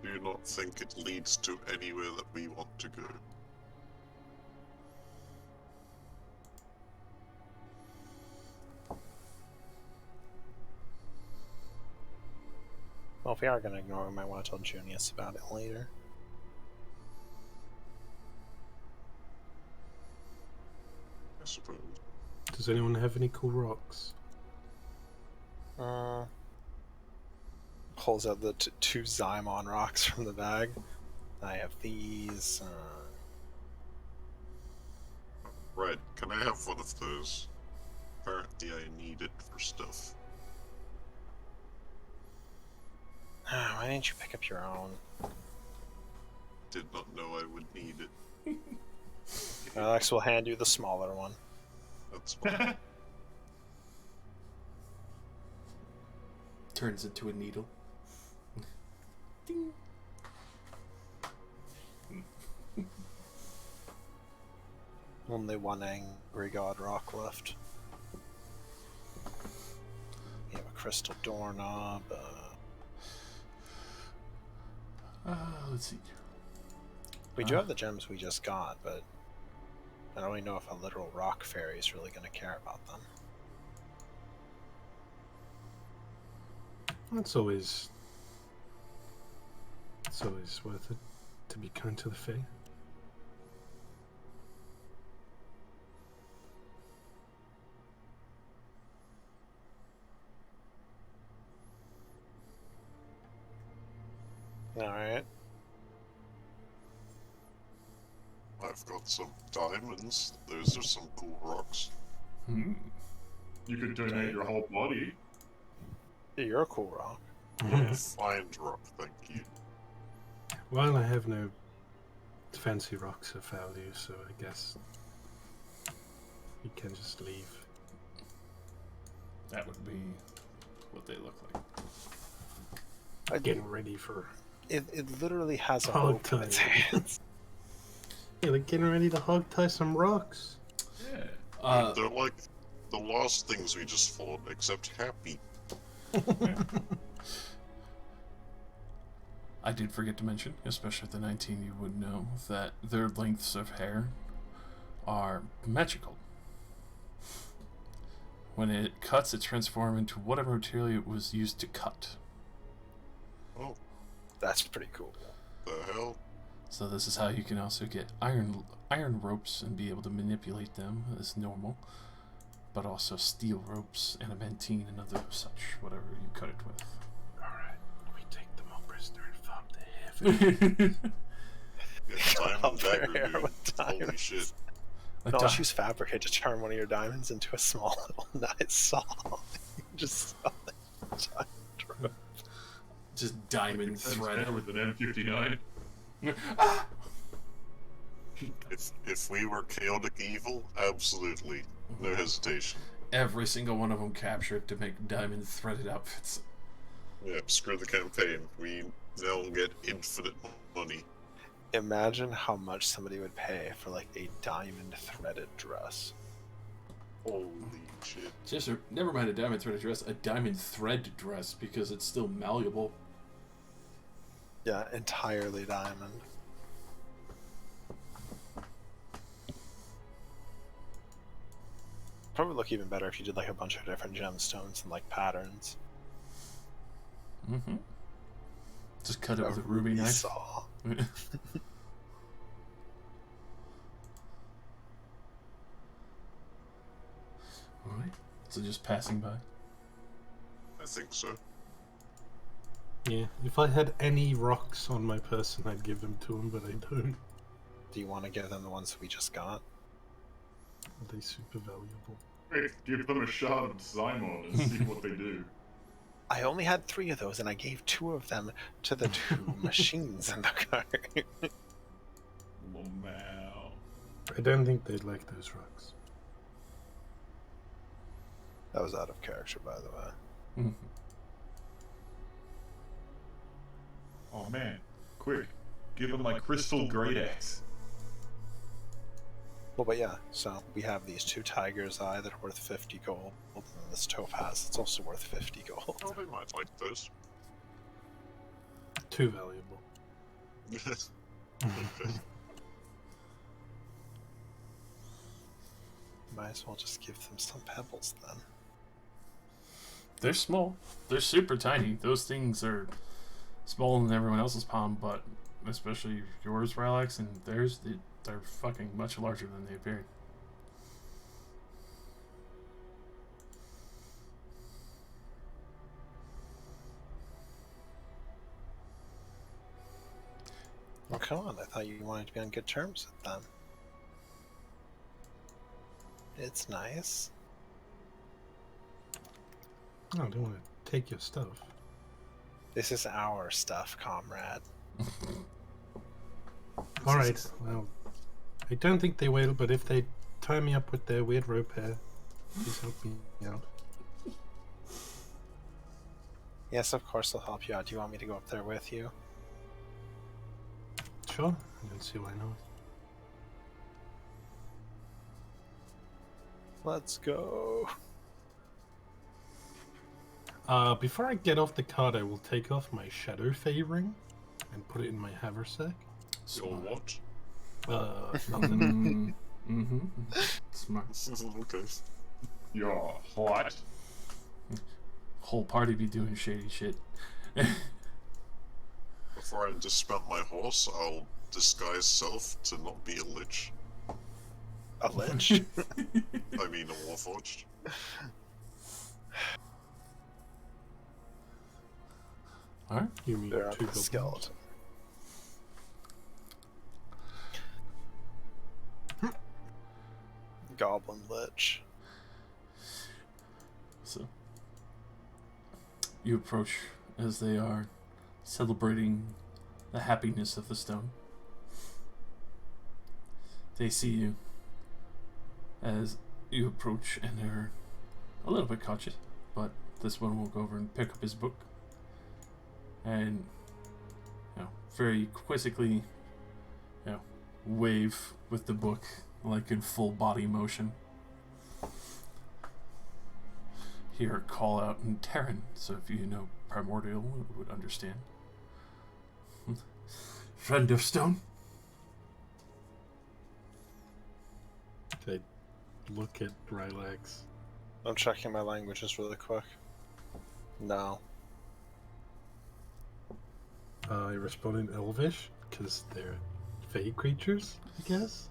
Do you not think it leads to anywhere that we want to go? Well, if we are going to ignore him, I want to tell Junius about it later. I suppose. Does anyone have any cool rocks? Pulls out the two Xymon rocks from the bag. I have these. Right, can I have one of those? Apparently I need it for stuff. Why didn't you pick up your own? Did not know I would need it. Alex will hand you the smaller one. That's fine. Turns into a needle. Ding. Only one angry god rock left. We have a crystal doorknob. Let's see. We do have the gems we just got, but I don't really know if a literal rock fairy is really going to care about them. It's always worth it to be kind to the Fae. Alright. I've got some diamonds. Those are some cool rocks. You could donate your whole body. You're a cool rock. Fine rock, thank you. Well, I have no fancy rocks of value, so I guess you can just leave. That would be what they look like. Getting ready for It literally has a hog rope in its tie. hands. Yeah, like getting ready to hog tie some rocks. Yeah. They're like the last things we just fought, except happy. I did forget to mention, especially at the 19, you would know that their lengths of hair are magical. When it cuts, it transforms into whatever material it was used to cut. Oh, That's pretty cool. the hell? So this is how you can also get iron ropes and be able to manipulate them as normal, but also steel ropes, adamantine, and other such, whatever you cut it with. Alright, we take them all prisoner and farm to heaven. Yeah, diamond Up their dagger, hair dude. with Holy diamonds. shit. No, let's use fabricate to turn one of your diamonds into a small little nice saw. Just sell it. Just diamond thread. With an M59. If we were chaotic evil, absolutely. No hesitation. Every single one of them captured to make diamond threaded outfits. Yeah, screw the campaign. We now get infinite money. Imagine how much somebody would pay for like a diamond threaded dress. Holy shit. Just never mind a diamond threaded dress, a diamond thread dress, because it's still malleable. Yeah, entirely diamond. Probably look even better if you did like a bunch of different gemstones and like patterns. Mm-hmm. Just cut it with a ruby knife. Saw. Alright, so just passing by. I think so. Yeah, if I had any rocks on my person, I'd give them to him, but I don't. Do you want to give them the ones we just got? Are they super valuable? Hey, give them a shot of Xymon and see what they do. I only had 3 of those, and I gave 2 of them to the 2 machines in the car. Wow. I don't think they'd like those rocks. That was out of character, by the way. Mhm. Oh man, quick, give him my crystal great axe. Well, but yeah, so we have these 2 tiger's eye that are worth 50 gold, and this topaz that's also worth 50 gold. Oh, they might like those. Too valuable. Okay. Might as well just give them some pebbles then. They're small. They're super tiny. Those things are smaller than everyone else's palm, but especially yours, Rylax, and theirs, they're fucking much larger than they appear. Well, come on, I thought you wanted to be on good terms with them. It's nice. No, I don't want to take your stuff. This is our stuff, comrade. Alright, well, I don't think they will, but if they tie me up with their weird rope hair, please help me out. Yes, of course they'll help you out. Do you want me to go up there with you? Sure, I don't see why not. Let's go. Before I get off the cart, I will take off my shadow favoring and put it in my haversack. Your what? Nothing. Smart. Okay. You're hot. Whole party be doing shady shit. Before I dismount my horse, I'll disguise self to not be a lich. A lich? I mean a warforged. Alright. You mean They're two a skeleton. Goblin lich. So you approach as they are celebrating the happiness of the stone. They see you as you approach, and they're a little bit cautious, but this one will go over and pick up his book and, very quizzically, wave with the book like in full body motion. Hear a call out in Terran, so if you know Primordial, you would understand. Friend of Stone? They look at Rylax. I'm checking my languages really quick. No. I respond in Elvish, because they're fey creatures, I guess?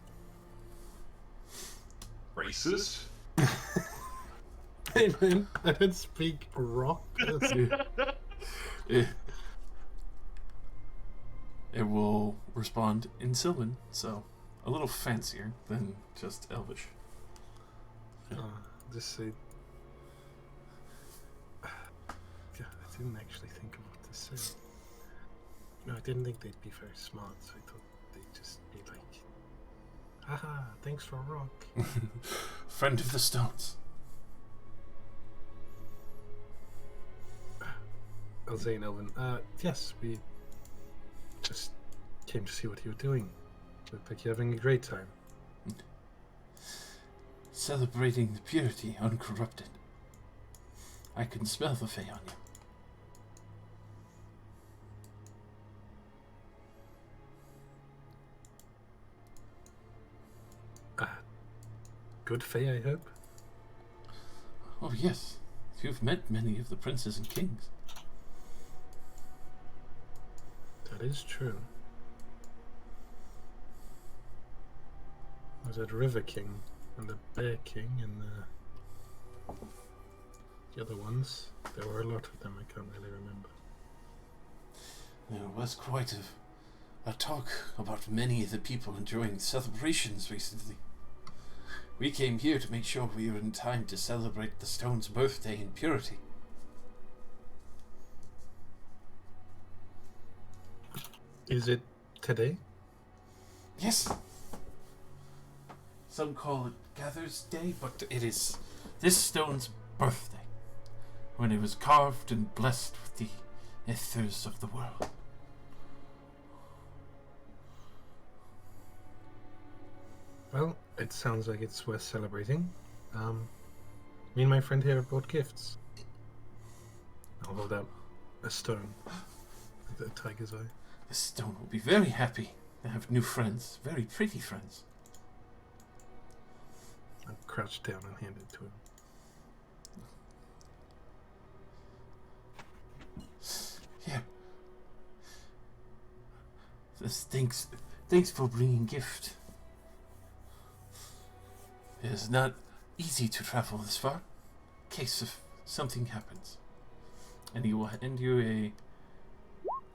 Racist? Hey man, I didn't speak rock. It will respond in Sylvan, so a little fancier than just Elvish. Just say... Yeah, I didn't actually think of what to say. No, I didn't think they'd be very smart, so I thought they'd just be like, haha, thanks for a rock. Friend of the Stones. I'll say in Elven, yes, we just came to see what you were doing. Looked like you're having a great time. Celebrating the purity uncorrupted. I can smell the Fae on you. Good Fae, I hope? Oh yes, you've met many of the princes and kings. That is true. There's that River King, and the Bear King, and the other ones. There were a lot of them, I can't really remember. There was quite a talk about many of the people enjoying celebrations recently. We came here to make sure we were in time to celebrate the stone's birthday in purity. Is it today? Yes. Some call it Gather's Day, but it is this stone's birthday, when it was carved and blessed with the ethers of the world. Well, it sounds like it's worth celebrating. Me and my friend here have brought gifts. I'll hold out a stone with the tiger's eye. The stone will be very happy to have new friends, very pretty friends. I'll crouch down and hand it to him. Here. Thanks for bringing gift. It is not easy to travel this far, in case if something happens. And he will hand you a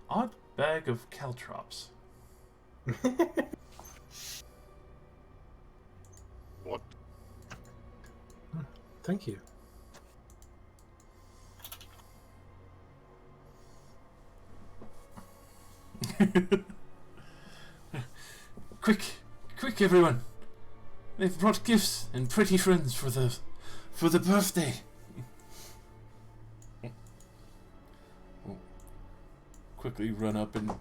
odd bag of caltrops. What? Thank you. Quick, everyone! They've brought gifts and pretty friends for the birthday. Quickly run up and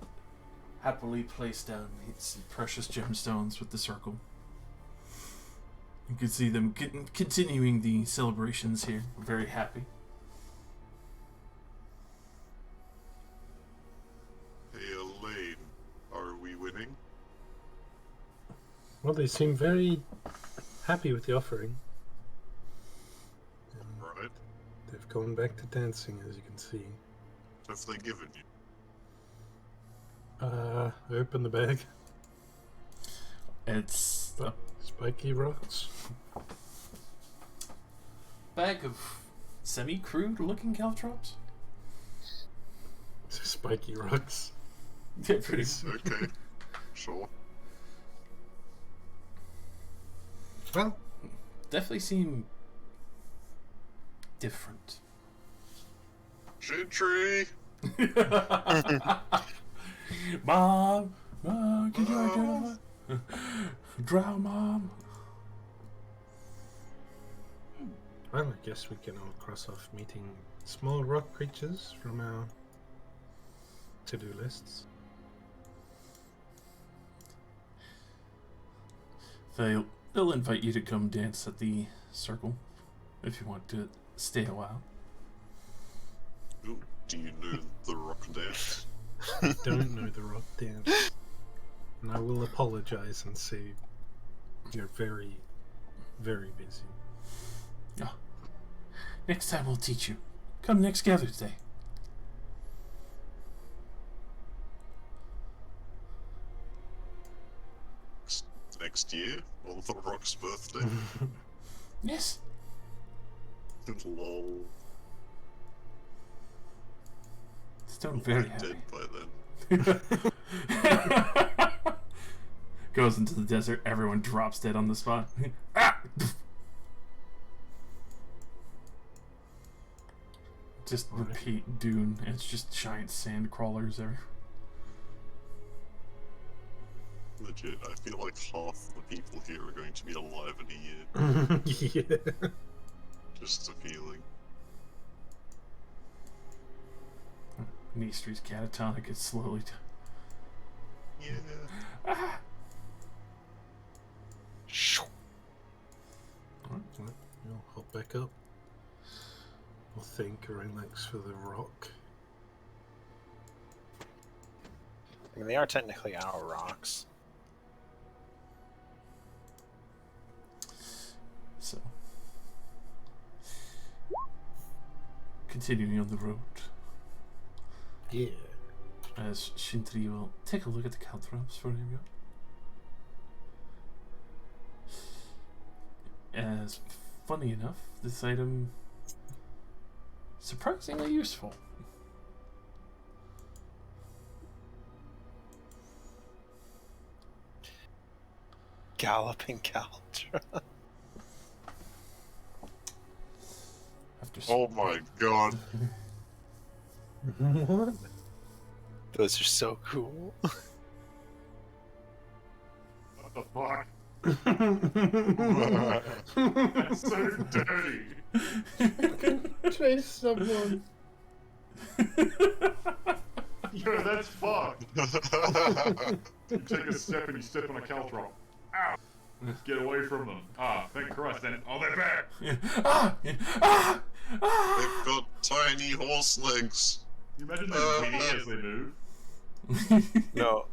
happily place down its precious gemstones with the circle. You can see them continuing the celebrations here. Very happy. Hey, Elaine, are we winning? Well, they seem very happy with the offering. Right. They've gone back to dancing, as you can see. What have they given you? I open the bag. It's a Spiky rocks. bag of semi-crude looking caltrops. Spiky rocks. Yeah, pretty. Okay, sure. Well, Definitely seem different. Shade tree! Mom, can you identify? Drow, Mom. well, I guess we can all cross off meeting small rock creatures from our to-do lists. They'll invite you to come dance at the circle if you want to stay a while. Ooh, do you know the rock dance? I don't know the rock dance. And I will apologize and say you're very, very busy. Oh. Next time we'll teach you. Come next Gather's Day. Next year, on the rock's birthday. Yes. Lol. Stone very happy. Dead by then. Goes into the desert. Everyone drops dead on the spot. Ah! Just repeat Dune. It's just giant sand crawlers everywhere. Legit, I feel like half the people here are going to be alive in a year. Yeah. Just a feeling. Nistre's catatonic is slowly. Yeah. Ah! Alright, you'll hop back up. I'll think or relax for the rock. I mean, they are technically our rocks. So, continuing on the road, Yeah. as Shintri will take a look at the caltrops for you. As funny enough, this item surprisingly useful. Galloping Couch. Oh my god. What? Those are so cool. What the fuck? That's so dirty. Chase someone. Yo, that's fucked. You take a step and you step on a caltrop. Ow! Get away from them. Ah, thank Christ. Then, oh, they're back. They've got tiny horse legs. You imagine them whinny as they move? No.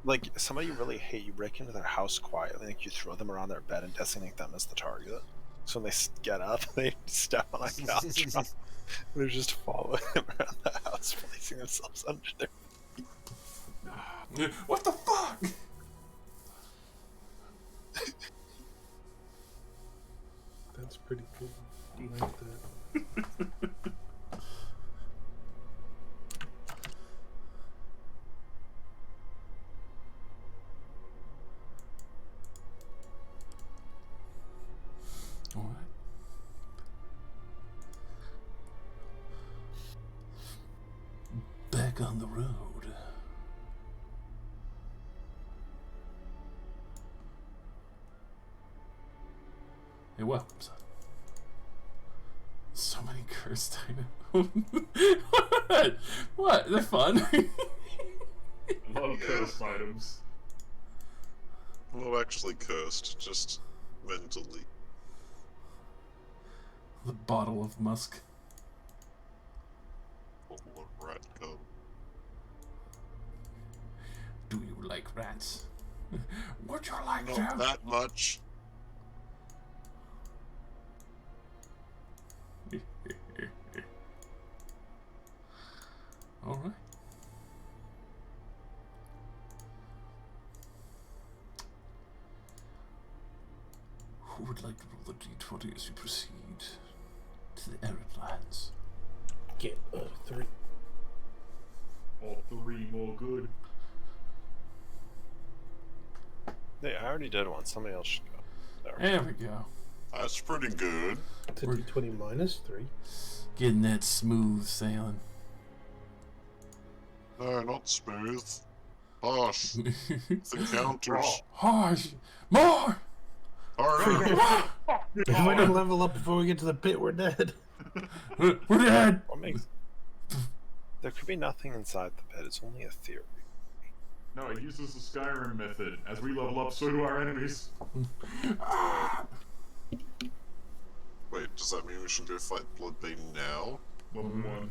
Like, somebody you really hate, you break into their house quietly, like you throw them around their bed and designate them as the target. So when they get up, they step on a couch. They're just following them around the house, placing themselves under their feet. What the fuck? That's pretty cool. I like that. All right. Back on the road. Hey, welcome, son. So many cursed items. What? What? They're fun. I love cursed items. Not actually cursed, just mentally. The bottle of musk. Oh, a rat gun. Do you like rats? Would you like Not to? that much. All right. Who would like to roll the d20 as you proceed to the arid lands? Get 3. Or 3 more good. Hey, I already did one. Somebody else should go. There we go. That's pretty good. To d20 minus 3. Getting that smooth sailing. No, not smooth. Harsh. The counters. Harsh! More! Harder. If we don't level up before we get to the pit, we're dead. We're dead! What makes... There could be nothing inside the pit. It's only a theory. No, it uses the Skyrim method. As we level up, so do our enemies. Wait, does that mean we should go fight Bloodbane now? Level 1.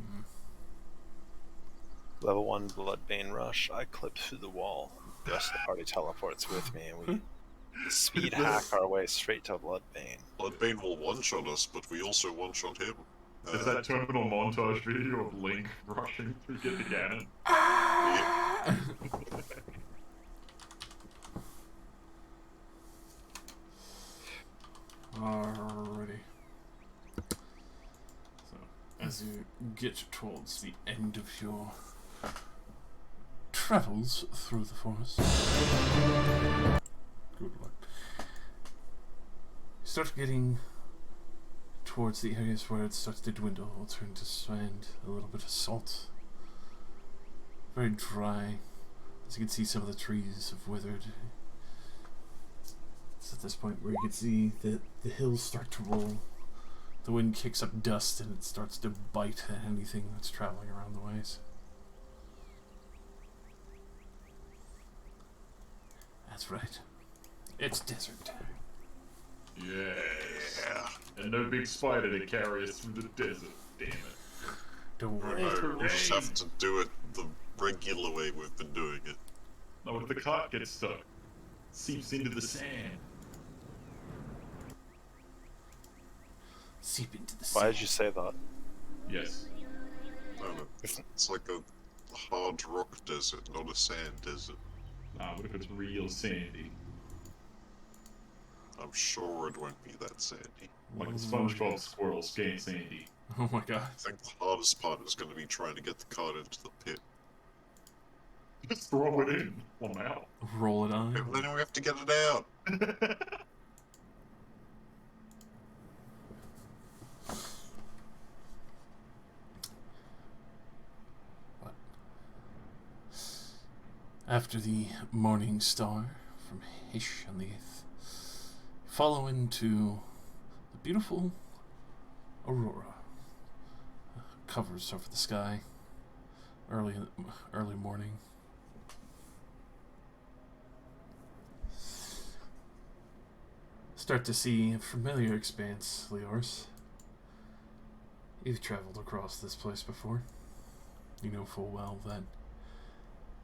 Level 1 Bloodbane Rush. I clip through the wall. The rest of the party teleports with me, and we speed hack our way straight to Bloodbane. Bloodbane will one-shot us, but we also one-shot him. There's that terminal montage video of Link rushing to get the cannon. Alrighty. So, as you get towards the end of your travels through the forest, good luck. You start getting towards the areas where it starts to dwindle, turn to sand, a little bit of salt. Very dry. As you can see, some of the trees have withered. It's at this point where you can see the hills start to roll. The wind kicks up dust and it starts to bite at anything that's traveling around the ways. That's right. It's desert time. Yeah. And no big spider to carry us through the desert. Damn it. Don't worry. No, we just have to do it the regular way we've been doing it. No, if the cart gets stuck, it seeps into the sand. Seep into the Why sand. did you say that? Yes. No, it's like a hard rock desert, not a sand desert. Nah, what if it's real sandy? I'm sure it won't be that sandy. Like the SpongeBob squirrel skate sandy. Oh my god. I think the hardest part is going to be trying to get the cart into the pit. Just throw it in. I'm out. Roll it on. And then we have to get it out. What? After the morning star from Hish on the 8th follow into the beautiful aurora. Covers over the sky. Early morning. Start to see a familiar expanse, Leors. You've traveled across this place before. You know full well that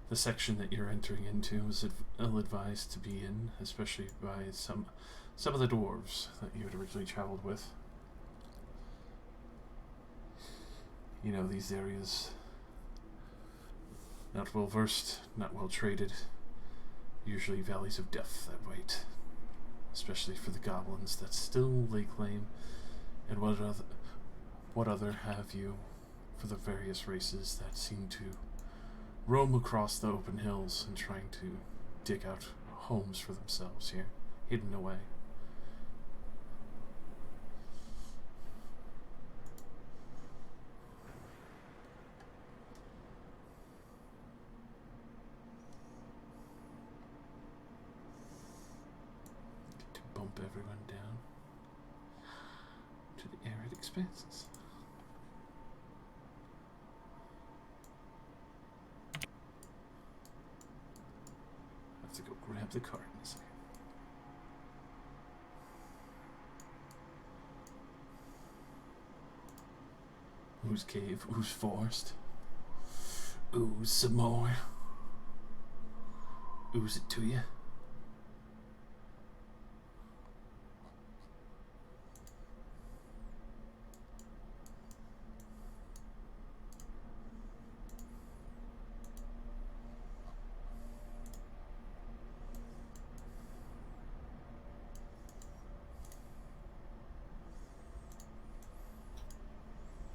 the section that you're entering into is ill-advised to be in, especially by some of the dwarves that you had originally traveled with. You know, these areas, not well versed, not well traded, usually valleys of death that wait, especially for the goblins that still lay claim, and what other have you for the various races that seem to roam across the open hills and trying to dig out homes for themselves here, hidden away. To bump everyone down to the arid expanses. To go grab the cart in a second. Who's cave? Who's forest? Ooze some more. Ooze it to you.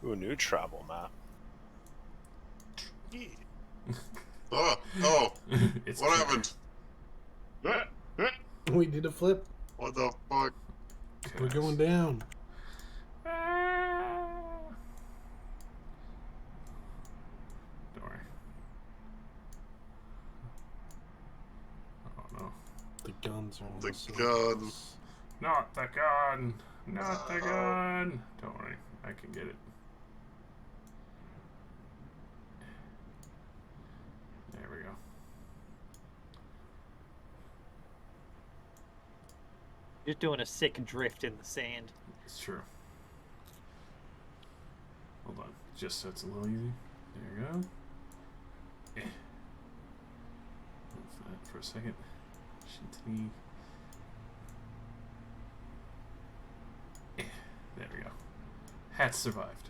Ooh, new travel map. Oh, It's what happened? We did a flip. What the fuck? We're going down. Don't worry. Oh no. The guns are The gun. Not the gun! Not the gun! Don't worry, I can get it. There we go. You're doing a sick drift in the sand. It's true. Hold on, just so it's a little easy. There you go. Move that for a second. Shintini. There we go. Hat survived.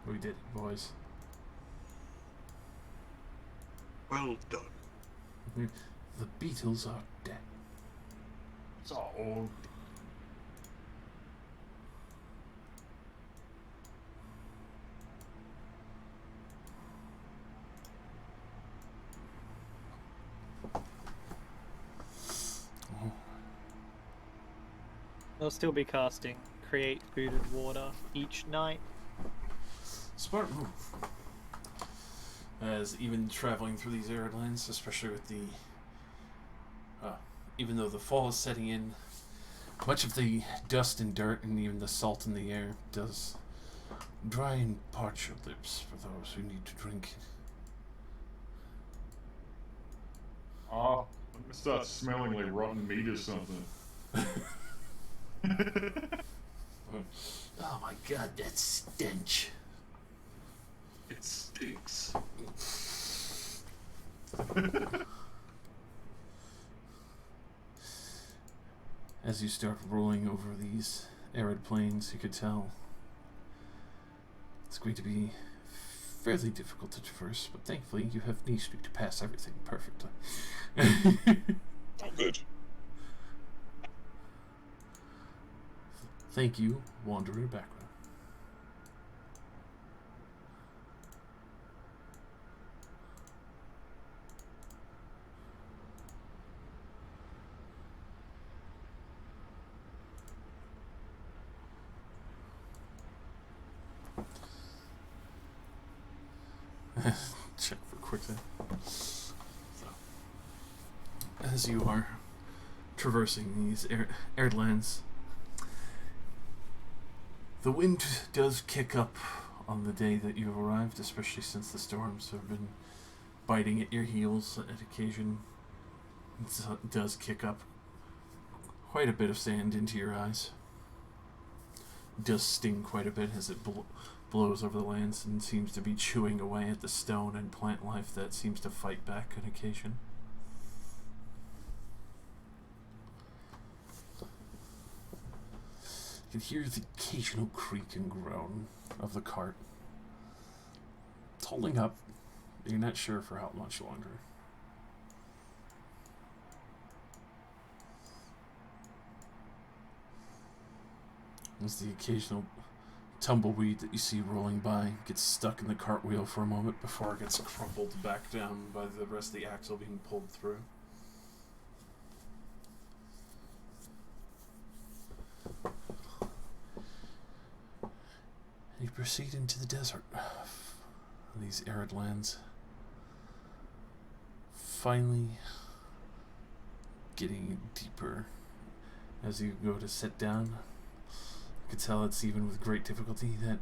We did it, boys. Well done. The beetles are dead. So, They'll still be casting Create Food and Water each night. Smart move. As even traveling through these arid lands, especially with the even though the fall is setting in, much of the dust and dirt and even the salt in the air does dry and parch your lips for those who need to drink. let me start smelling like rotten meat or something. Oh my god, that stench. It stinks. As you start rolling over these arid plains, you could tell it's going to be fairly difficult to traverse, but thankfully you have Nishri to pass everything perfectly. Oh, good. Thank you, Wanderer Backrow. Check for quick then. So, as you are traversing these arid lands. The wind does kick up on the day that you've arrived, especially since the storms have been biting at your heels at occasion. It does kick up quite a bit of sand into your eyes. It does sting quite a bit as it blows over the lands and seems to be chewing away at the stone and plant life that seems to fight back on occasion. You can hear the occasional creak and groan of the cart. It's holding up. You're not sure for how much longer. As the occasional tumbleweed that you see rolling by gets stuck in the cartwheel for a moment before it gets crumpled back down by the rest of the axle being pulled through. You proceed into the desert, these arid lands. Finally getting deeper as you go to sit down. You can tell it's even with great difficulty that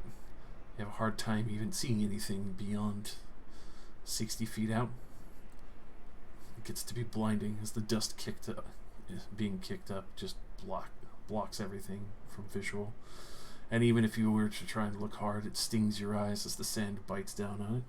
you have a hard time even seeing anything beyond 60 feet out. It gets to be blinding as the dust being kicked up just blocks everything from visual. And even if you were to try and look hard, it stings your eyes as the sand bites down on it.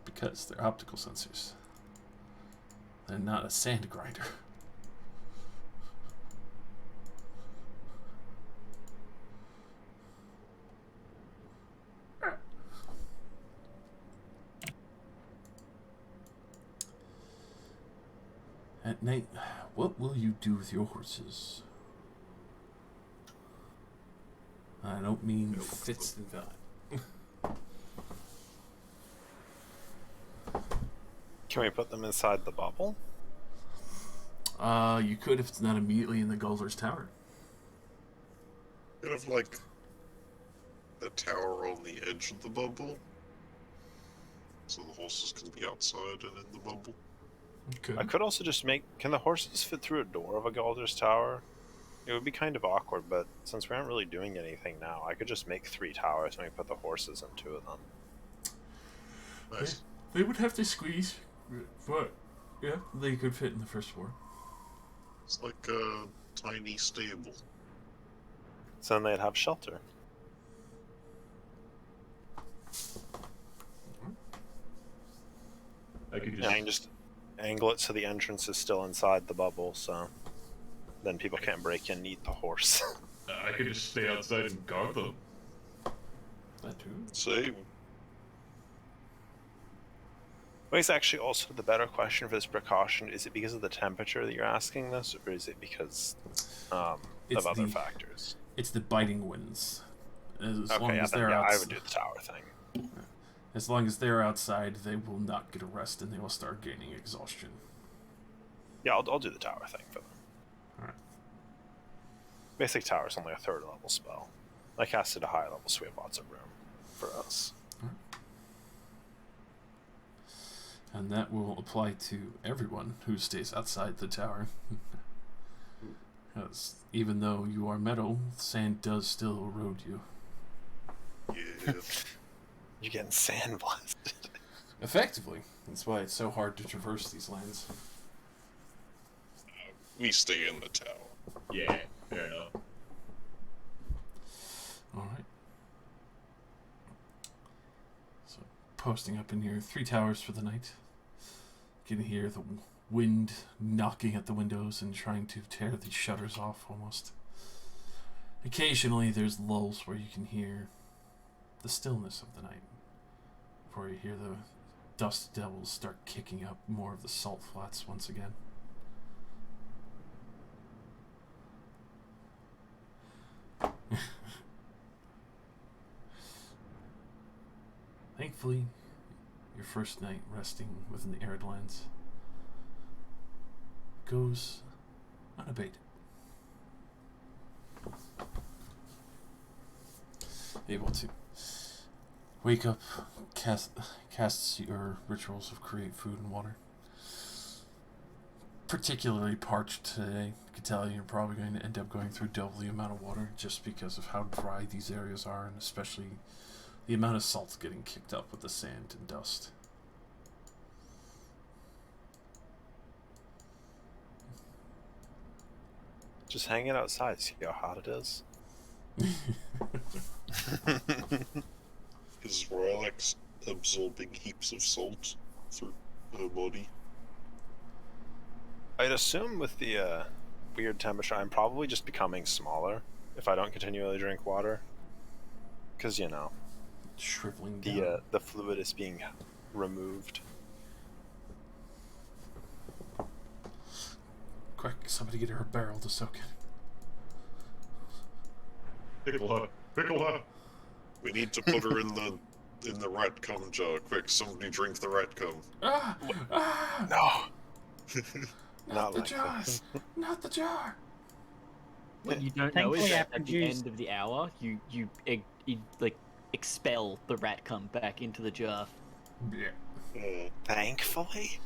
Because they're optical sensors. They're not a sand grinder. At night, what will you do with your horses? I don't mean fits and that. Can we put them inside the bubble? You could if it's not immediately in the Guzzler's Tower. Kind of like the tower on the edge of the bubble. So the horses can be outside and in the bubble. Okay. I could also just make... Can the horses fit through a door of a Galder's Tower? It would be kind of awkward, but since we aren't really doing anything now, I could just make 3 towers and we put the horses in 2 of them. Nice. They would have to squeeze, but yeah, they could fit in the first floor. It's like a tiny stable. So then they'd have shelter. I could Yeah, I can just angle it so the entrance is still inside the bubble, so then people can't break in and eat the horse. I could just stay outside and guard them. That too. Same. But it's actually also the better question for this precaution. Is it because of the temperature that you're asking this, or is it because of other factors? It's the biting winds. As long Okay, as they're I would do the tower thing. As long as they're outside, they will not get a rest and they will start gaining exhaustion. Yeah, I'll do the tower thing for them. Alright. Basic tower is only a 3rd level spell. I cast it at a high level, so we have lots of room for us. And that will apply to everyone who stays outside the tower. Because even though you are metal, sand does still erode you. Yeah. You're getting sand blasted. Effectively. That's why it's so hard to traverse these lands. We stay in the tower. Yeah, fair enough. Alright. So, posting up in here, 3 towers for the night. You can hear the wind knocking at the windows and trying to tear the shutters off almost. Occasionally there's lulls where you can hear the stillness of the night. Before you hear the dust devils start kicking up more of the salt flats once again. Thankfully, your first night resting within the arid lands. goes unabated. Able to wake up, cast your rituals of create food and water. Particularly parched today. I can tell you're probably going to end up going through double the amount of water just because of how dry these areas are, and especially the amount of salt getting kicked up with the sand and dust. Just hanging outside, see how hot it is. Is Rolex absorbing heaps of salt through her body? I'd assume with the weird temperature, I'm probably just becoming smaller if I don't continually drink water. Because, you know, shriveling down. The fluid is being removed. Quick, somebody get her a barrel to soak it. Pickle her. Pickle her. We need to put her in the rat cum jar. Quick, somebody drink the rat cum. No. Not the jar. Not the jar. What you don't know is that at the end of the hour, you like expel the rat cum back into the jar. Yeah. Thankfully.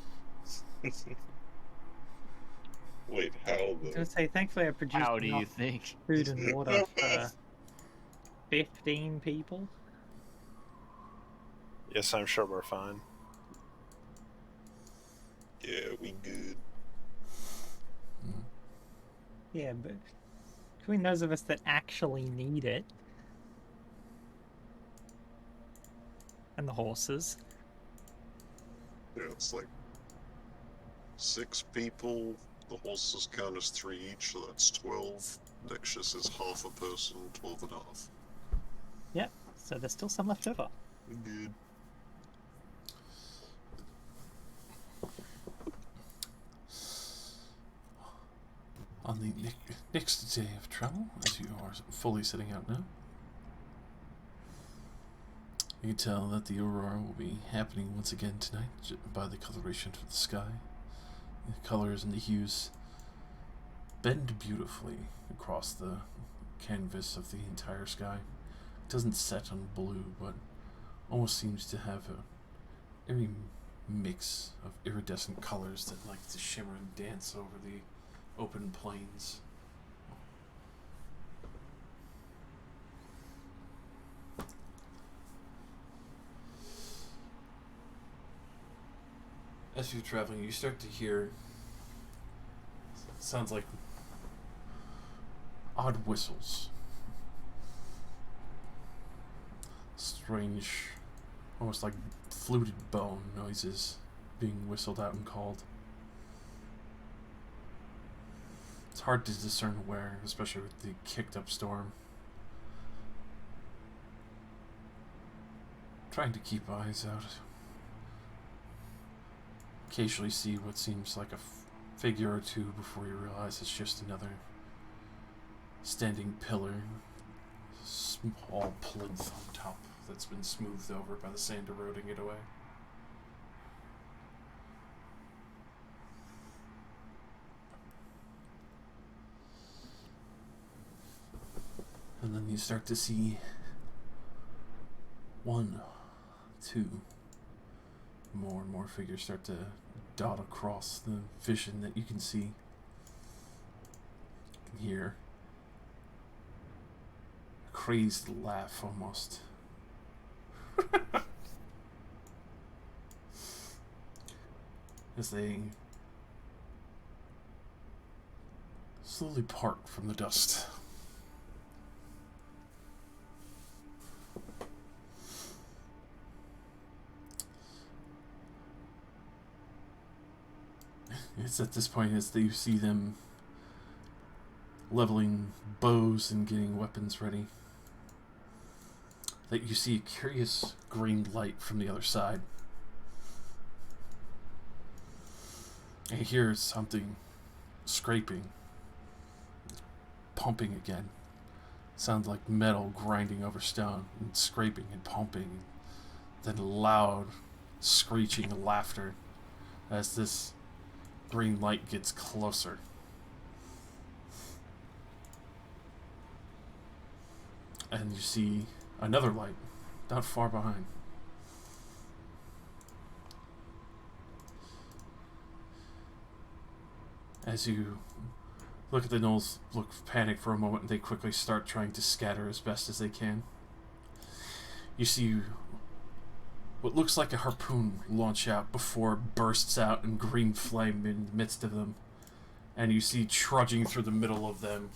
Wait, how I was though? gonna say, thankfully I produced How do you enough think? food and water for 15 people. Yes, I'm sure we're fine. Yeah, we good. Yeah, but between those of us that actually need it, and the horses. Yeah, it's like 6 people. The horses count as 3 each, so that's 12. Nexus is half a person, 12 and a half. Yep, so there's still some left over. Good. On the next day of travel, as you are fully sitting out now, you can tell that the aurora will be happening once again tonight by the coloration of the sky. The colors and the hues bend beautifully across the canvas of the entire sky. It doesn't set on blue, but almost seems to have a every mix of iridescent colors that like to shimmer and dance over the open plains. As you're traveling, you start to hear sounds like odd whistles. Strange, almost like fluted bone noises being whistled out and called. It's hard to discern where, especially with the kicked up storm. Trying to keep eyes out. Occasionally see what seems like a figure or two before you realize it's just another standing pillar, small plinth on top that's been smoothed over by the sand eroding it away. And then you start to see 1, 2, more and more figures start to dot across the vision that you can see. You can hear a crazed laugh almost. As they slowly part from the dust. It's at this point as you see them leveling bows and getting weapons ready that you see a curious green light from the other side. And you hear something scraping, pumping again. Sounds like metal grinding over stone and scraping and pumping. Then loud screeching laughter as this green light gets closer. And you see another light, not far behind. As you look at the gnolls, panic for a moment, and they quickly start trying to scatter as best as they can. You see what looks like a harpoon launch out before it bursts out in green flame in the midst of them. And you see trudging through the middle of them,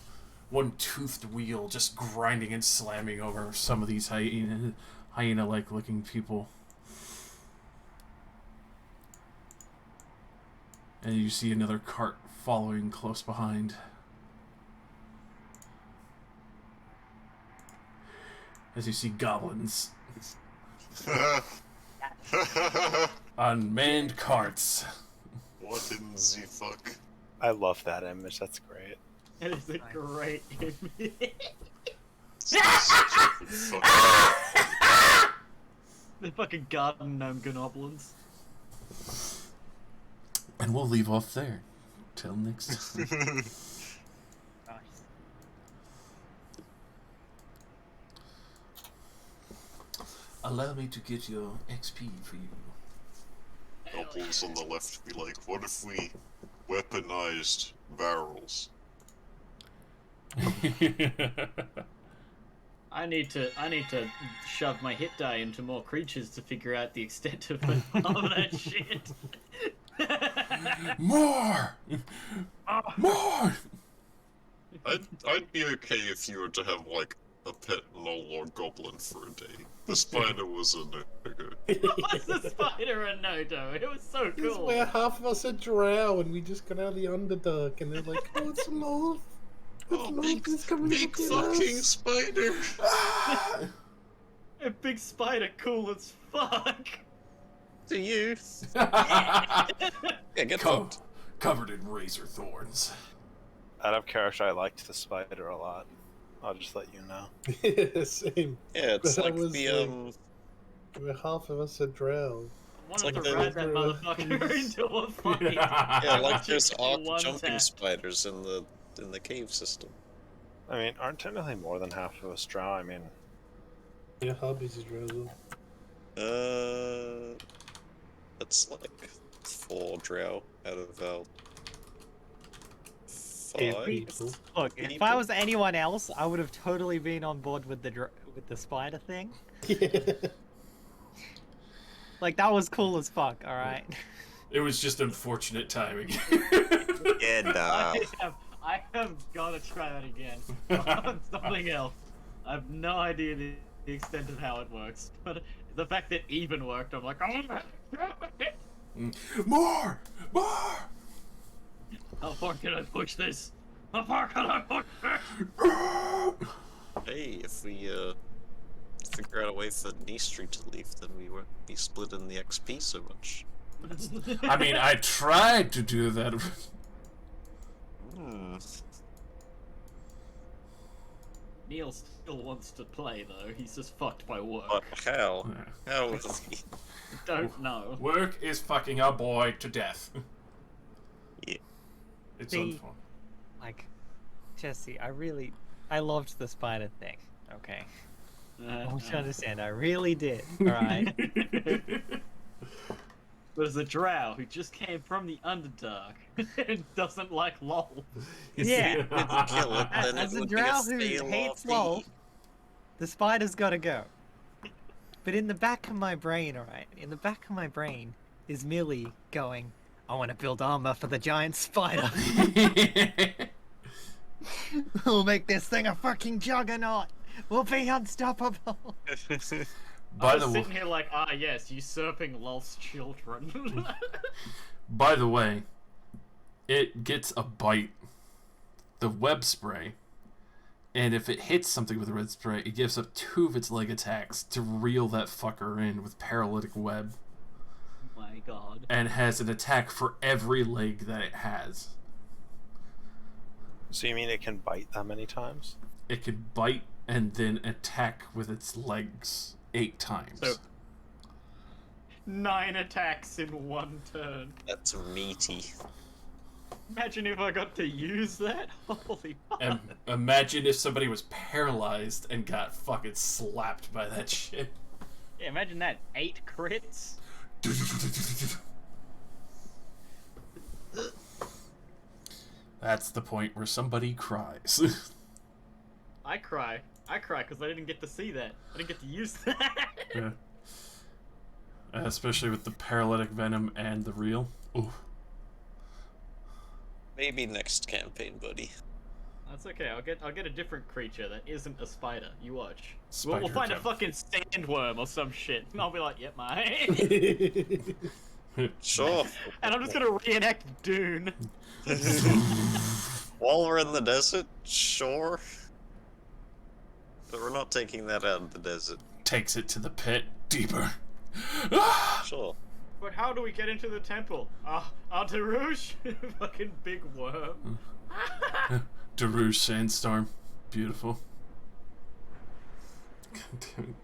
one toothed wheel just grinding and slamming over some of these hyena-like looking people. And you see another cart following close behind. As you see goblins on manned carts. What in the fuck? I love that image. That's great. It is a great image. The fucking garden gnome goblins. And we'll leave off there. Till next time. Nice. Allow me to get your XP for you. Goblins on the left be like, what if we weaponized barrels? I need to shove my hit die into more creatures to figure out the extent of that shit. More! More! I'd be okay if you were to have like a pet gnoll or goblin for a day. The spider was a no-go. Was the spider a no-do? It was so Because cool. where half of us are drow and we just got out of the Underdark and they're like, oh, it's a mole. It's coming Big fucking spider! A big spider, cool as fuck. To you. Yeah, get fucked. Covered in razor thorns. Out of character, I liked the spider a lot. I'll just let you know. Yeah, same. Yeah, it's But I like was the where half of us are drow. I wanted like to the- ride that motherfucker into a fight. yeah, like Just those arc one jumping tap. spiders in the cave system. I mean, aren't technically more than half of us drow? I mean, Yeah, hobbies is drow. That's like 4 drow out of our 8 5. people. Look, if I was anyone else, I would have totally been on board with the spider thing. Like, that was cool as fuck, alright? It was just unfortunate timing. Yeah, nah. I have got to try that again. On something else. I have no idea the extent of how it works, but the fact that it even worked, I'm like, oh my God. More! More! How far can I push this? How far can I push this? Hey, if we figure out a way for Nistri to leave, then we won't be splitting the XP so much. I mean, I tried to do that. Neil still wants to play though. He's just fucked by work. But how? How is he? Don't know. Work is fucking our boy to death. Yeah. It's See, unfun. like, Jesse, I loved the spider thing, okay? I want you to understand, I really did, alright? There's a drow who just came from the Underdark and doesn't like LOL. Yeah. Kill it, then As it a would be drow who fail hates RP. LOL, the spider's gotta go. But in the back of my brain, alright, in the back of my brain is Millie going, I want to build armor for the giant spider. We'll make this thing a fucking juggernaut. We'll be unstoppable. By I the was way, sitting here like, yes, usurping LOL's children. by the way, it gets a bite. The web spray, and if it hits something with a red spray, it gives up 2 of its leg attacks to reel that fucker in with paralytic web, My God. and has an attack for every leg that it has. so you mean it can bite that many times? It can bite and then attack with its legs 8 times. So 9 attacks in one turn. That's meaty. Imagine if I got to use that. Holy fuck. And imagine if somebody was paralyzed and got fucking slapped by that shit. Yeah, imagine that. 8 crits. That's the point where somebody cries. I cry because I didn't get to see that. I didn't get to use that. Yeah. Especially with the paralytic venom and the reel. Ooh. Maybe next campaign, buddy. That's okay. I'll get a different creature that isn't a spider. You watch. Spider We'll find a venom. fucking sandworm or some shit, and I'll be like, "Yep, mate." Sure. And I'm just gonna reenact Dune. While we're in the desert, sure. But we're not taking that out of the desert. Takes it to the pit. Deeper. Sure. But how do we get into the temple? Darouche? Fucking big worm. Darouche Sandstorm. Beautiful. God damn it.